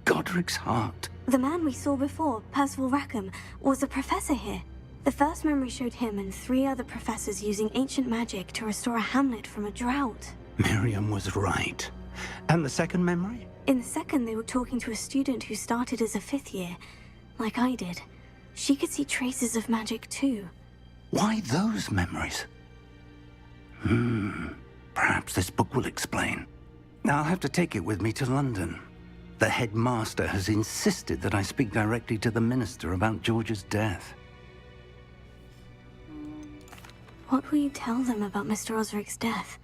Godric's heart. The man we saw before, Percival Rackham, was a professor here. The first memory showed him and 3 other professors using ancient magic to restore a hamlet from a drought. Miriam was right. And the second memory? In the second, they were talking to a student who started as a 5th year, like I did. She could see traces of magic too. Why those memories? Perhaps this book will explain. I'll have to take it with me to London. The headmaster has insisted that I speak directly to the minister about George's death. What will you tell them about Mr. Osric's death?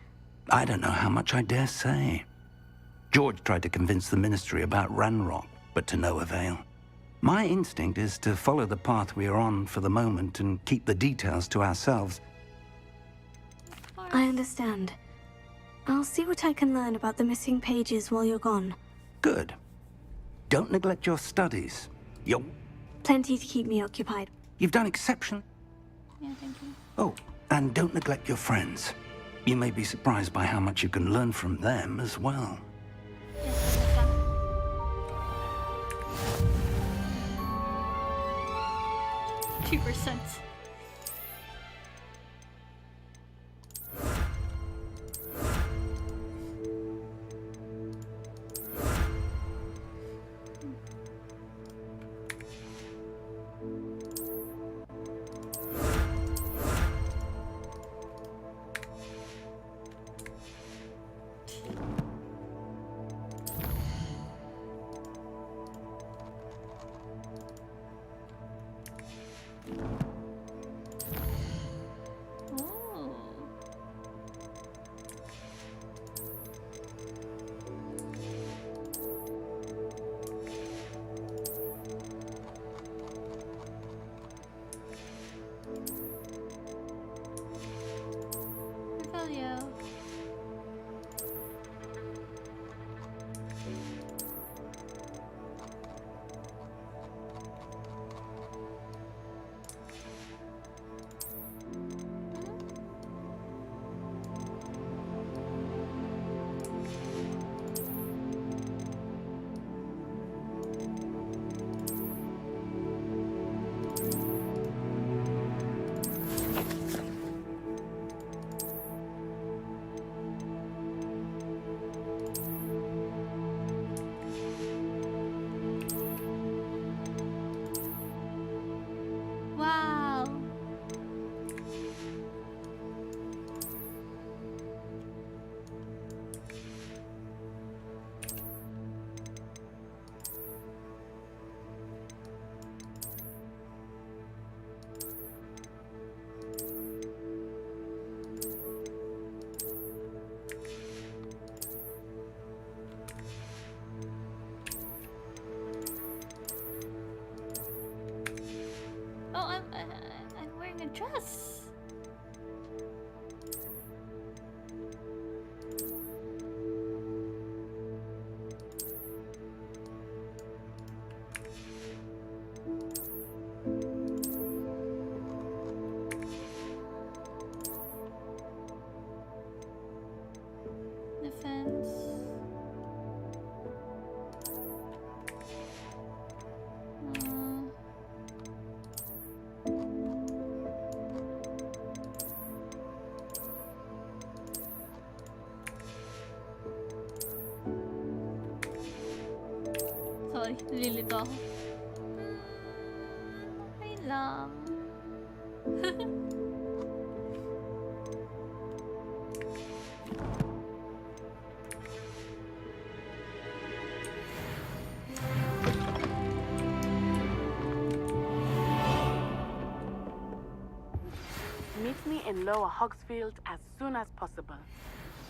I don't know how much I dare say. George tried to convince the ministry about Ranrock, but to no avail. My instinct is to follow the path we are on for the moment and keep the details to ourselves. I understand. I'll see what I can learn about the missing pages while you're gone. Good. Don't neglect your studies. Plenty to keep me occupied. You've done exception. Yeah, thank you. Oh, and don't neglect your friends. You may be surprised by how much you can learn from them as well. 2%. I'm wearing a dress. Defense. Sorry, nalilito ako. Okay lang. Lower Hogsfield as soon as possible.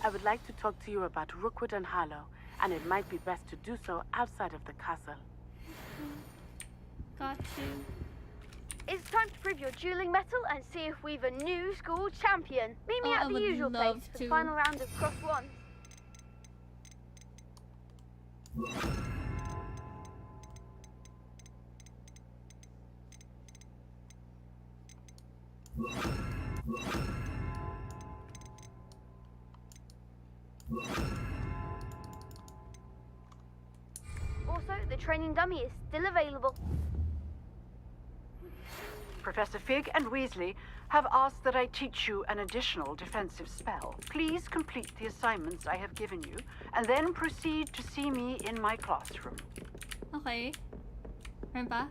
I would like to talk to you about Rookwood and Harlow, and it might be best to do so outside of the castle. Got you. It's time to prove your dueling mettle and see if we've a new school champion. Meet me Oh, at I the would usual love place for to. the final round of Cross Wands. Also, the training dummy is still available. Professor Fig and Weasley have asked that I teach you an additional defensive spell. Please complete the assignments I have given you, and then proceed to see me in my classroom. Okay. Meron pa?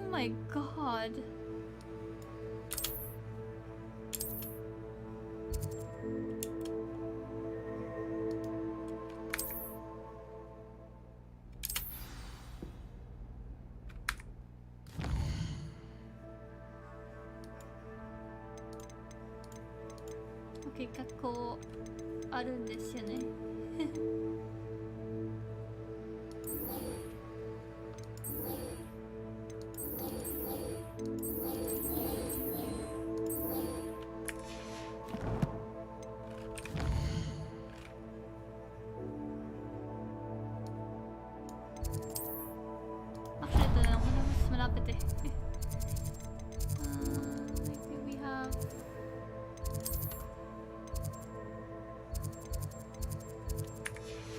Oh my god. Okay, 結構あるんですよね。Actually, ito na. Mas malapit eh. I think we have...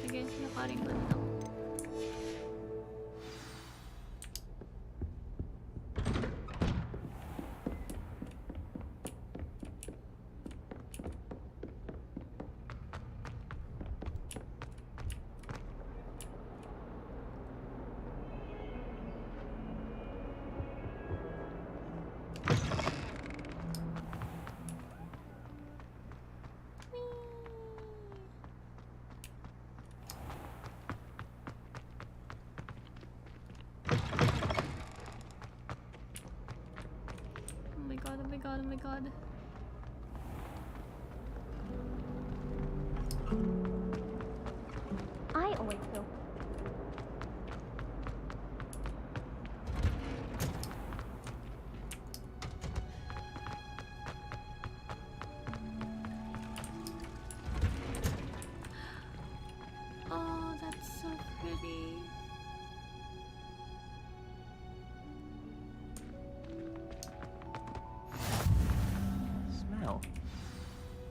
Sige, nakaring ko na lang. Oh my god, oh my god, oh my god. I always feel. Oh, that's so pretty. Smell.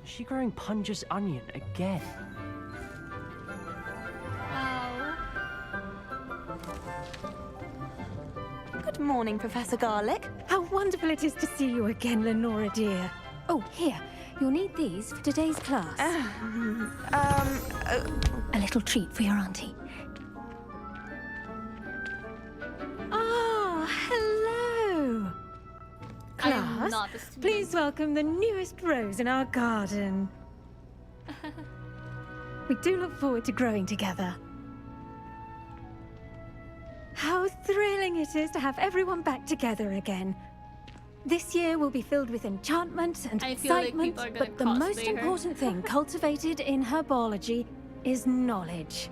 Is she growing Punja's onion again? Good morning, Professor Garlick. How wonderful it is to see you again, Lenora dear. Oh, here. You'll need these for today's class. A little treat for your auntie. Oh, hello. I am Class, not a student. please welcome the newest rose in our garden. We do look forward to growing together. How thrilling it is to have everyone back together again. This year will be filled with enchantment and I feel like excitement, people are gonna but the most cosplay her. important thing cultivated in herbology is knowledge.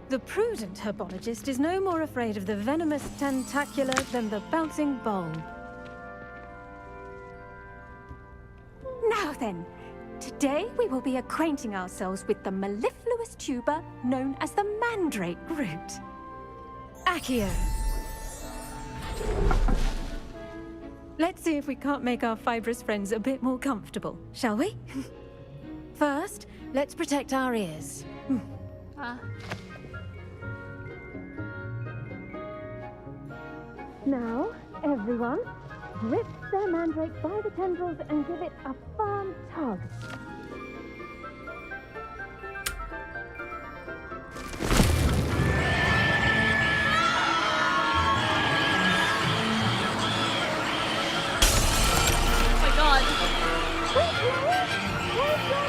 The prudent herbologist is no more afraid of the venomous tentacular than the bouncing bulb. Now then, today we will be acquainting ourselves with the mellifluous tuber known as the mandrake root. Accio. Let's see if we can't make our fibrous friends a bit more comfortable, shall we? First, let's protect our ears. Now, everyone, grip their mandrake by the tendrils and give it a firm tug. Oh my god. Wait,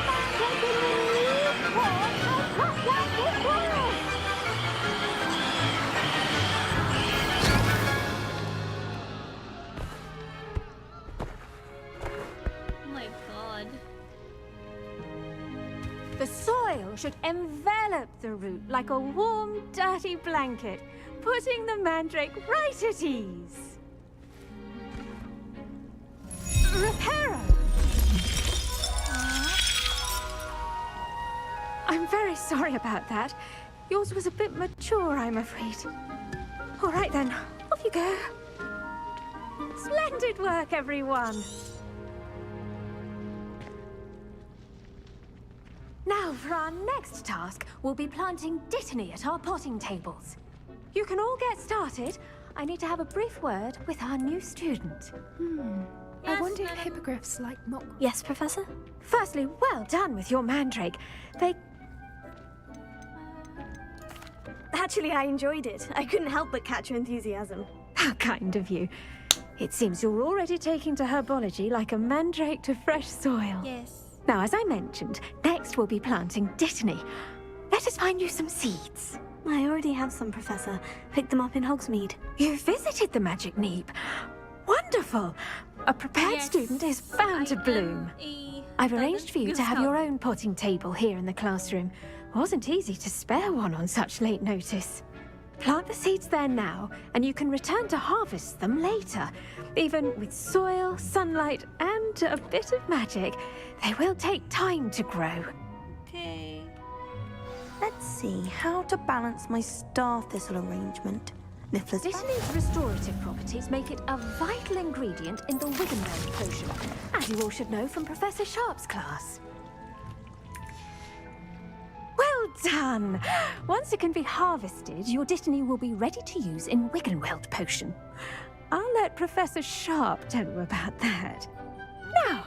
The soil should envelop the root like a warm, dirty blanket, putting the mandrake right at ease. Reparo! I'm very sorry about that. Yours was a bit mature, I'm afraid. All right then, off you go. Splendid work, everyone. Now, for our next task, we'll be planting dittany at our potting tables. You can all get started. I need to have a brief word with our new student. I wonder if hippogriffs like mock. Yes, Professor? Firstly, well done with your mandrake. Actually, I enjoyed it. I couldn't help but catch your enthusiasm. How kind of you. It seems you're already taking to herbology like a mandrake to fresh soil. Yes. Now, as I mentioned, next we'll be planting dittany. Let us find you some seeds. I already have some, Professor. Picked them up in Hogsmeade. You visited the Magic Neep. Wonderful! A prepared student is bound to bloom. I've arranged for you to have your own potting table here in the classroom. Wasn't easy to spare one on such late notice. Plant the seeds there now, and you can return to harvest them later. Even with soil, sunlight, and a bit of magic, they will take time to grow. Okay. Let's see how to balance my star thistle arrangement. Niffler's Dittany's restorative properties make it a vital ingredient in the Wiggenweld potion, as you all should know from Professor Sharp's class. Well done! Once it can be harvested, your dittany will be ready to use in Wiggenweld potion. I'll let Professor Sharp tell you about that. Now,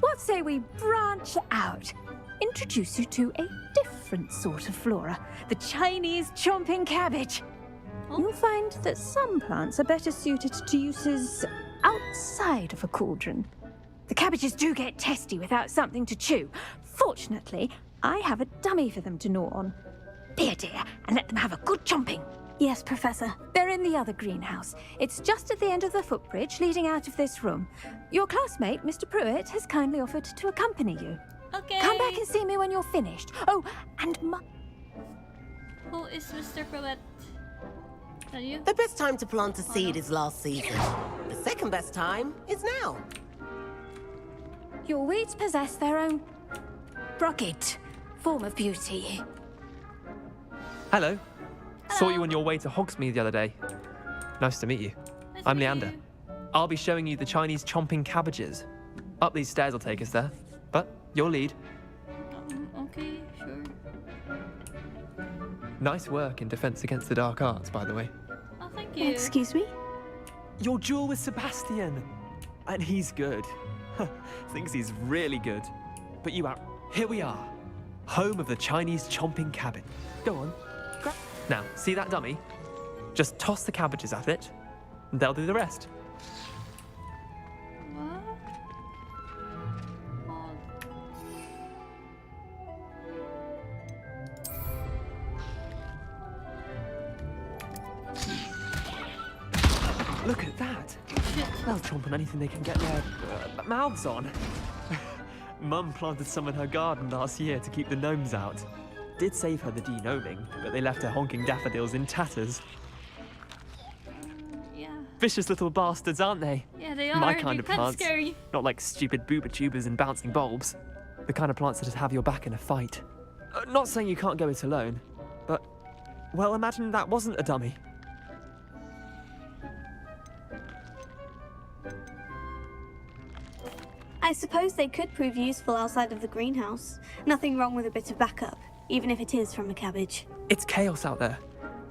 what say we branch out? Introduce you to a different sort of flora, the Chinese chomping cabbage. You'll find that some plants are better suited to uses outside of a cauldron. The cabbages do get testy without something to chew. Fortunately, I have a dummy for them to gnaw on. Be a dear and let them have a good chomping. Yes, Professor. They're in the other greenhouse. It's just at the end of the footbridge leading out of this room. Your classmate, Mr. Pruitt, has kindly offered to accompany you. Okay. Come back and see me when you're finished. Oh, and Who is Mr. Pruitt? Are you? The best time to plant a seed is last season. The second best time is now. Your weeds possess their own rugged form of beauty. Hello. Saw you on your way to Hogsmeade the other day. Nice to meet you. I'm Leander. I'll be showing you the Chinese chomping cabbages. Up these stairs will take us there. But your lead. Okay, sure. Nice work in Defense Against the Dark Arts, by the way. Oh, thank you. Excuse me? Your duel with Sebastian. And he's good. Thinks he's really good. But you are. Here we are. Home of the Chinese chomping cabbage. Go on. Now, see that dummy? Just toss the cabbages at it, and they'll do the rest. Look at that. They'll chomp on anything they can get their mouths on. Mum planted some in her garden last year to keep the gnomes out. Did save her the de-gnoming, but they left her honking daffodils in tatters. Yeah. Vicious little bastards, aren't they? Yeah, they are. My kind They of can plants. scare you. Not like stupid booba tubers and bouncing bulbs. The kind of plants that have your back in a fight. Not saying you can't go it alone, but, well, imagine that wasn't a dummy. I suppose they could prove useful outside of the greenhouse. Nothing wrong with a bit of backup, even if it is from a cabbage. It's chaos out there.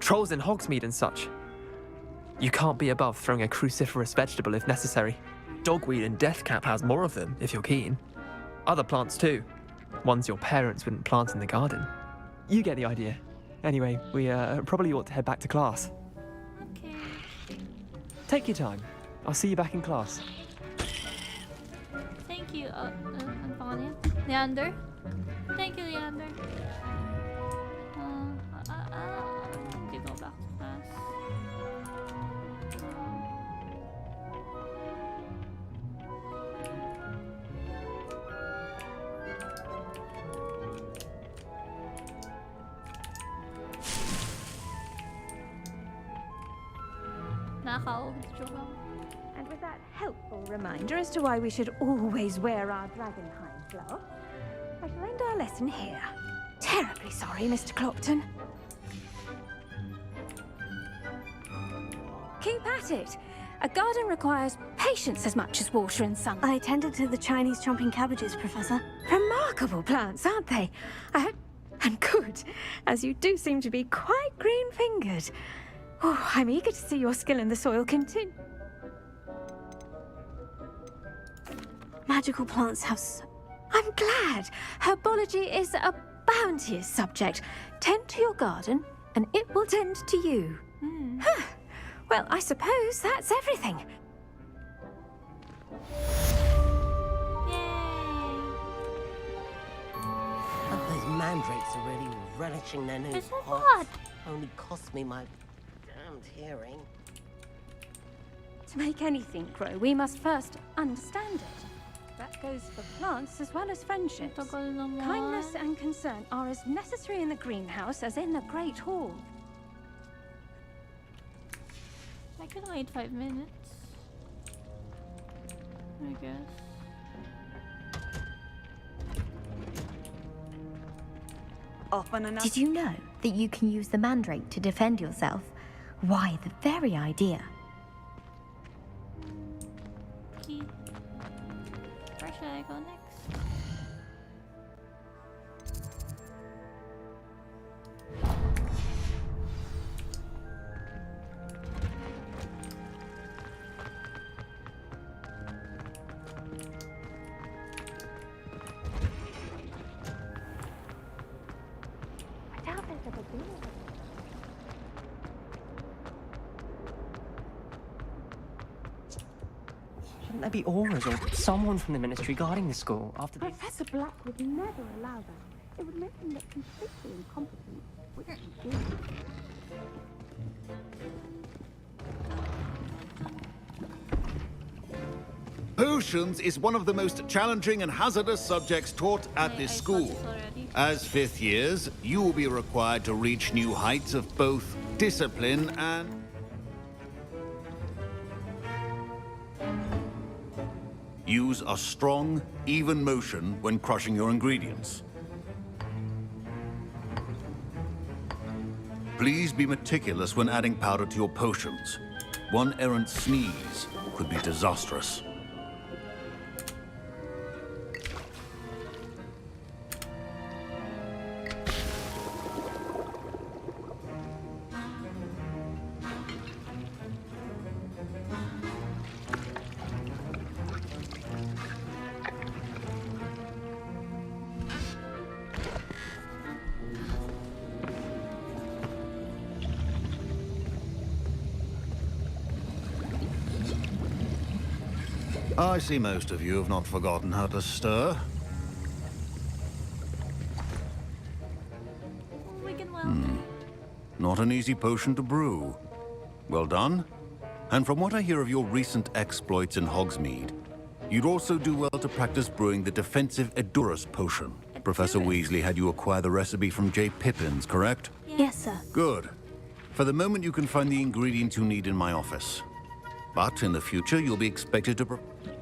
Trolls in Hogsmeade and such. You can't be above throwing a cruciferous vegetable if necessary. Dogweed and deathcap has more of them, if you're keen. Other plants too. Ones your parents wouldn't plant in the garden. You get the idea. Anyway, we probably ought to head back to class. Okay. Take your time. I'll see you back in class. Thank you, Antonia. Leander. Thank you, Leander. Okay, go back to class. nanakaw. Joke lang. And with that helpful reminder as to why we should always wear our dragonhide glove, I shall end our lesson here. Terribly sorry, Mr. Clopton. Keep at it. A garden requires patience as much as water and sun. I tended to the Chinese chomping cabbages, Professor. Remarkable plants, aren't they? And good, as you do seem to be quite green-fingered. Oh, I'm eager to see your skill in the soil continue. Magical plants have I'm glad. Herbology is a bounteous subject. Tend to your garden, and it will tend to you. Well, I suppose that's everything. Those mandrakes are really relishing their new It's a pots. lot. Only cost me my damned hearing. To make anything grow, we must first understand it. That goes for plants as well as friendships. Kindness and concern are as necessary in the greenhouse as in the Great Hall. I can wait 5 minutes. I guess. Did you know that you can use the mandrake to defend yourself? Why, the very idea. Key. Where should I go next? Shouldn't there be auras or someone from the ministry guarding the school after these... Professor Black would never allow that. It would make him look completely incompetent, which he did. Potions is one of the most challenging and hazardous subjects taught at this school. As 5th years, you will be required to reach new heights of both discipline and... Use a strong, even motion when crushing your ingredients. Please be meticulous when adding powder to your potions. One errant sneeze could be disastrous. I see most of you have not forgotten how to stir. Not an easy potion to brew. Well done. And from what I hear of your recent exploits in Hogsmeade, you'd also do well to practice brewing the defensive Edurus potion. Professor Weasley had you acquire the recipe from J. Pippins, correct? Yes, sir. Good. For the moment, you can find the ingredients you need in my office. But in the future, you'll be expected to...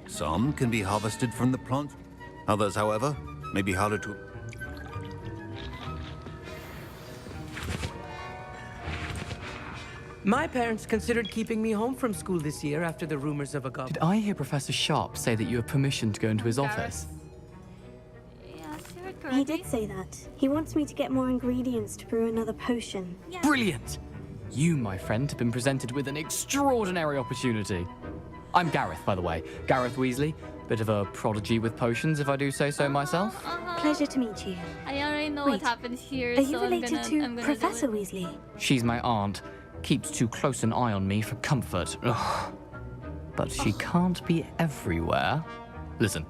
Some can be harvested from the plant. Others, however, may be harder to... My parents considered keeping me home from school this year after the rumors of a goblin. Did I hear Professor Sharp say that you have permission to go into his office? He did say that. He wants me to get more ingredients to brew another potion. Brilliant! You, my friend, have been presented with an extraordinary opportunity. I'm Gareth, by the way. Gareth Weasley. Bit of a prodigy with potions, if I do say so myself. Pleasure to meet you. I already know what happens here, Are you so related I'm to gonna Professor do it. Weasley? She's my aunt. Keeps too close an eye on me for comfort. Ugh. But she can't be everywhere. Listen,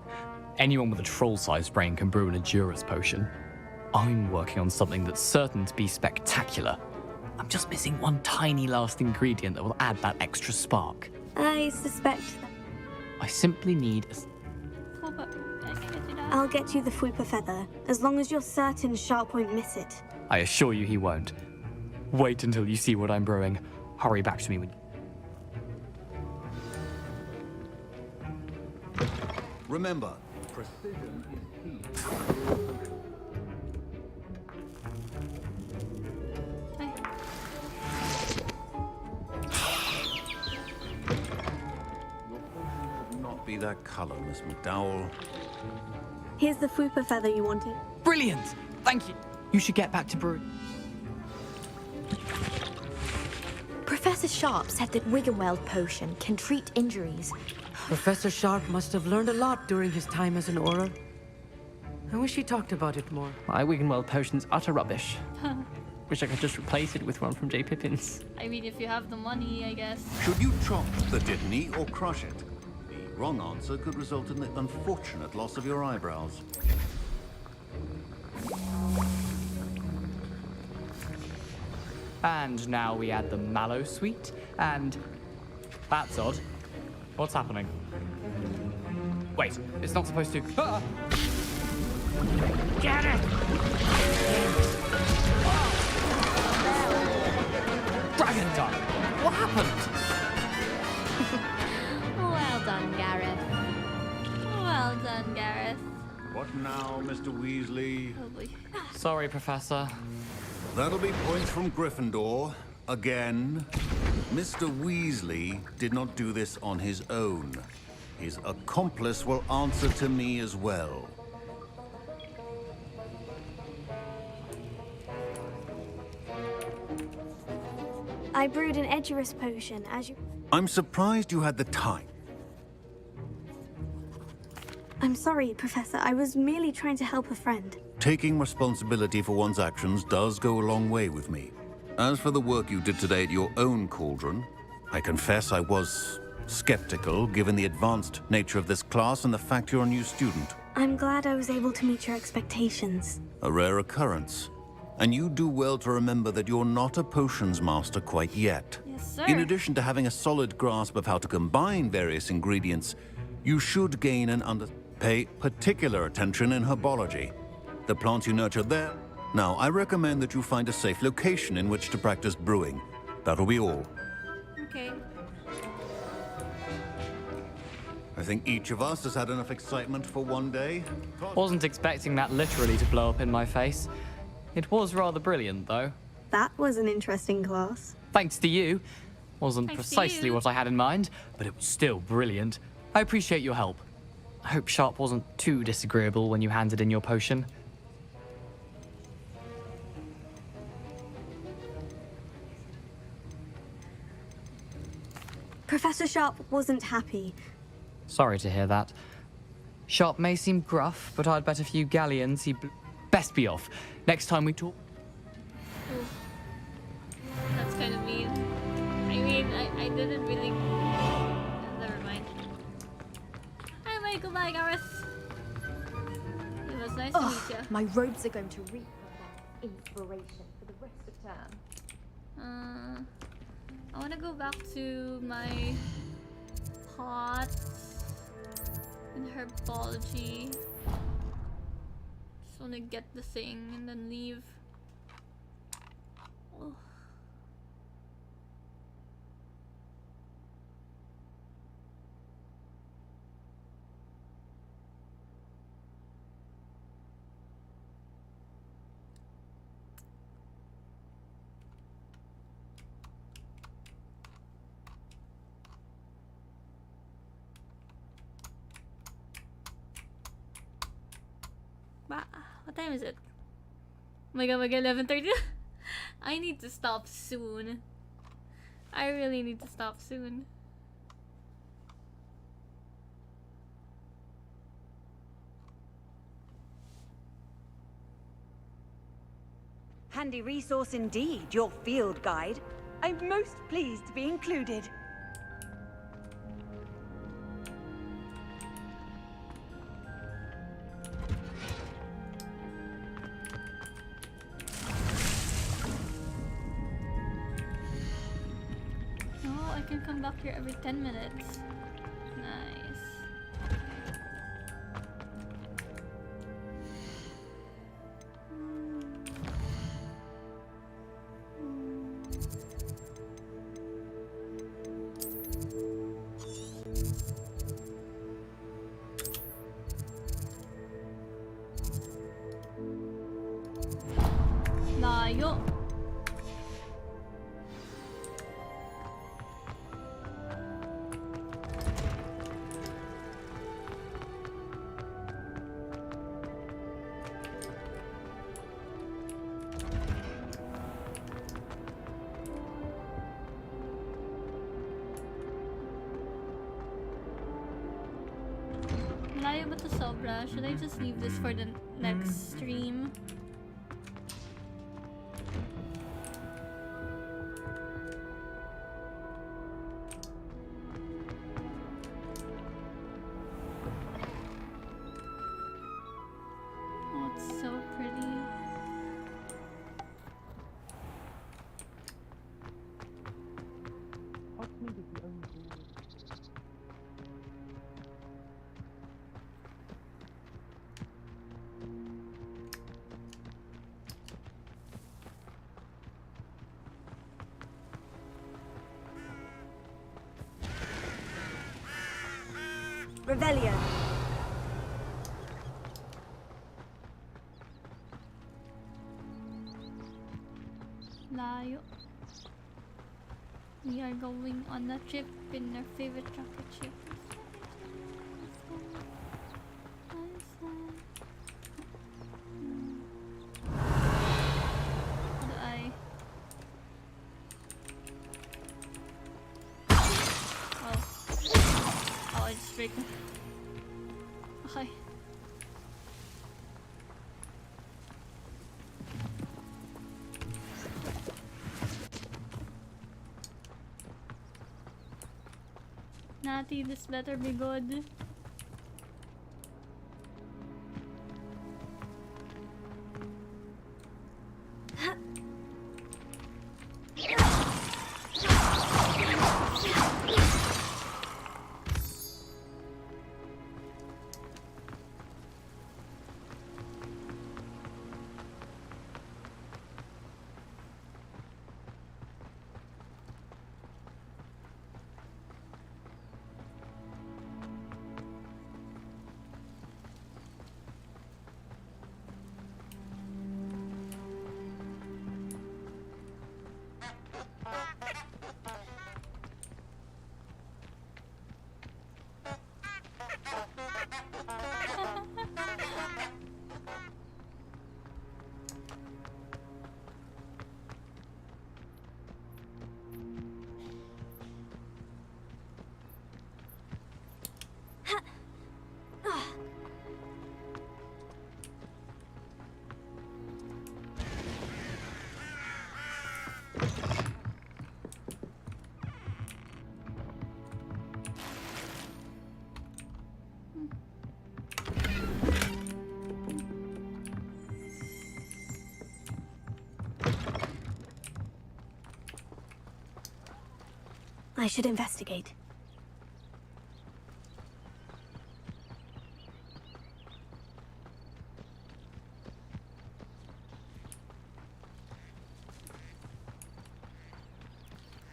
anyone with a troll-sized brain can brew an Edurus potion. I'm working on something that's certain to be spectacular. I'm just missing one tiny last ingredient that will add that extra spark. I suspect that. I simply need a... I'll get you the Fwooper feather, as long as you're certain Sharp won't miss it. I assure you he won't. Wait until you see what I'm brewing. Hurry back to me when... Remember, precision is key. Not be that color, Miss McDowell. Here's the Fwooper feather you wanted. Brilliant! Thank you. You should get back to brewing. Professor Sharp said that Wiggenweld potion can treat injuries. Professor Sharp must have learned a lot during his time as an Auror. I wish he talked about it more. My Wiggenweld potion's utter rubbish. Wish I could just replace it with one from J. Pippin's. I mean, if you have the money, I guess. Should you chop the Dittany or crush it? The wrong answer could result in the unfortunate loss of your eyebrows. And now we add the mallow sweet, and... That's odd. What's happening? Wait, it's not supposed to... Ah! Get it! Dragon Dunk! What happened? Well done, Gareth. Well done, Gareth. What now, Mr. Weasley? Oh boy. Sorry, Professor. That'll be points from Gryffindor. Again. Mr. Weasley did not do this on his own. His accomplice will answer to me as well. I brewed an Edurus potion, as you... I'm surprised you had the time. I'm sorry, Professor. I was merely trying to help a friend. Taking responsibility for one's actions does go a long way with me. As for the work you did today at your own cauldron, I confess I was skeptical given the advanced nature of this class and the fact you're a new student. I'm glad I was able to meet your expectations. A rare occurrence. And you do well to remember that you're not a potions master quite yet. Yes, sir. In addition to having a solid grasp of how to combine various ingredients, you should gain an pay particular attention in herbology. The plants you nurture there. Now, I recommend that you find a safe location in which to practice brewing. That'll be all. Okay. I think each of us has had enough excitement for one day. Wasn't expecting that literally to blow up in my face. It was rather brilliant, though. That was an interesting class. Thanks to you. Wasn't Thanks to precisely you. what I had in mind, but it was still brilliant. I appreciate your help. I hope Sharp wasn't too disagreeable when you handed in your potion. Professor Sharp wasn't happy. Sorry to hear that. Sharp may seem gruff, but I'd bet a few galleons he'd best be off. Next time we talk... Ooh. That's kind of mean. I mean, I didn't really... Never mind. Anyway, goodbye, Gareth. It was nice to meet you. My robes are going to reap inspiration for the rest of term. I want to go back to my pots in herbology. Just want to get the thing and then leave. Oh. What time is it? Oh my god, 11:30. I need to stop soon. I really need to stop soon. Handy resource indeed, your field guide. I'm most pleased to be included. Oh, I can come back here every 10 minutes. Nice. Layo. Malayo ba to sobra? Should I just leave this for the next stream? Oh, it's so pretty. Revelio. Layo. We are going on a trip in our favorite rocket ship. How do I? Oh, I just break them. Okay. Natty, this better be good. I should investigate.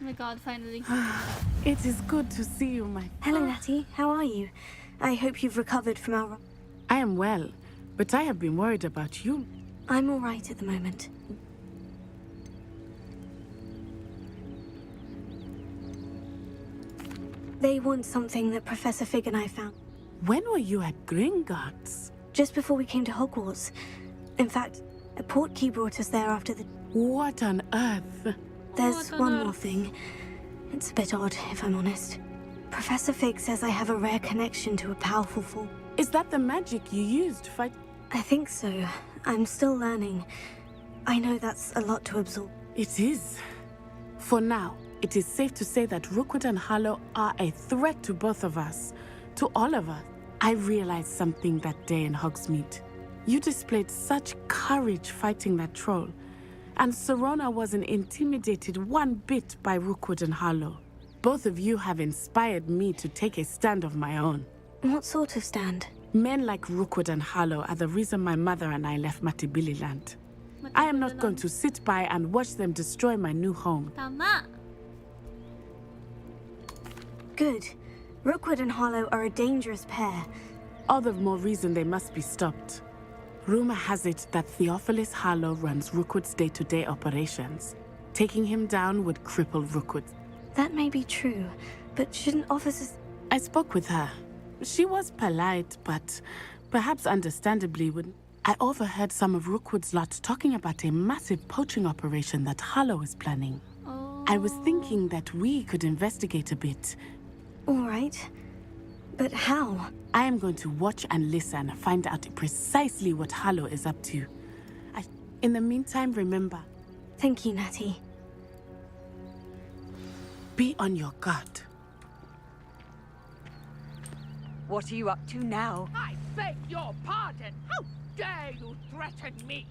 Oh my god, finally. It is good to see you, my... Hello, Natty. How are you? I hope you've recovered from our... I am well, but I have been worried about you. I'm all right at the moment. They want something that Professor Fig and I found. When were you at Gringotts? Just before we came to Hogwarts. In fact, a portkey brought us there after the... What on earth? There's one more thing. It's a bit odd, if I'm honest. Professor Fig says I have a rare connection to a powerful force. Is that the magic you used to fight? I think so. I'm still learning. I know that's a lot to absorb. It is. For now, it is safe to say that Rookwood and Harlow are a threat to both of us. To all of us. I realized something that day in Hogsmeade. You displayed such courage fighting that troll. And Serona wasn't intimidated one bit by Rookwood and Harlow. Both of you have inspired me to take a stand of my own. What sort of stand? Men like Rookwood and Harlow are the reason my mother and I left Matibili Land. I am not going to sit by and watch them destroy my new home. Tama. Good. Rookwood and Harlow are a dangerous pair. All the more reason they must be stopped. Rumor has it that Theophilus Harlow runs Rookwood's day-to-day operations. Taking him down would cripple Rookwood. That may be true, but shouldn't officers... I spoke with her. She was polite, but perhaps understandably would... I overheard some of Rookwood's lot talking about a massive poaching operation that Harlow is planning. I was thinking that we could investigate a bit. All right. But how? I am going to watch and listen, find out precisely what Harlow is up to. In the meantime, remember... Thank you, Natty. Be on your guard. What are you up to now? I beg your pardon. How dare you threaten me?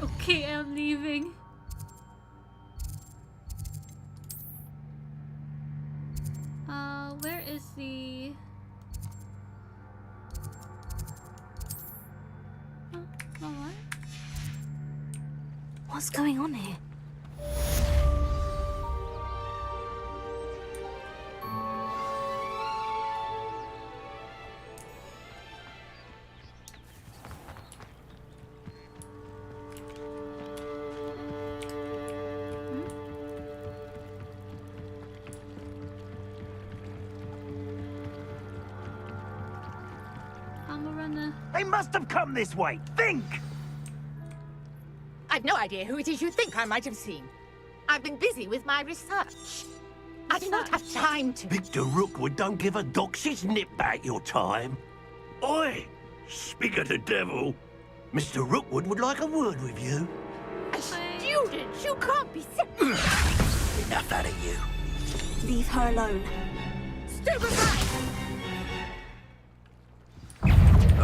Okay, I'm leaving. Where is the... Oh, what? What's going on here? They must have come this way. Think! I've no idea who it is you think I might have seen. I've been busy with my research. I do not have time to... Victor Rookwood don't give a doxy's nip back your time. Oi! Speak of the devil. Mr. Rookwood would like a word with you. A student? You can't be serious. Enough out of you. Leave her alone. Stupid man!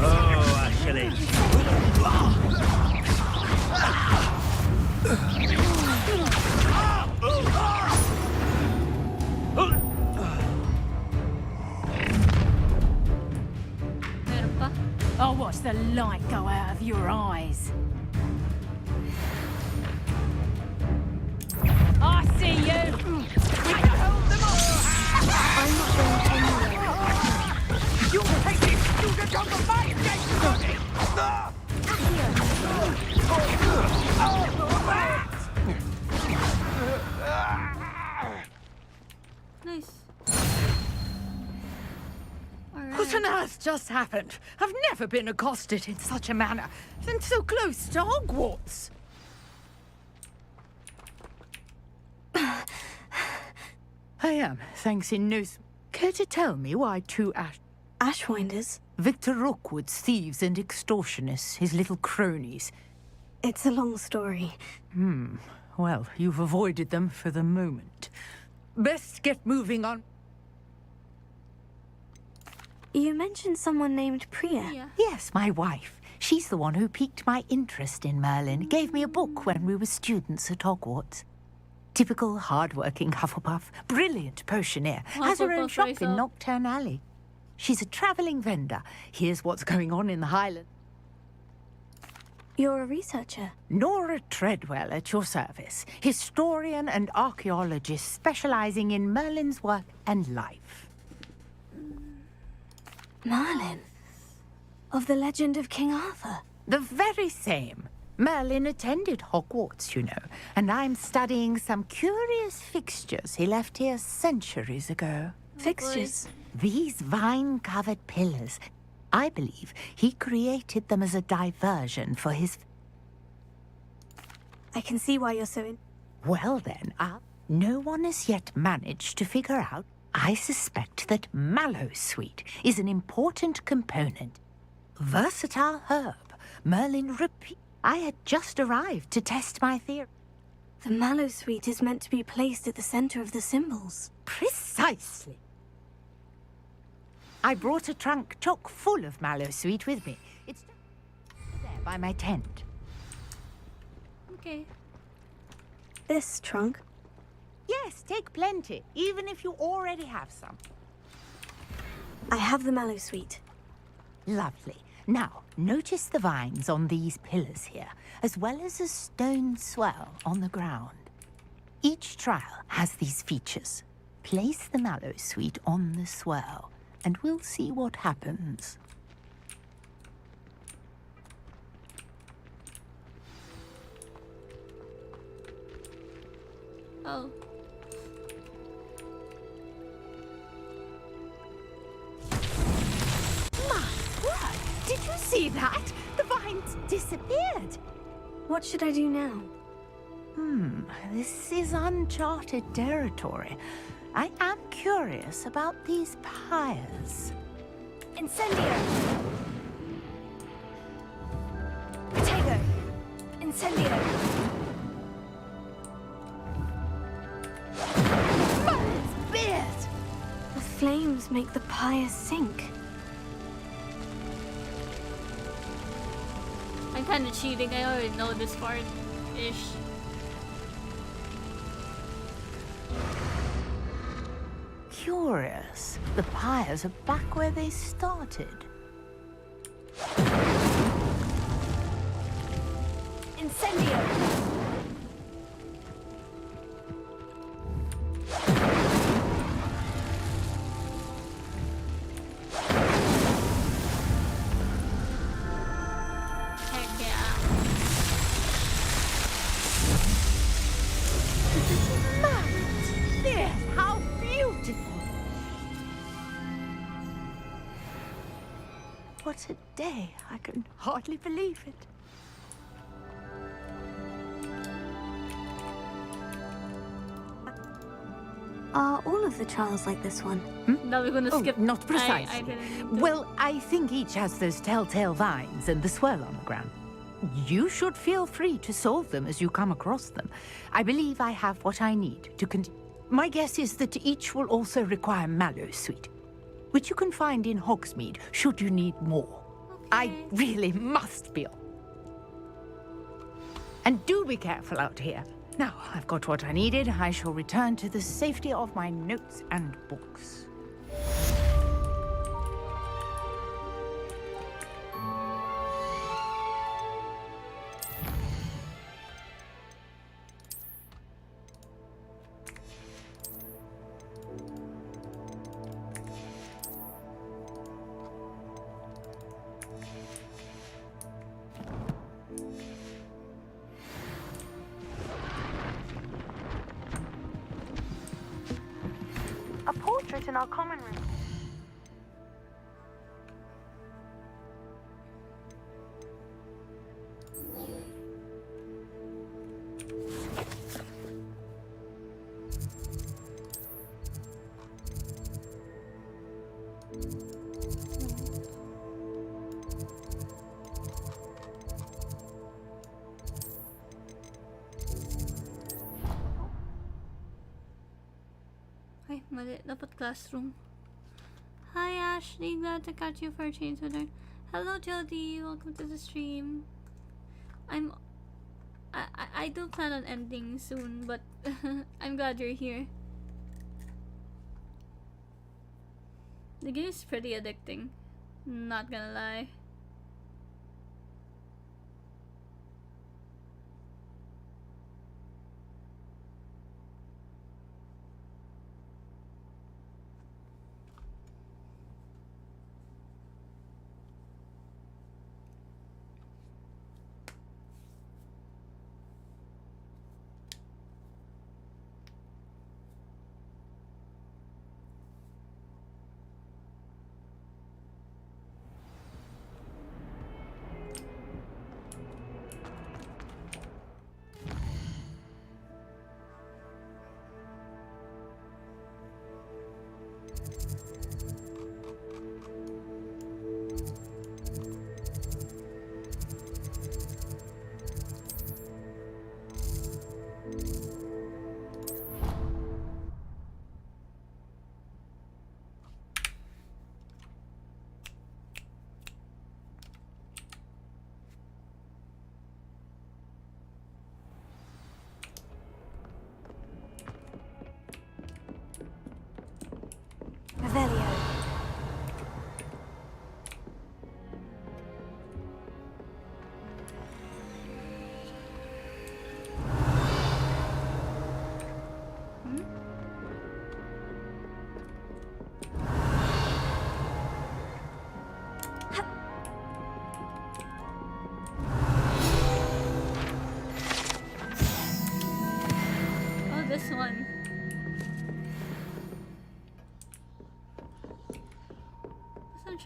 Oh, Ashley. I'll watch the light go out of your eyes. I see you! We can hold them all! I'm not going anywhere. You'll take this student on the fight, Jason! Nice. What on earth just happened? I've never been accosted in such a manner, and so close to Hogwarts. I am, thanks in no... Care to tell me why two Ashwinders? Victor Rookwood's thieves and extortionists, his little cronies. It's a long story. Well, you've avoided them for the moment. Best get moving on. You mentioned someone named Priya. Yes, my wife. She's the one who piqued my interest in Merlin. Gave me a book when we were students at Hogwarts. Typical hard-working Hufflepuff. Brilliant potioneer. Has her own shop in Nocturne Alley. She's a travelling vendor. Here's what's going on in the Highlands. You're a researcher? Nora Treadwell at your service. Historian and archaeologist specialising in Merlin's work and life. Merlin? Of the legend of King Arthur? The very same. Merlin attended Hogwarts, you know, and I'm studying some curious fixtures he left here centuries ago. Fixtures? These vine-covered pillars. I believe he created them as a diversion for his... I can see why you're so in... Well then, no one has yet managed to figure out. I suspect that mallowsweet is an important component. Versatile herb. Merlin repeat. I had just arrived to test my theory. The mallowsweet is meant to be placed at the center of the symbols. Precisely. I brought a trunk chock full of mallowsweet with me. It's there by my tent. Okay. This trunk? Yes, take plenty, even if you already have some. I have the mallowsweet. Lovely. Now, notice the vines on these pillars here, as well as a stone swell on the ground. Each trial has these features. Place the mallowsweet on the swell, and we'll see what happens. Oh. My word! Did you see that? The vines disappeared. What should I do now? This is uncharted territory. I am curious about these pyres. Incendio! Potato! Incendio! Fire's beard! The flames make the pyre sink. I'm kind of cheating. I already know this part-ish. Curious. The pyres are back where they started. Incendio! Heck yeah. There, how beautiful! What a day. I can hardly believe it. Are all of the trials like this one? Now we're gonna skip. Not I precisely. didn't mean to. Well, I think each has those telltale vines and the swirl on the ground. You should feel free to solve them as you come across them. I believe I have what I need to My guess is that each will also require mallow sweet, which you can find in Hogsmeade should you need more. I really must be. And do be careful out here. Now, I've got what I needed. I shall return to the safety of my notes and books. A portrait in our common room. Ay, mali. Dapat classroom. Hi, Ashley. Glad to catch you for a change with her. Hello, Jody. Welcome to the stream. I do plan on ending soon, but I'm glad you're here. The game is pretty addicting. Not gonna lie.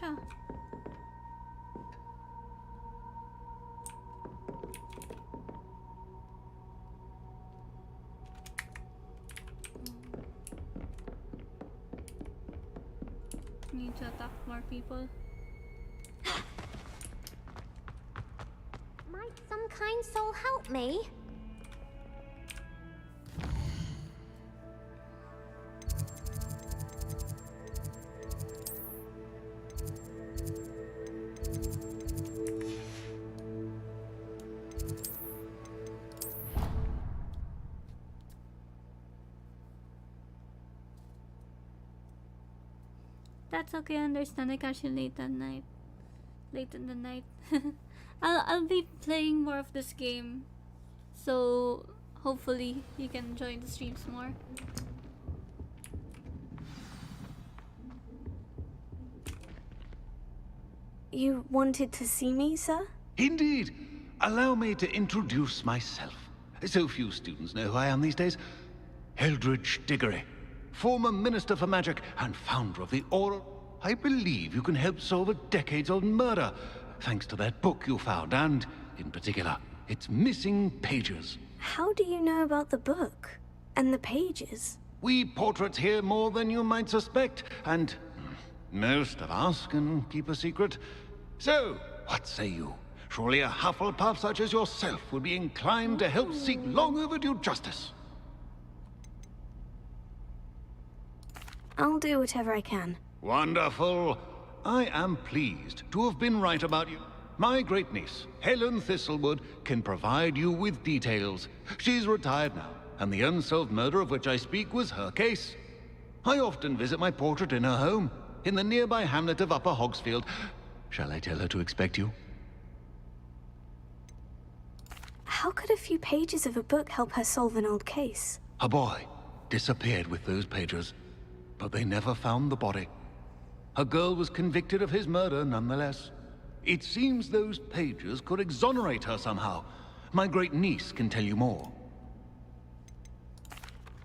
siya. Need to attack more people. Might some kind soul help me? That's okay, I understand. I catch you late at night. Late in the night. I'll be playing more of this game, so hopefully you can join the streams more. You wanted to see me, sir? Indeed. Allow me to introduce myself. So few students know who I am these days. Eldridge Diggory, former Minister for Magic and founder of the Aura. I believe you can help solve a decades-old murder, thanks to that book you found, and, in particular, its missing pages. How do you know about the book? And the pages? We portraits hear more than you might suspect, and most of us can keep a secret. So, what say you? Surely a Hufflepuff such as yourself would be inclined to help seek long overdue justice. I'll do whatever I can. Wonderful. I am pleased to have been right about you. My great niece, Helen Thistlewood, can provide you with details. She's retired now, and the unsolved murder of which I speak was her case. I often visit my portrait in her home, in the nearby hamlet of Upper Hogsfield. Shall I tell her to expect you? How could a few pages of a book help her solve an old case? A boy disappeared with those pages, but they never found the body. A girl was convicted of his murder nonetheless. It seems those pages could exonerate her somehow. My great niece can tell you more.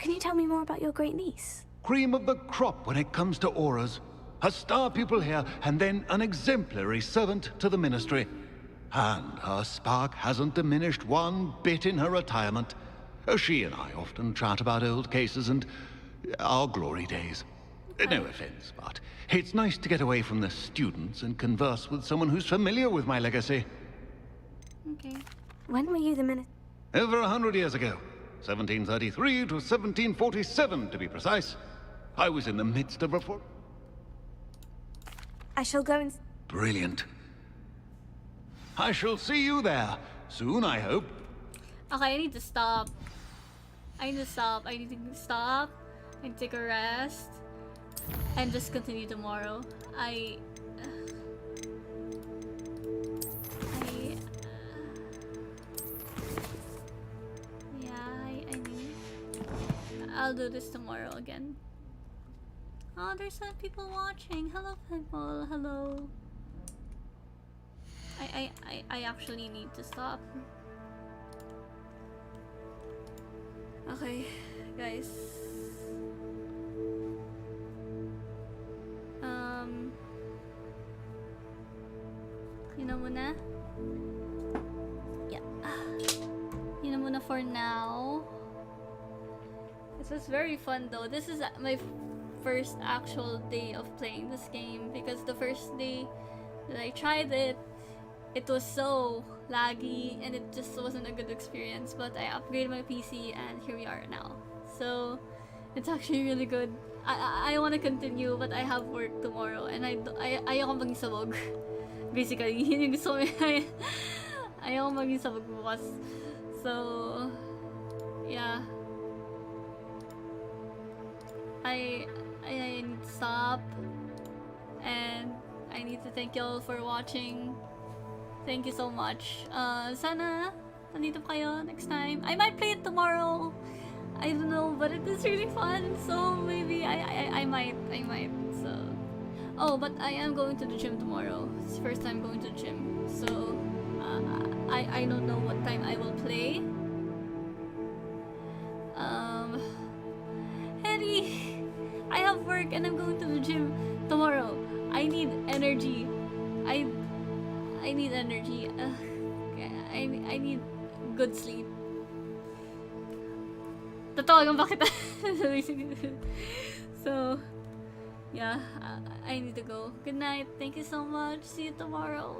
Can you tell me more about your great niece? Cream of the crop when it comes to auras. A star pupil here, and then an exemplary servant to the ministry. And her spark hasn't diminished one bit in her retirement. She and I often chat about old cases and our glory days. No offense, but it's nice to get away from the students and converse with someone who's familiar with my legacy. Okay. When were you the minister? Over 100 years ago. 1733 to 1747, to be precise. I was in the midst of reform. I shall go and... Brilliant. I shall see you there. Soon, I hope. Okay, I need to stop. I need to stop. I need to stop and take a rest. And just continue tomorrow. I mean, I'll do this tomorrow again. Oh, there's some people watching. Hello, people. Hello. I actually need to stop. Okay, guys. Yun na muna. Yeah. Yun na muna for now. This was very fun though. This is my first actual day of playing this game because the first day that I tried it, it was so laggy and it just wasn't a good experience. But I upgraded my PC and here we are now. So it's actually really good. I want to continue but I have work tomorrow and ayoko maging sabog. Basically, yun yung gusto ko. Ayoko maging sabog bukas. So, yeah. I need to stop. And I need to thank you all for watching. Thank you so much. Sana, nandito kayo next time. I might play it tomorrow. I don't know, but it is really fun. So maybe I might. So, oh, but I am going to the gym tomorrow. It's the first time going to the gym. So, I don't know what time I will play. Harry, I have work and I'm going to the gym tomorrow. I need energy. I need energy. I need good sleep. Tatawagan ba kita? So, yeah, I need to go. Good night. Thank you so much. See you tomorrow.